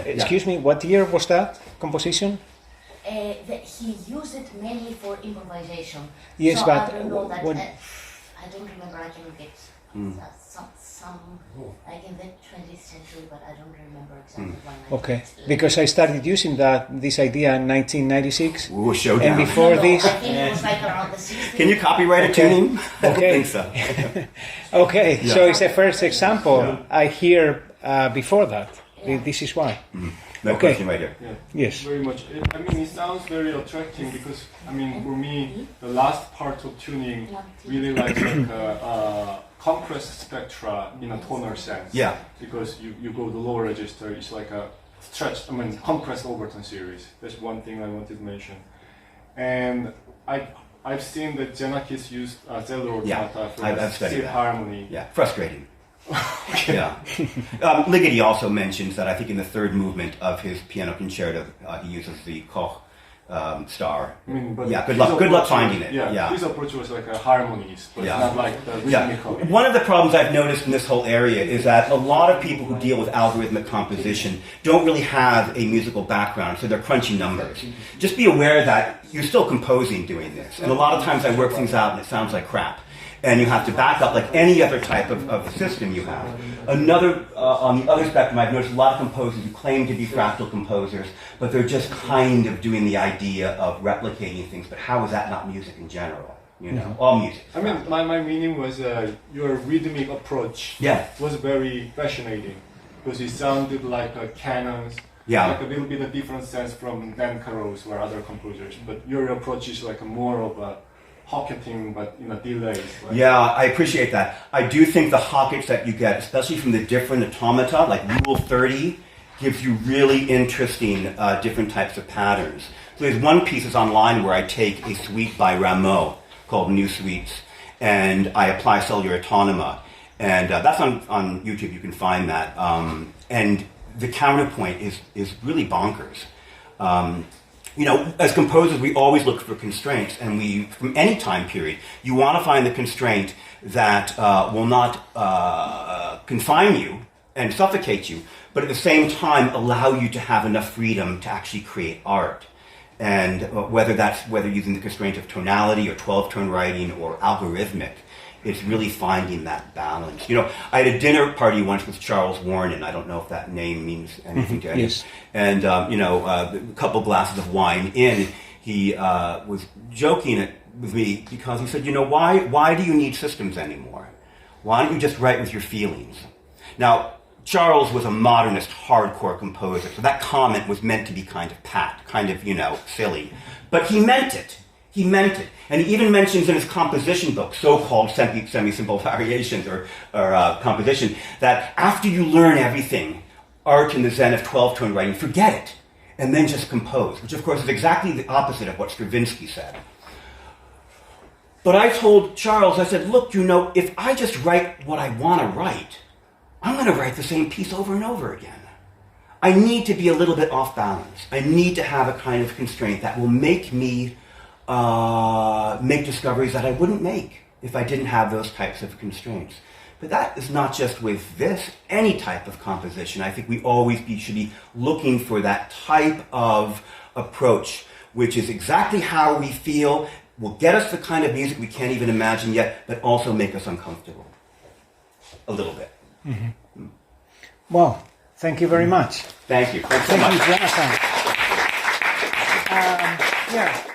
excuse me, what year was that composition? He used it mainly for improvisation. Yes, so but I don't know that. what- I don't remember. I can get some like in the 20th century, but I don't remember exactly when. Okay, because I started using this idea in 1996. Ooh, showdown. And before this, I think it was like around the 60s. Can you copyright a tuning? I don't think so. Okay, Yeah. so it's a first example I hear before that. This is why. No Okay. question right here. Yeah. Yes. Very much. I mean, it sounds very attracting because, I mean, for me, the last part of tuning really like compressed spectra in a tonal sense. Yeah. Because you go the lower register, it's like a stretched, I mean, compressed overtone series. That's one thing I wanted to mention. And I've seen that Xenakis used Cellular Automata for I've studied steel that. harmony. Yeah, frustrating. Okay. Yeah. Ligeti also mentions that I think in the third movement of his piano concerto, he uses the Koch star. I mean, but yeah, good his luck approach finding was- it. Yeah, his approach was like a harmonies, but not like the rhythmical. One of the problems I've noticed in this whole area is that a lot of people who deal with algorithmic composition don't really have a musical background, so they're crunching numbers. Just be aware that you're still composing doing this. And a lot of times I work things out and it sounds like crap. And you have to back up like any other type of system you have. Another, on the other spectrum, I've noticed a lot of composers who claim to be fractal composers, but they're just kind of doing the idea of replicating things. But how is that not music in general? You know, all music. I mean, my meaning was your rhythmic approach was very fascinating because it sounded like canons. Like a little bit of different sense from Dan Caro's or other composers. But your approach is like more of a hocketing, but in a delay. Like. Yeah, I appreciate that. I do think the hockets that you get, especially from the different automata, like Rule 30, gives you really interesting different types of patterns. So there's one piece that's online where I take a suite by Rameau called New Suites, and I apply Cellular Autonoma. And that's on YouTube, you can find that. And the counterpoint is really bonkers. You know, as composers, we always look for constraints, and from any time period, you want to find the constraint that will not confine you and suffocate you, but at the same time allow you to have enough freedom to actually create art. And whether using the constraint of tonality or 12-tone writing or algorithmic, it's really finding that balance. You know, I had a dinner party once with Charles Warren, I don't know if that name means anything to anyone. Yes. And, a couple glasses of wine in, he was joking with me because he said, you know, why do you need systems anymore? Why don't you just write with your feelings? Now, Charles was a modernist hardcore composer, so that comment was meant to be kind of pat, kind of, silly. But he meant it. He meant it. And he even mentions in his composition book, so-called semi-simple variations or composition, that after you learn everything, art in the Zen of 12-tone writing, forget it, and then just compose, which of course is exactly the opposite of what Stravinsky said. But I told Charles, I said, look, if I just write what I want to write, I'm going to write the same piece over and over again. I need to be a little bit off balance. I need to have a kind of constraint that will make me make discoveries that I wouldn't make if I didn't have those types of constraints. But that is not just with this, any type of composition. I think we always should be looking for that type of approach, which is exactly how we feel, will get us the kind of music we can't even imagine yet, but also make us uncomfortable. A little bit. Mm-hmm. Well, thank you very much. Thank you. Thanks so much. Thank you, Jonathan. Yeah.